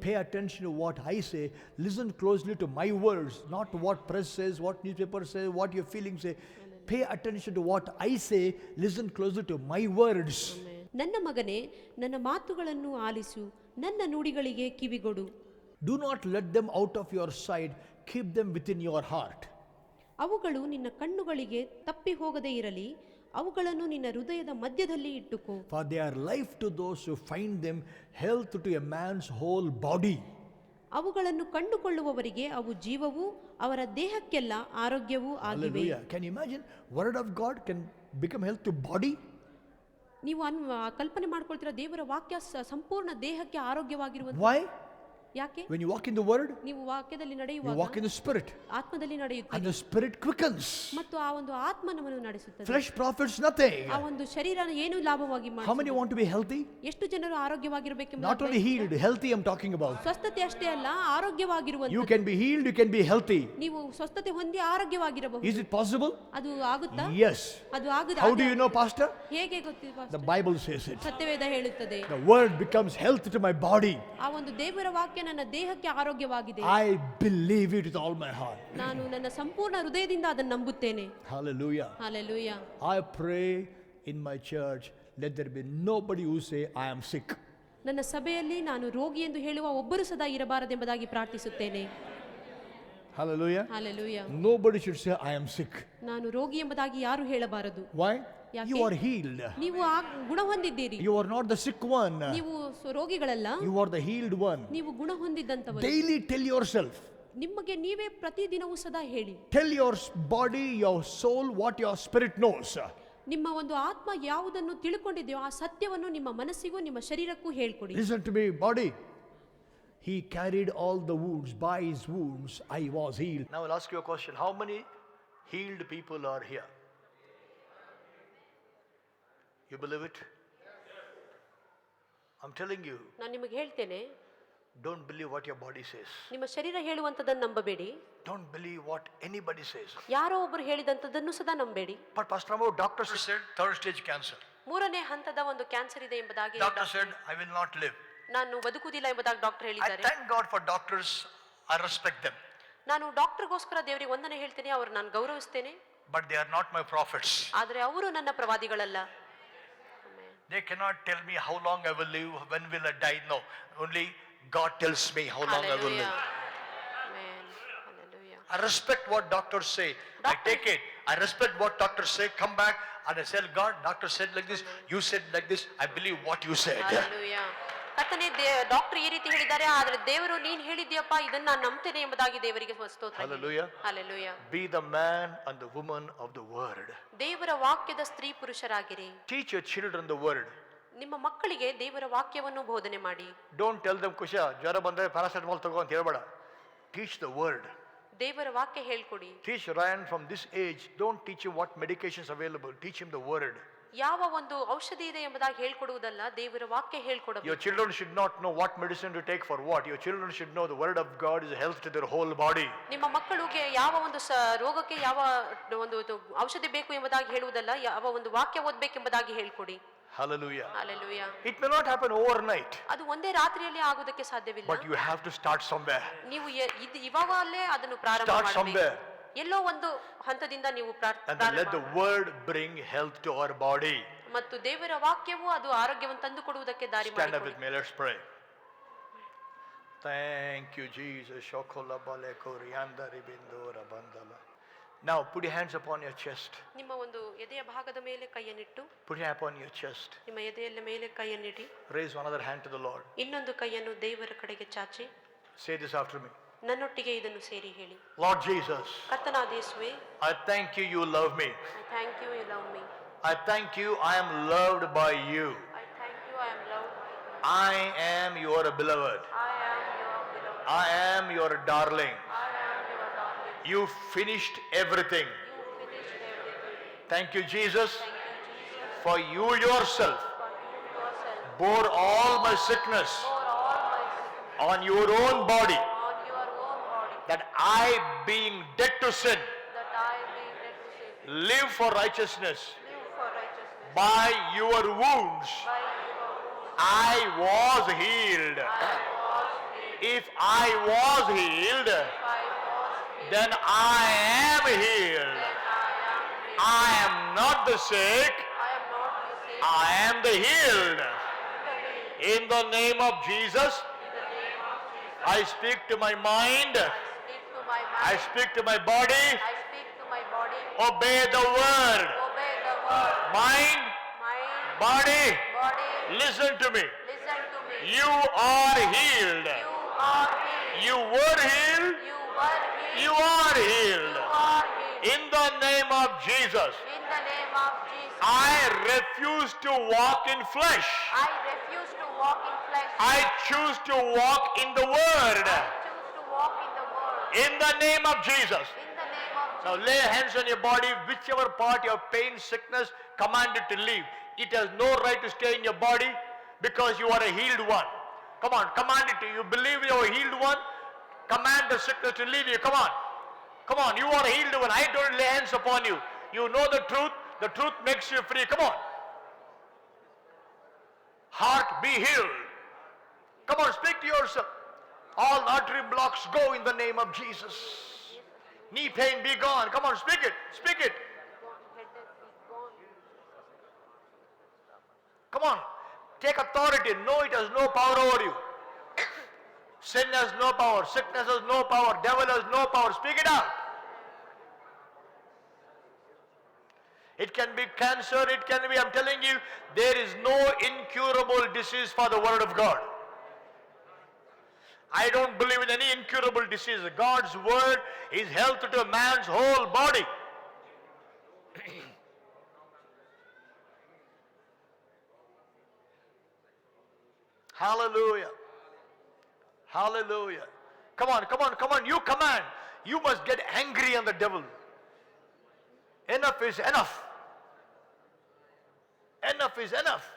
Pay attention to what I say. Listen closely to my words, not to what press says, what newspaper says, what your feelings say. Pay attention to what I say. Listen closely to my words. ನನ್ನ ಮಗನೇ, ನನ್ನ ಮಾತುಗಳನ್ನು ಆಲಿಸು, ನನ್ನ ನುಡಿಗಳಿಗೆ ಕಿವಿಗೊಡು. Do not let them out of your sight. Keep them within your heart. ಅವುಗಳು ನಿನ್ನ ಕಣ್ಣುಗಳಿಗೆ ತಪ್ಪಿ ಹೋಗದೇ ಇರಲಿ, ಅವುಗಳನ್ನು ನಿನ್ನ ಹೃದಯದ ಮಧ್ಯದಲ್ಲಿ ಇಟ್ಟುಕೋ. For they are life to those who find them, health to a man's whole body. ಅವುಗಳನ್ನು ಕಂಡುಕೊಳ್ಳುವವರಿಗೆ ಅವು ಜೀವವೂ ಅವರ ದೇಹಕ್ಕೆಲ್ಲ ಆರೋಗ್ಯವೂ ಆಗಿವೆ. Hallelujah. Can you imagine? Word of God can become health to body? ನೀವು ಕಲ್ಪನೆ ಮಾಡ್ಕೊಳ್ತೀರಾ, ದೇವರ ವಾಕ್ಯ ಸಂಪೂರ್ಣ ದೇಹಕ್ಕೆ ಆರೋಗ್ಯವಾಗಿರುವಂತ. Why? ಯಾಕೆ? When you walk in the word, ನೀವು ವಾಕ್ಯದಲ್ಲಿ you ನಡೆಯುವಾಗ walk in the spirit, ಆತ್ಮದಲ್ಲಿ and ನಡೆಯುತ್ತೀರಿ the spirit quickens. ಮತ್ತು ಆ ಒಂದು ಆತ್ಮ ನಮ್ಮನ್ನು ನಡೆಸುತ್ತದೆ. Flesh profits nothing. ಆ ಒಂದು ಶರೀರ ಏನು ಲಾಭವಾಗಿ How many want to be healthy? ಎಷ್ಟು ಜನರು ಆರೋಗ್ಯವಾಗಿರಬೇಕೆಂಬ Not only healed, healthy I'm talking about. ಸ್ವಸ್ಥತೆ ಅಷ್ಟೇ ಅಲ್ಲ, You ಆರೋಗ್ಯವಾಗಿರುವಂತ. can be healed, you can be healthy. ನೀವು ಸ್ವಸ್ಥತೆ ಹೊಂದಿ ಆರೋಗ್ಯವಾಗಿರಬಹುದು. Is it possible? ಅದು ಆಗುತ್ತಾ? Yes. ಅದು ಆಗುತ್ತಾ? How do you know, Pastor? ಹೇಗೆ ಗೊತ್ತಿದೆ? The Bible says it. ಸತ್ಯವೇದ ಹೇಳುತ್ತದೆ. The word becomes health to my body. ಆ ಒಂದು ದೇವರ ವಾಕ್ಯ ನನ್ನ ದೇಹಕ್ಕೆ ಆರೋಗ್ಯವಾಗಿದೆ. I believe it with all my heart. ನಾನು ನನ್ನ ಸಂಪೂರ್ಣ ಹೃದಯದಿಂದ ಅದನ್ನು ನಂಬುತ್ತೇನೆ. Hallelujah. Hallelujah. I pray in my church, let there be nobody who say I am sick. ನನ್ನ ಸಭೆಯಲ್ಲಿ ನಾನು ರೋಗಿ ಎಂದು ಹೇಳುವ ಒಬ್ಬರು ಸದಾ ಇರಬಾರದೆಂಬುದಾಗಿ ಪ್ರಾರ್ಥಿಸುತ್ತೇನೆ. Hallelujah. Hallelujah. Nobody should say I am sick. ನಾನು ರೋಗಿ ಎಂಬುದಾಗಿ ಯಾರು ಹೇಳಬಾರದು. Why? ಯಾಕೆ? You are healed. ನೀವು ಆ ಗುಣ ಹೊಂದಿದ್ದೀರಿ. You are not the sick one. ನೀವು ರೋಗಿಗಳಲ್ಲ, You are the healed one. ನೀವು ಗುಣ ಹೊಂದಿದ್ದಂತವರು. Daily tell yourself. ನಿಮಗೆ ನೀವೇ ಪ್ರತಿದಿನವೂ ಸದಾ ಹೇಳಿ. Tell your body, your soul, what your spirit knows. ನಿಮ್ಮ ಒಂದು ಆತ್ಮ ಯಾವುದನ್ನು ತಿಳ್ಕೊಂಡಿದೆಯೋ ಆ ಸತ್ಯವನ್ನು ನಿಮ್ಮ ಮನಸ್ಸಿಗೂ ನಿಮ್ಮ ಶರೀರಕ್ಕೂ ಹೇಳ್ಕೊಡಿ. Listen to me, body. He carried all the wounds. By his wounds I was healed. Now I'll ask you a question. How many healed people are here? You believe it? I'm telling you, ನಾನು ನಿಮಗೆ ಹೇಳ್ತೇನೆ, don't believe what your body says. ನಿಮ್ಮ ಶರೀರ ಹೇಳುವಂತದನ್ನು ನಂಬಬೇಡಿ. Don't believe what anybody says. ಯಾರೋ ಒಬ್ಬರು ಹೇಳಿದಂತದನ್ನು ಸದಾ ನಂಬೇಡಿ. But Pastor Amar, doctors said third stage cancer. ಮೂರನೇ ಹಂತದ ಒಂದು ಕ್ಯಾನ್ಸರ್ ಇದೆ ಎಂಬುದಾಗಿ Doctor said I will not live. ನಾನು ಬದುಕುವುದಿಲ್ಲ ಎಂಬುದಾಗಿ ಡಾಕ್ಟರ್ I ಹೇಳಿದ್ದಾರೆ. thank God for doctors. I respect them. ನಾನು ಡಾಕ್ಟರ್ಗೋಸ್ಕರ ದೇವರಿಗೆ ವಂದನೆ ಹೇಳ್ತೇನೆ, ಅವರು ನಾನು ಗೌರವಿಸ್ತೇನೆ. But they are not my prophets. ಆದರೆ ಅವರು ನನ್ನ ಪ್ರವಾದಿಗಳಲ್ಲ. They cannot tell me how long I will live, when will I die. No, only God tells me how long I will live. I respect what doctors say. I take it. I respect what doctors say. Come back and I say, God, doctor said like this, you said like this. I believe what you said. ಕರ್ತನೇ, doctor ಈ ರೀತಿ ಹೇಳಿದ್ದಾರೆ, ಆದ್ರೆ ದೇವರು ನೀನು ಹೇಳಿದ್ಯಪ್ಪ ಇದನ್ನ ನಾನು ನಂಬ್ತೇನೆ ಎಂಬುದಾಗಿ ದೇವರಿಗೆ ಸ್ತೋತ್ರ. Hallelujah. Hallelujah. Be the man and the woman of the word. ದೇವರ ವಾಕ್ಯದ ಸ್ತ್ರೀ ಪುರುಷರಾಗಿರಿ. Teach your children the word. ನಿಮ್ಮ ಮಕ್ಕಳಿಗೆ ದೇವರ ವಾಕ್ಯವನ್ನು ಬೋಧನೆ ಮಾಡಿ. Don't tell them ಕುಶ ಜ್ವರ ಬಂದ್ರೆ ಪ್ಯಾರಾಸಿಟಮಾಲ್ ತಗೋ ಅಂತ ಹೇಳ್ಬೇಡ. Teach the word. ದೇವರ ವಾಕ್ಯ ಹೇಳ್ಕೊಡಿ. Teach Ryan from this age. Don't teach him what medications available. Teach him the word. ಯಾವ ಒಂದು ಔಷಧಿ ಇದೆ ಎಂಬುದಾಗಿ ಹೇಳ್ಕೊಡುವುದಲ್ಲ, ದೇವರ ವಾಕ್ಯ ಹೇಳ್ಕೊಡಬೇಕು. Your children should not know what medicine to take for what. Your children should know the word of God is health to their whole body. ನಿಮ್ಮ ಮಕ್ಕಳಿಗೆ ಯಾವ ಒಂದು ರೋಗಕ್ಕೆ ಯಾವ ಒಂದು ಔಷಧಿ ಬೇಕು ಎಂಬುದಾಗಿ ಹೇಳುವುದಲ್ಲ, ಯಾವ ಒಂದು ವಾಕ್ಯ ಓದಬೇಕೆಂಬುದಾಗಿ ಹೇಳ್ಕೊಡಿ. Hallelujah. Hallelujah. It may not happen overnight. ಅದು ಒಂದೇ ರಾತ್ರಿಯಲ್ಲಿ ಆಗುವುದಕ್ಕೆ ಸಾಧ್ಯವಿಲ್ಲ. But you have to start somewhere. ನೀವು ಇವಾಗಲೇ ಅದನ್ನು ಪ್ರಾರಂಭ Start ಮಾಡಬೇಕು. somewhere. ಎಲ್ಲೋ ಒಂದು ಹಂತದಿಂದ ನೀವು And then let the word bring health to our body. ಮತ್ತು ದೇವರ ವಾಕ್ಯವು ಅದು ಆರೋಗ್ಯವನ್ನು ತಂದು ಕೊಡುವುದಕ್ಕೆ ದಾರಿ Stand up ಮಾಡಿಕೊಡಿ. with me, let's pray. Thank you, Jesus. Shokola bale korianda ribindora bandala. Now put your hands upon your chest. ನಿಮ್ಮ ಒಂದು ಎದೆಯ ಭಾಗದ ಮೇಲೆ ಕೈಯನ್ನಿಟ್ಟು, Put your hand upon your chest. ನಿಮ್ಮ ಎದೆಯ ಮೇಲೆ ಕೈಯನ್ನಿಡಿ, Raise one other hand to the Lord. ಇನ್ನೊಂದು ಕೈಯನ್ನು ದೇವರ ಕಡೆಗೆ ಚಾಚಿ Say this after me. ನನ್ನೊಟ್ಟಿಗೆ ಇದನ್ನು ಸೇರಿ ಹೇಳಿ. Lord Jesus, ಕರ್ತನಾದ ಯೇಸುವೇ, I thank you, you love me. I thank you, you love me. I thank you, I am loved by you. I thank you, I am loved by you. I am your beloved. I am your beloved. I am your darling. I am your darling. You finished everything. You finished everything. Thank you, Jesus, Thank you, Jesus, for you yourself for you yourself bore all my sickness bore all my sickness on your own body, on your own body, that I, being dead to sin, that I being dead to sin, live for righteousness. live for righteousness. By your wounds, By your wounds I was healed. I was healed. If I was healed, If I was healed, then I am healed. then I am healed. I am not the sick, I am not the sick, I am the healed. the healed. In the name of Jesus, In the name of Jesus, I speak to my mind, I speak to my I mind, speak to my body, I speak to my body, obey the word. obey the word. Mind, Mind, body, body, listen to me. listen to me. You are healed. You are healed. You were healed, You were healed. you are healed. You are healed. In the name of Jesus, In the name of Jesus, I refuse to walk in flesh. I refuse to walk in flesh. I choose to walk in the word. I choose to walk in the word. In the name of Jesus. In the name of Now Jesus. lay hands on your body, whichever part you have pain, sickness, command it to leave. It has no right to stay in your body because you are a healed one. Come on, command it to you. Believe you are a healed one, command the sickness to leave you. Come on. Come on, you are a healed one. I don't lay hands upon you. You know the truth makes you free. Come on. Heart, be healed. Come on, speak to yourself. All artery blocks go in the name of Jesus. Knee pain be gone. Come on, speak it. Speak it. Headache be gone. Come on. Take authority. No, it has no power over you. Sin has no power. Sickness has no power. Devil has no power. Speak it out. It can be cancer. It can be, I'm telling you, there is no incurable disease for the word of God. I don't believe in any incurable disease. God's word is health to a man's whole body. Hallelujah. Hallelujah. Come on, come on, come on. You command. You must get angry on the devil. Enough is enough. Enough is enough.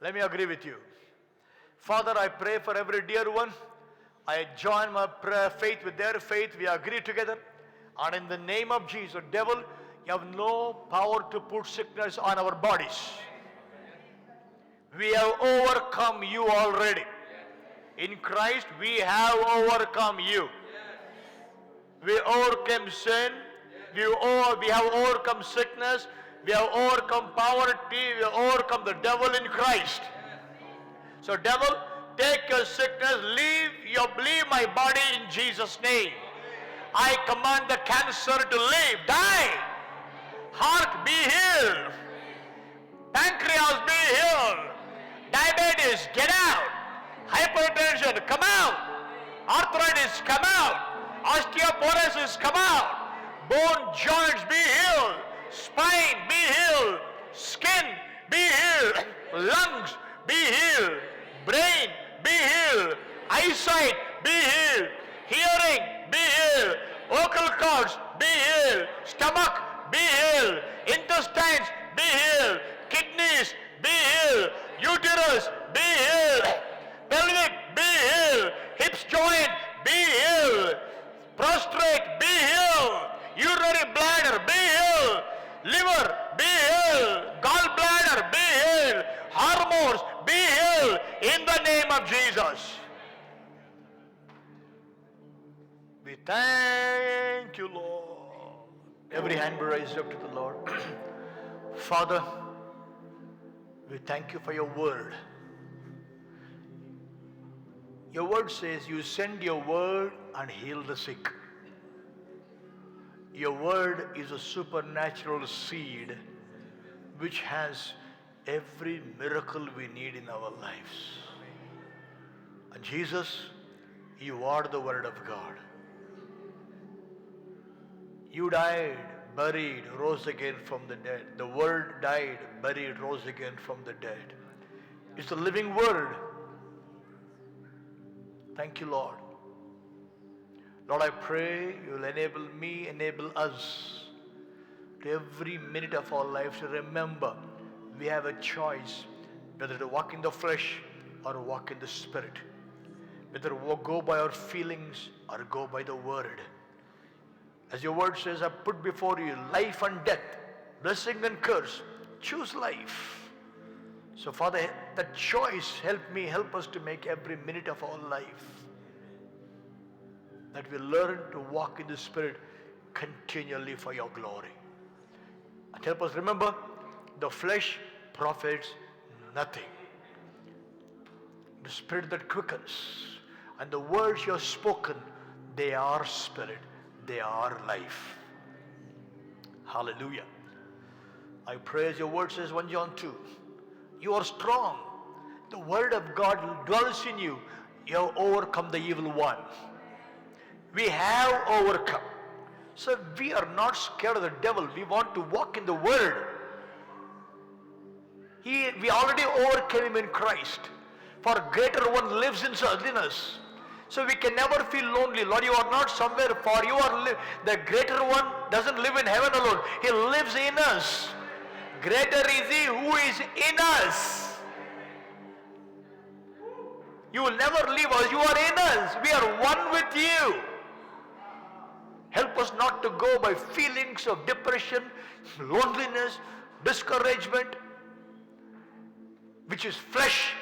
Let me agree with you. Father, I pray for every dear one. I join my prayer, faith with their faith. We agree together. And in the name of Jesus, devil, you have no power to put sickness on our bodies. We have overcome you already. In Christ, we have overcome you. We overcame sin. We have overcome sickness. We have overcome poverty. We have overcome the devil in Christ. So devil, take your sickness, leave my body in Jesus' name. I command the cancer to leave, die. Heart, be healed. Pancreas, be healed. Diabetes, get out. Hypertension, come out. Arthritis, come out. Osteoporosis, come out. Bone joints, be healed. Spine, be healed. Skin, be healed. Lungs, be healed. Brain, be healed. Eyesight, be healed. Hearing, be healed. Vocal cords, be healed. Stomach, be healed. Intestines, be healed. Kidneys, be healed. Uterus, be healed. Pelvic, be healed. Hips joint, be healed. Prostrate, be healed. Urinary bladder, tumors be healed in the name of Jesus. We thank you, Lord. Every hand be raised up to the Lord. Father, we thank you for your word. Your word says you send your word and heal the sick. Your word is a supernatural seed which has every miracle we need in our lives. And Jesus, you are the word of God. You died, buried, rose again from the dead. The word died, buried, rose again from the dead. It's the living word. Thank you, Lord. Lord, I pray you will enable me, enable us to every minute of our lives to remember we have a choice whether to walk in the flesh or walk in the spirit. Whether to go by our feelings or go by the word. As your word says, I put before you life and death, blessing and curse. Choose life. So Father, that choice help us to make every minute of our life. That we learn to walk in the Spirit continually for your glory. And help us remember, the flesh profits nothing. The Spirit that quickens and the words you have spoken, they are spirit, they are life. Hallelujah. I praise your word says 1 John 2. You are strong. The word of God dwells in you. You have overcome the evil one. We have overcome. So we are not scared of the devil. We want to walk in the word. We already overcame him in Christ. For greater one lives in us. So we can never feel lonely. Lord, you are not somewhere far. You are the greater one doesn't live in heaven alone. He lives in us. Greater is he who is in us. You will never leave us. You are in us. We are one with you. Help us not to go by feelings of depression, loneliness, discouragement, which is flesh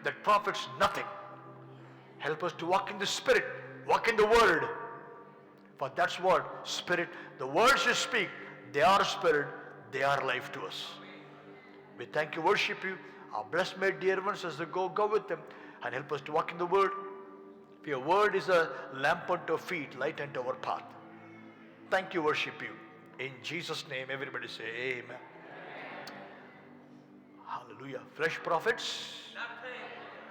that profits nothing. Help us to walk in the Spirit, walk in the Word. For that's what Spirit, the words you speak, they are Spirit, they are life to us. We thank you, worship you. Our blessed my dear ones as they go with them and help us to walk in the Word. For your Word is a lamp unto our feet, light unto our path. Thank you, worship you. In Jesus' name, everybody say amen. Amen. Hallelujah. Flesh prophets? Nothing.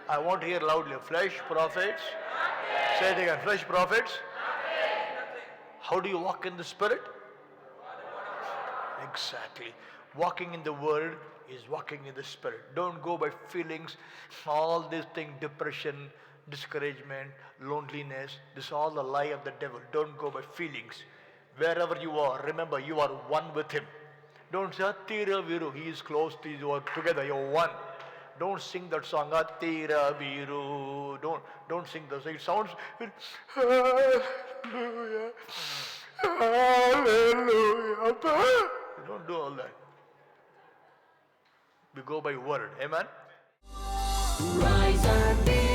I want to hear loudly. Flesh prophets? Nothing. Say it again. Flesh prophets? Nothing. How do you walk in the Spirit? Exactly. Walking in the Word is walking in the Spirit. Don't go by feelings, all these things, depression, discouragement, loneliness. This is all the lie of the devil. Don't go by feelings. Wherever you are, remember you are one with him. Don't say Atira Viru, he is close to you, are together, you're one. Don't sing that song Atira Viru. Don't sing that song. It sounds hallelujah. Hallelujah. Don't do all that. We go by word. Amen. Rise and be